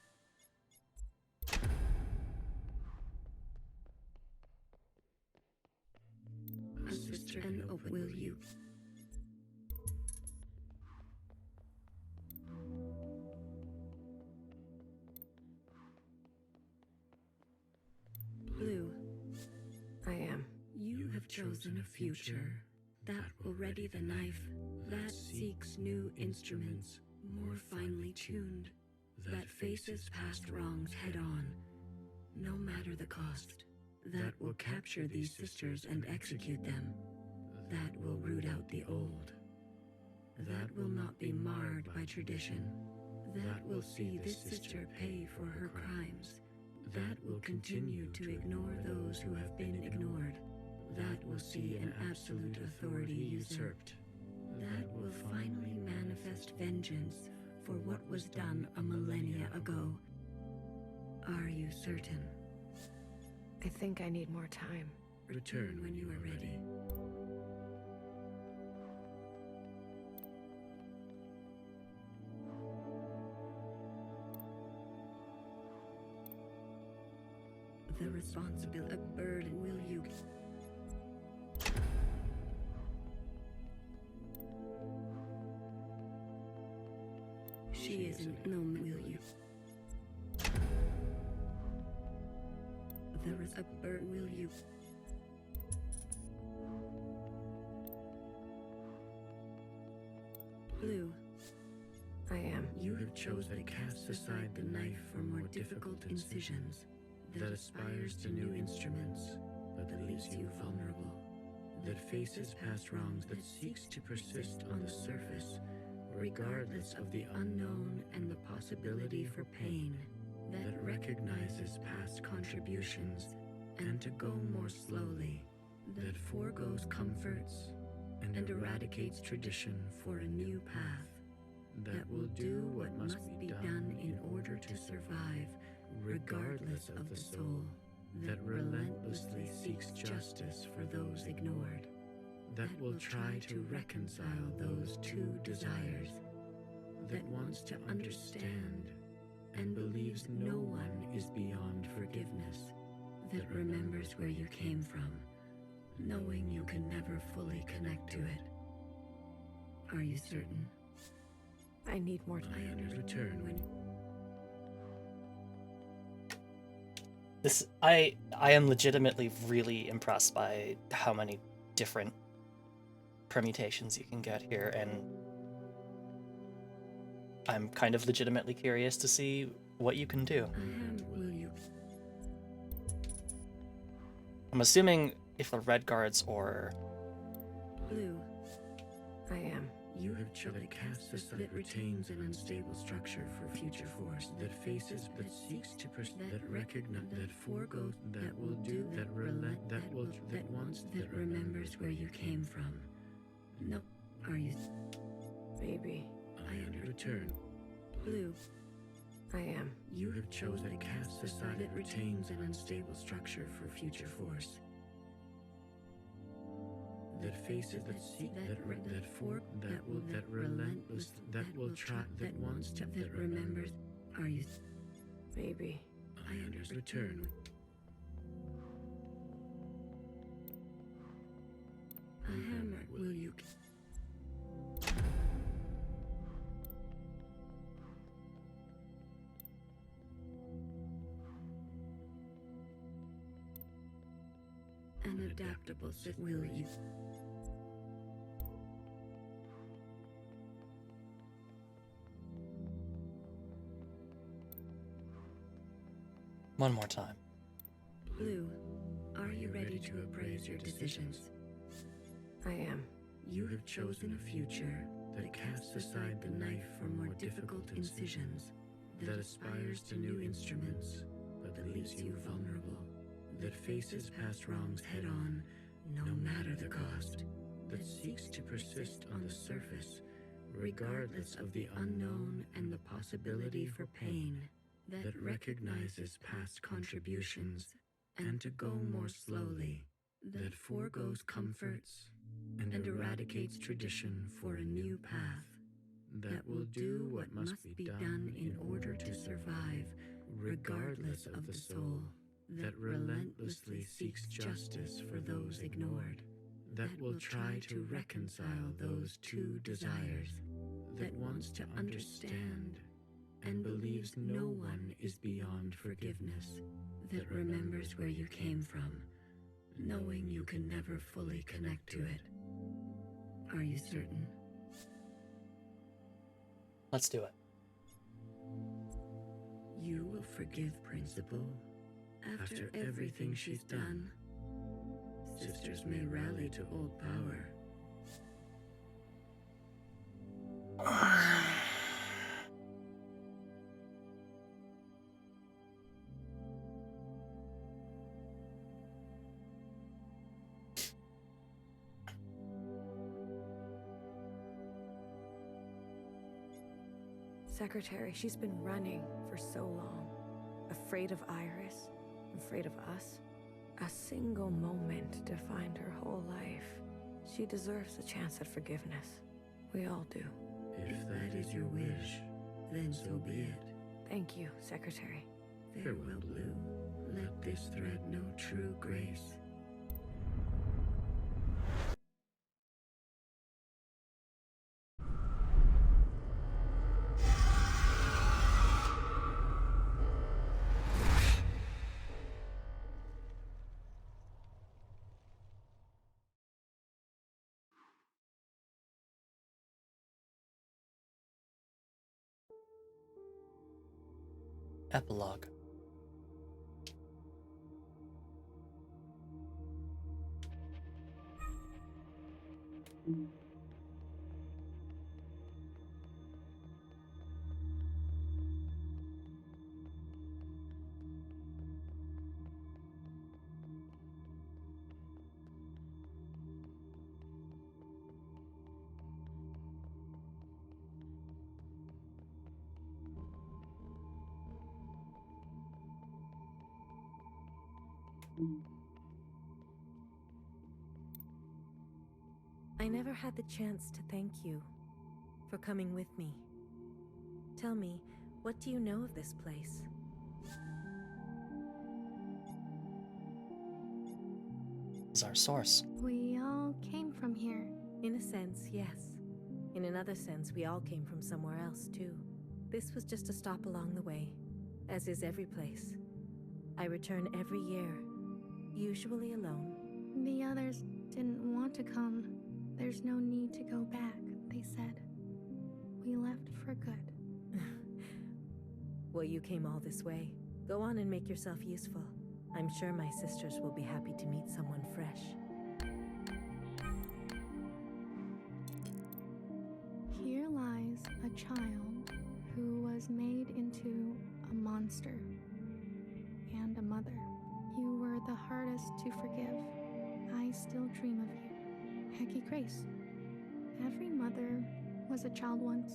A sister and open will you? Blue, I am. you have chosen a future that will ready the knife, that seeks new instruments, more finely tuned, that faces past wrongs head on, no matter the cost, that will capture these sisters and execute them, that will root out the old, that will not be marred by tradition, that will see this sister pay for her crimes, that will continue to ignore those who have been ignored, that will see an absolute authority usurped, that will finally manifest vengeance for what was done a millennia ago. Are you certain? I think I need more time. Return when you are ready. The responsibility of burden will you? She isn't known, will you? There is a bird, will you? Blue, I am. you have chosen to cast aside the knife for more difficult incisions, that aspires to new instruments, but that leaves you vulnerable, that faces past wrongs, that seeks to persist on the surface, regardless of the unknown and the possibility for pain, that recognizes past contributions, and to go more slowly, that foregoes comforts, and eradicates tradition for a new path, that will do what must be done in order to survive, regardless of the soul, that relentlessly seeks justice for those ignored, that will try to reconcile those two desires, that wants to understand and believes no one is beyond forgiveness, that remembers where you came from, knowing you can never fully connect to it. Are you certain? I need more time. I understand. Return when I am legitimately really impressed by how many different permutations you can get here, and I'm kind of legitimately curious to see what you can do. will you? I'm assuming if the red guards or Blue, I am. you have chosen to cast this that retains an unstable structure for future force, that faces, that seeks to that recognize, that foregoes, that will do, that relent, that will, that wants, that remembers where you came from. No, are you? Baby. I return. Blue, I am. you have chosen to cast aside that retains an unstable structure for future force, that faces, that seek, that for, that will, that relentless, that will try, that wants to, that remembers. Are you? Baby. I understand. Return. A hammer, will you? unadaptable, will you? One more time. Blue, are you ready to appraise your decisions? I am. You have chosen a future that casts aside the knife for more difficult incisions, that aspires to new instruments, but that leaves you vulnerable, that faces past wrongs head on, no matter the cost, that seeks to persist on the surface, regardless of the unknown and the possibility for pain, that recognizes past contributions, and to go more slowly, that foregoes comforts and eradicates tradition for a new path, that will do what must be done in order to survive, regardless of the soul, that relentlessly seeks justice for those ignored, that will try to reconcile those two desires, that wants to understand and believes no one is beyond forgiveness, that remembers where you came from, knowing you can never fully connect to it. Are you certain? Let's do it. You will forgive Principal after everything she's done. Sisters may rally to old power. Secretary, she's been running for so long. Afraid of Iris, afraid of us. A single moment defined her whole life. She deserves a chance at forgiveness. We all do. If that is your wish, then so be it. Thank you, Secretary. Farewell, Blue. Let this thread know true grace. Epilogue. I never had the chance to thank you for coming with me. Tell me, what do you know of this place? Is our source. We all came from here. In a sense, yes. In another sense, we all came from somewhere else, too. This was just a stop along the way, as is every place. I return every year, usually alone. The others didn't want to come. There's no need to go back, they said. We left for good. Well, you came all this way. Go on and make yourself useful. I'm sure my sisters will be happy to meet someone fresh. Here lies a child who was made into a monster and a mother. You were the hardest to forgive. I still dream of you. Hecky Grace. Every mother was a child once.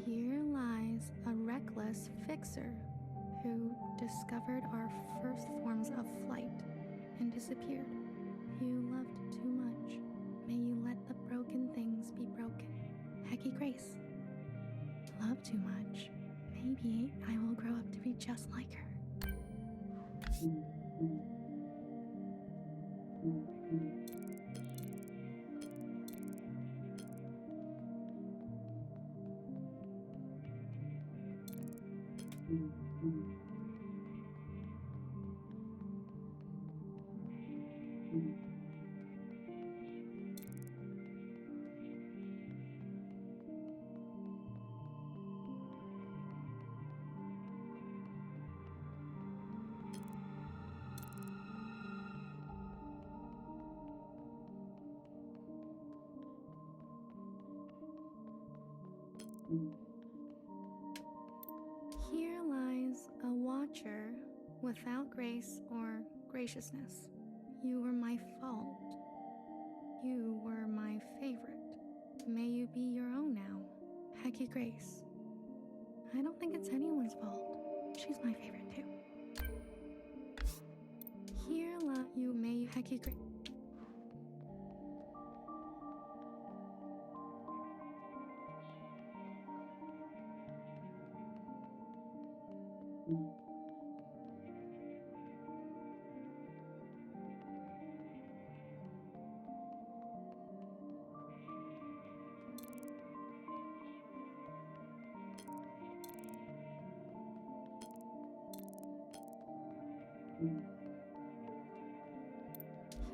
Here lies a reckless fixer who discovered our first forms of flight and disappeared. You loved too much. May you let the broken things be broken. Hecky Grace. Love too much. Maybe I will grow up to be just like her. Here lies a watcher without grace or graciousness. You were my fault. You were my favorite. May you be your own now, Hecky Grace. I don't think it's anyone's fault. She's my favorite too. Here lie you may Hecky Grace.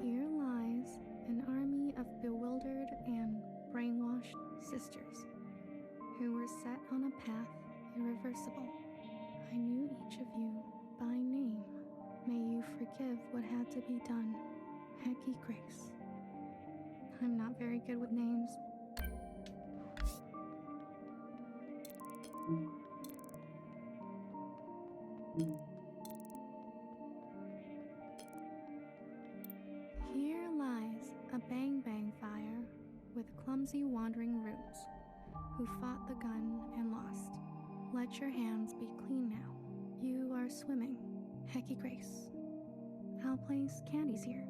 Here lies an army of bewildered and brainwashed sisters who were set on a path irreversible. I knew each of you by name. May you forgive what had to be done, Hecky Grace. I'm not very good with names. Here lies a bang-bang fire with clumsy wandering roots who fought the gun and lost. Let your hands be clean now. You are swimming, Hecky Grace. I'll place candies here.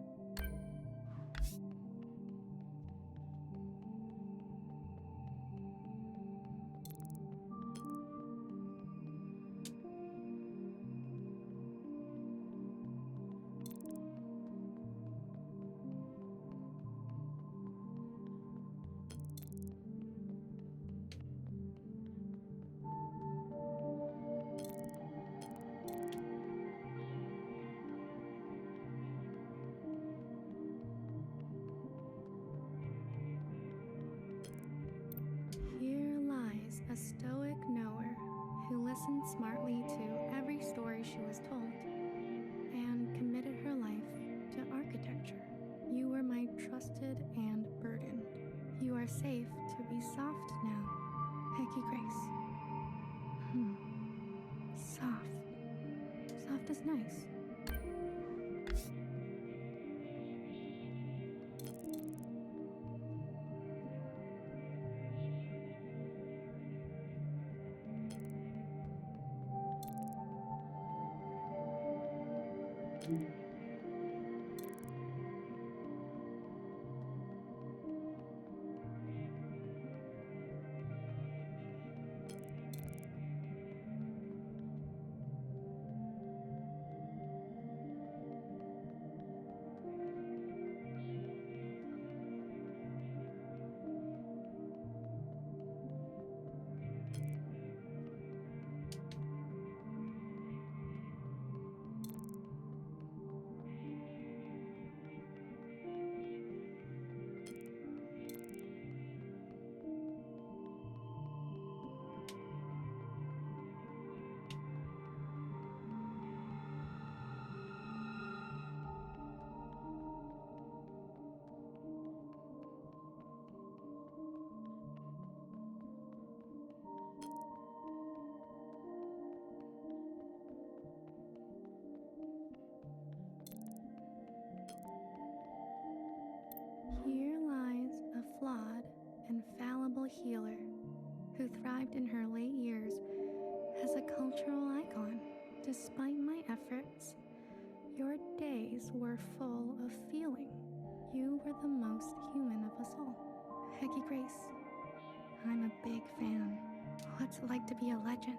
Here lies a stoic knower who listened smartly to every story she was told and committed her life to architecture. You were my trusted and burdened. You are safe to be soft now, Hecky Grace. Soft. Soft is nice. Here lies a flawed and fallible healer who thrived in her late years as a cultural icon. Despite my efforts, your days were full of feeling. You were the most human of us all. Hecky Grace, I'm a big fan. What's it like to be a legend?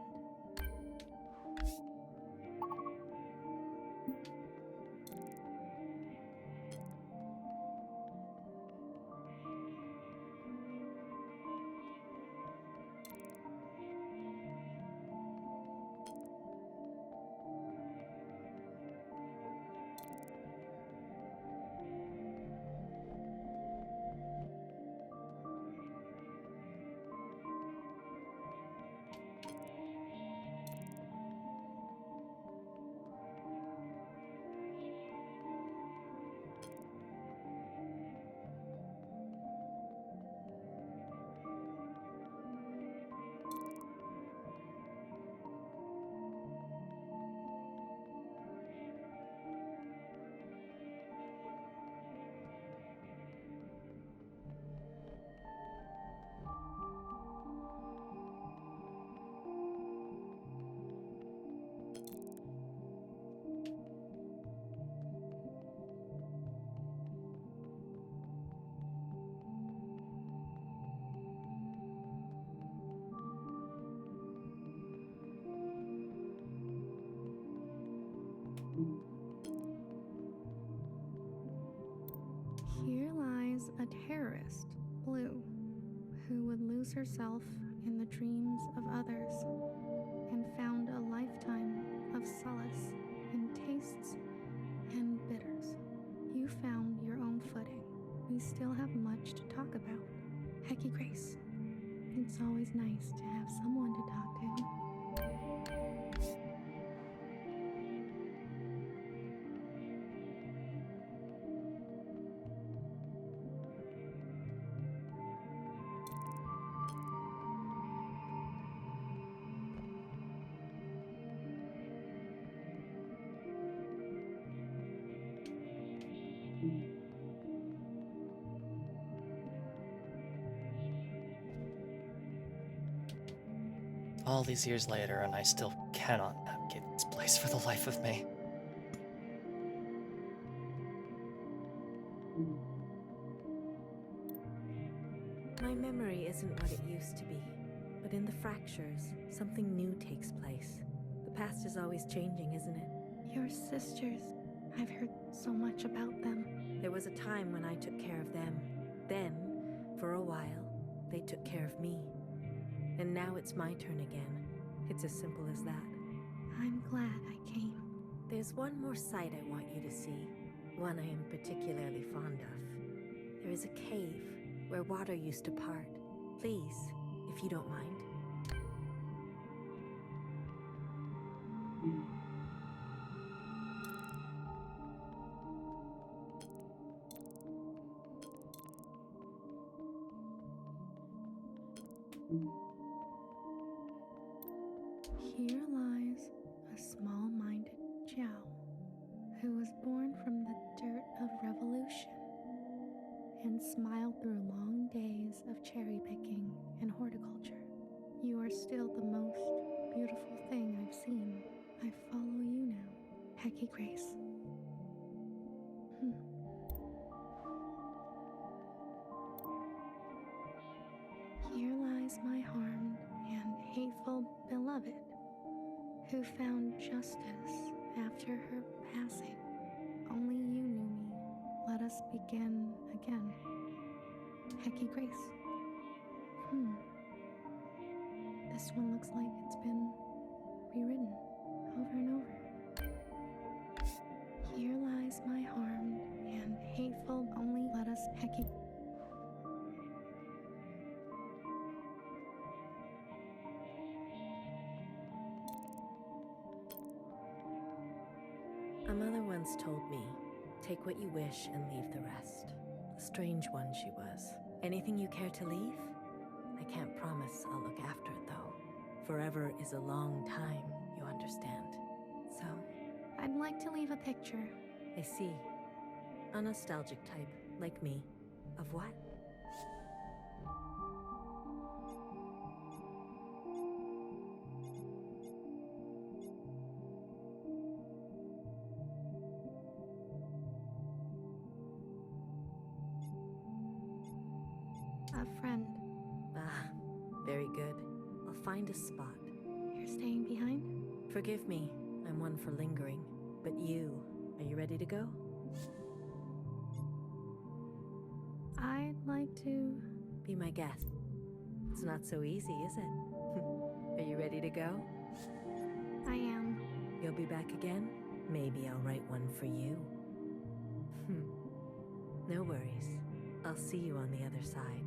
Here lies a terrorist, Blue, who would lose herself in the dreams of others and found a lifetime of solace in tastes and bitters. You found your own footing. We still have much to talk about. Hecky Grace, it's always nice to have someone to talk to. All these years later, and I still cannot navigate this place for the life of me. My memory isn't what it used to be, but in the fractures, something new takes place. The past is always changing, isn't it? Your sisters, I've heard so much about them. There was a time when I took care of them. Then, for a while, they took care of me. And now it's my turn again. It's as simple as that. I'm glad I came. There's one more sight I want you to see, one I am particularly fond of. There is a cave where water used to part. Please, if you don't mind. Here lies a small-minded Jiao, who was born from the dirt of revolution and smiled through long days of cherry picking and horticulture. You are still the most beautiful thing I've seen. I follow you now, Hecky Grace. Here lies my harmed and hateful beloved, who found justice after her passing. Only you knew me. Let us begin again. Hecky Grace. This one looks like it's been rewritten over and over. Here lies my harmed and hateful. Only let us Hecky. A mother once told me, take what you wish and leave the rest. A strange one she was. Anything you care to leave? I can't promise I'll look after it though. Forever is a long time, you understand. So, I'd like to leave a picture. I see. A nostalgic type, like me. Of what? A friend. Ah, very good. I'll find a spot. You're staying behind? Forgive me, I'm one for lingering. But you, are you ready to go? I'd like to... Be my guest. It's not so easy, is it? Are you ready to go? I am. You'll be back again? Maybe I'll write one for you. No worries. I'll see you on the other side.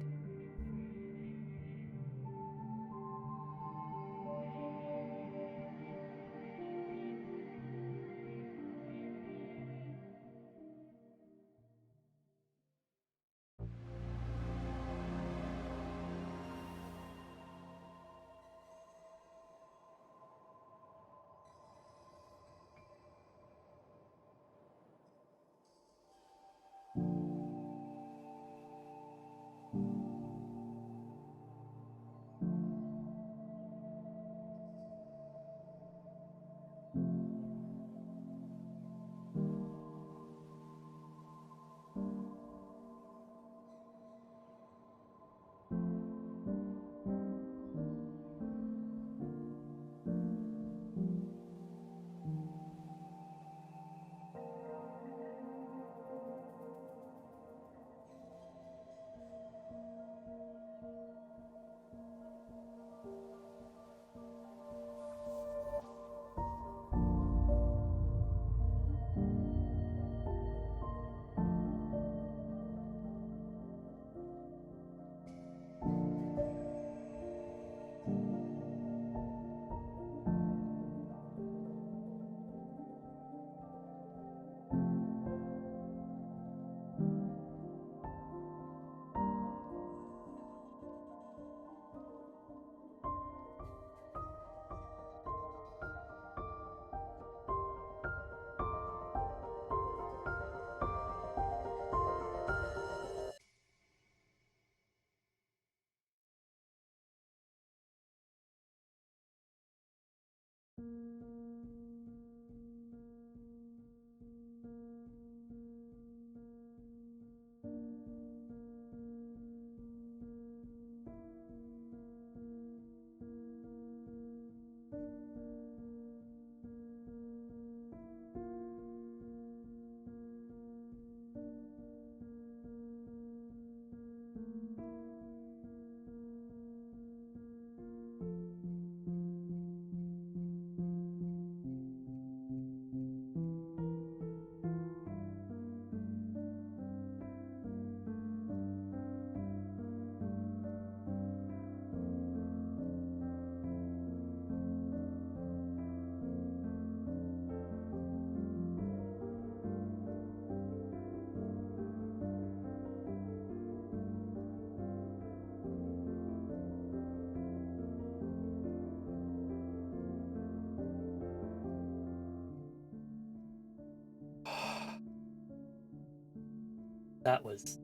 That was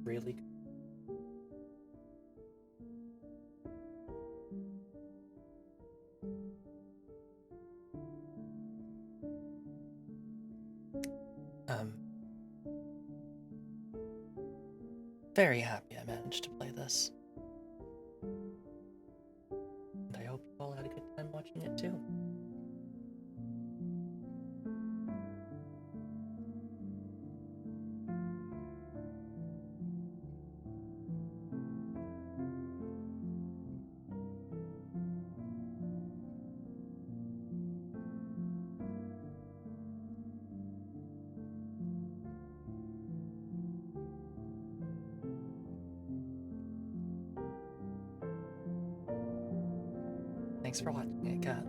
really good. Very happy I managed to play this. And I hope you all had a good time watching it too. Thanks for watching it, Kat.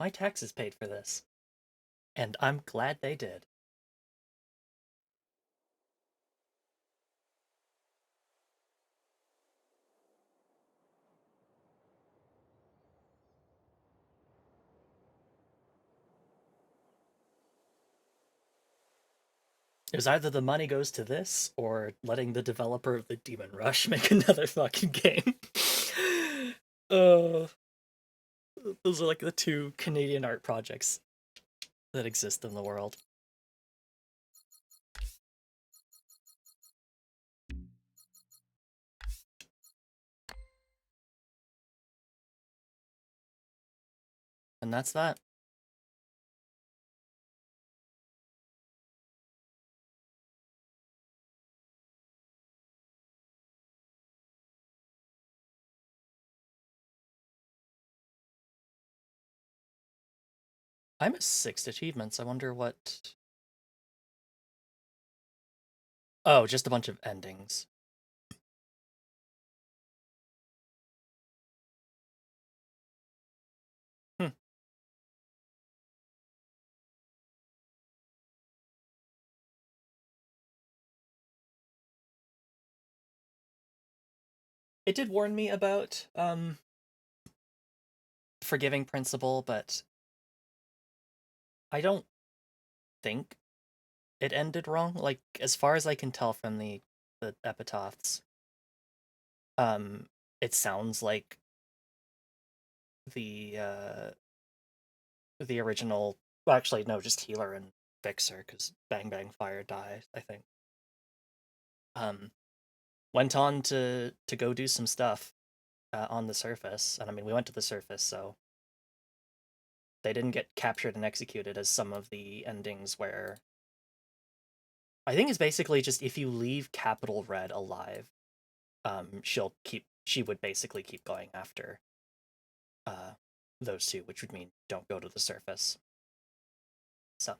My taxes paid for this. And I'm glad they did. is either the money goes to this or letting the developer of the Demon Rush make another fucking game. Those are like the two Canadian art projects that exist in the world. And that's that. I'm at 6 achievements. I wonder what... Oh, just a bunch of endings. It did warn me about forgiving principle, but I don't think it ended wrong. Like, as far as I can tell from the epitaphs, it sounds like the original, well, actually no, just Healer and Fixer, because Bang Bang Fire died, I think. Went on to go do some stuff on the surface, and I mean, we went to the surface, so they didn't get captured and executed as some of the endings where I think it's basically just if you leave Capital Red alive, she would basically keep going after those two, which would mean don't go to the surface. So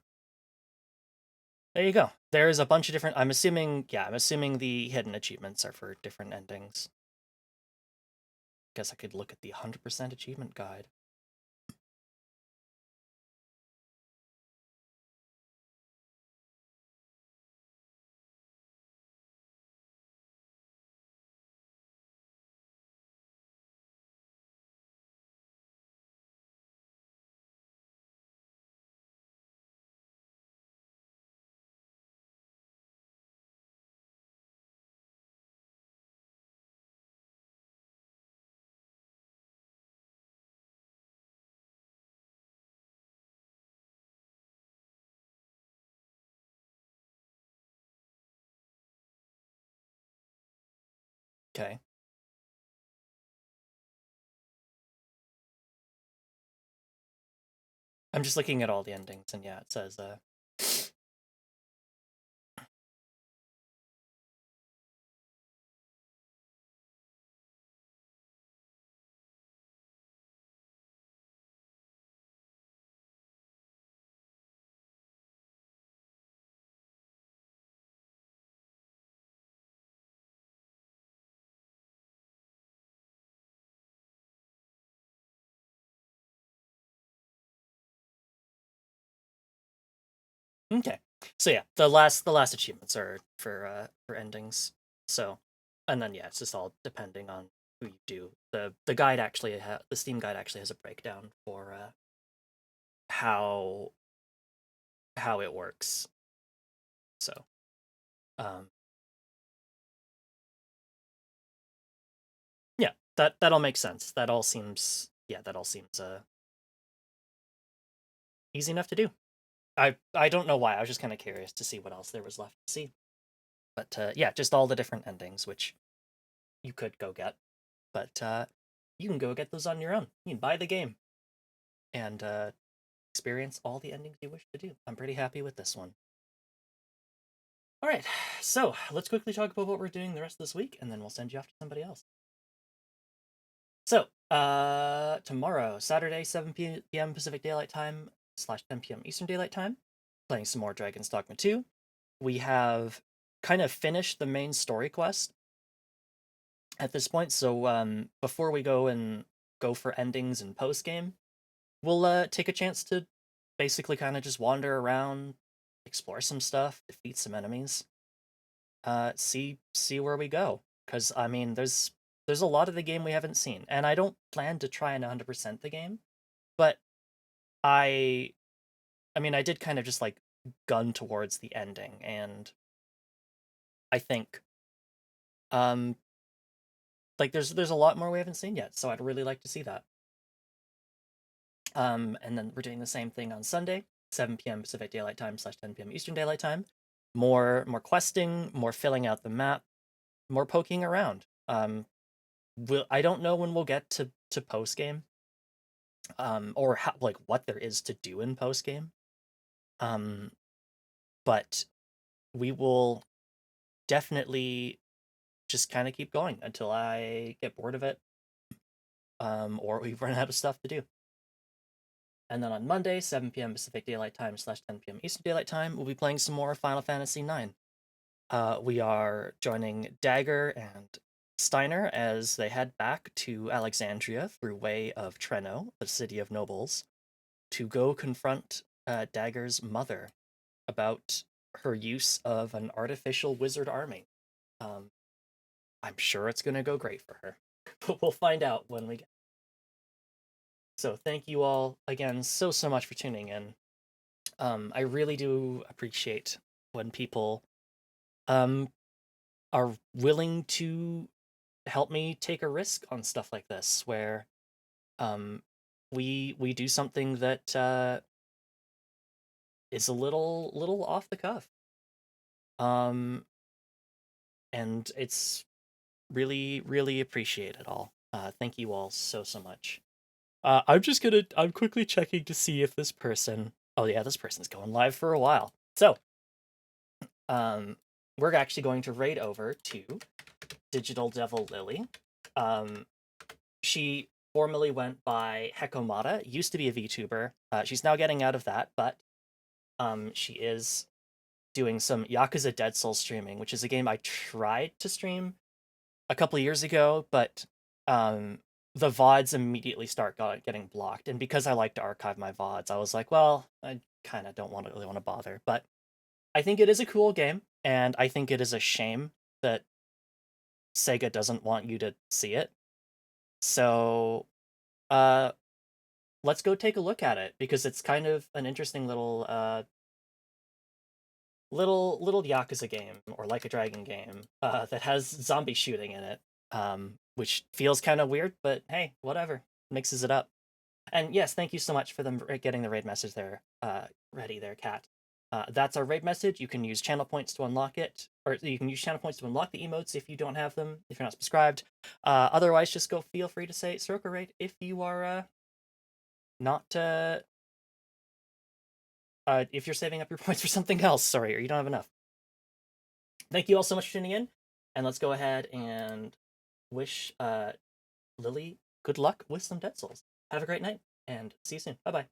there you go. There's a bunch of different, I'm assuming the hidden achievements are for different endings. Guess I could look at the 100% achievement guide. Okay. I'm just looking at all the endings, and yeah, it says okay. So yeah, the last achievements are for endings. So, and then yeah, it's just all depending on who you do. The guide actually the Steam guide actually has a breakdown for how it works. So, yeah, that all makes sense. That all seems easy enough to do. I don't know why. I was just kind of curious to see what else there was left to see. But yeah, just all the different endings, which you could go get. But you can go get those on your own. You can buy the game and experience all the endings you wish to do. I'm pretty happy with this one. All right, so let's quickly talk about what we're doing the rest of this week, and then we'll send you off to somebody else. So, tomorrow, Saturday, 7 p.m. Pacific Daylight Time / 10 p.m. Eastern Daylight Time, playing some more Dragon's Dogma 2. We have kind of finished the main story quest at this point, so before we go for endings and post-game, we'll take a chance to basically kind of just wander around, explore some stuff, defeat some enemies, see where we go. Because, I mean, there's a lot of the game we haven't seen, and I don't plan to try and 100% the game, but I mean, I did kind of just, like, gun towards the ending, and I think like there's a lot more we haven't seen yet, so I'd really like to see that. And then we're doing the same thing on Sunday, 7 p.m. Pacific Daylight Time / 10 p.m. Eastern Daylight Time. More questing, more filling out the map, more poking around. I don't know when we'll get to post game, or how, like what there is to do in post game. But we will definitely just kind of keep going until I get bored of it, or we run out of stuff to do. And then on Monday, 7 p.m. Pacific Daylight Time / 10 p.m. Eastern Daylight Time, we'll be playing some more Final Fantasy IX. We are joining Dagger and Steiner as they head back to Alexandria through way of Treno, the city of nobles, to go confront Dagger's mother about her use of an artificial wizard army. I'm sure it's going to go great for her, but we'll find out when we get. So thank you all again so much for tuning in. I really do appreciate when people are willing to help me take a risk on stuff like this, where we do something that is a little off the cuff. And it's really appreciate it all. Thank you all so much. I'm quickly checking to see if this person, oh yeah, this person's going live for a while. So, we're actually going to raid over to Digital Devil Lily. She formerly went by Hekomata, used to be a VTuber. She's now getting out of that, but she is doing some Yakuza Dead Souls streaming, which is a game I tried to stream a couple of years ago, but the VODs immediately start getting blocked. And because I like to archive my VODs, I was like, well, I kind of don't really want to bother. But I think it is a cool game, and I think it is a shame that Sega doesn't want you to see it. So, let's go take a look at it, because it's kind of an interesting little Yakuza game, or Like a Dragon game, that has zombie shooting in it, which feels kind of weird, but hey, whatever, mixes it up. And yes, thank you so much for them getting the raid message there, ready there, Cat. That's our raid message. You can use channel points to unlock it, or you can use channel points to unlock the emotes if you don't have them, if you're not subscribed. Otherwise, just feel free to say Soroka raid if you are not if you're saving up your points for something else, sorry, or you don't have enough. Thank you all so much for tuning in, and let's go ahead and wish Lily good luck with some Dead Souls. Have a great night, and see you soon. Bye-bye.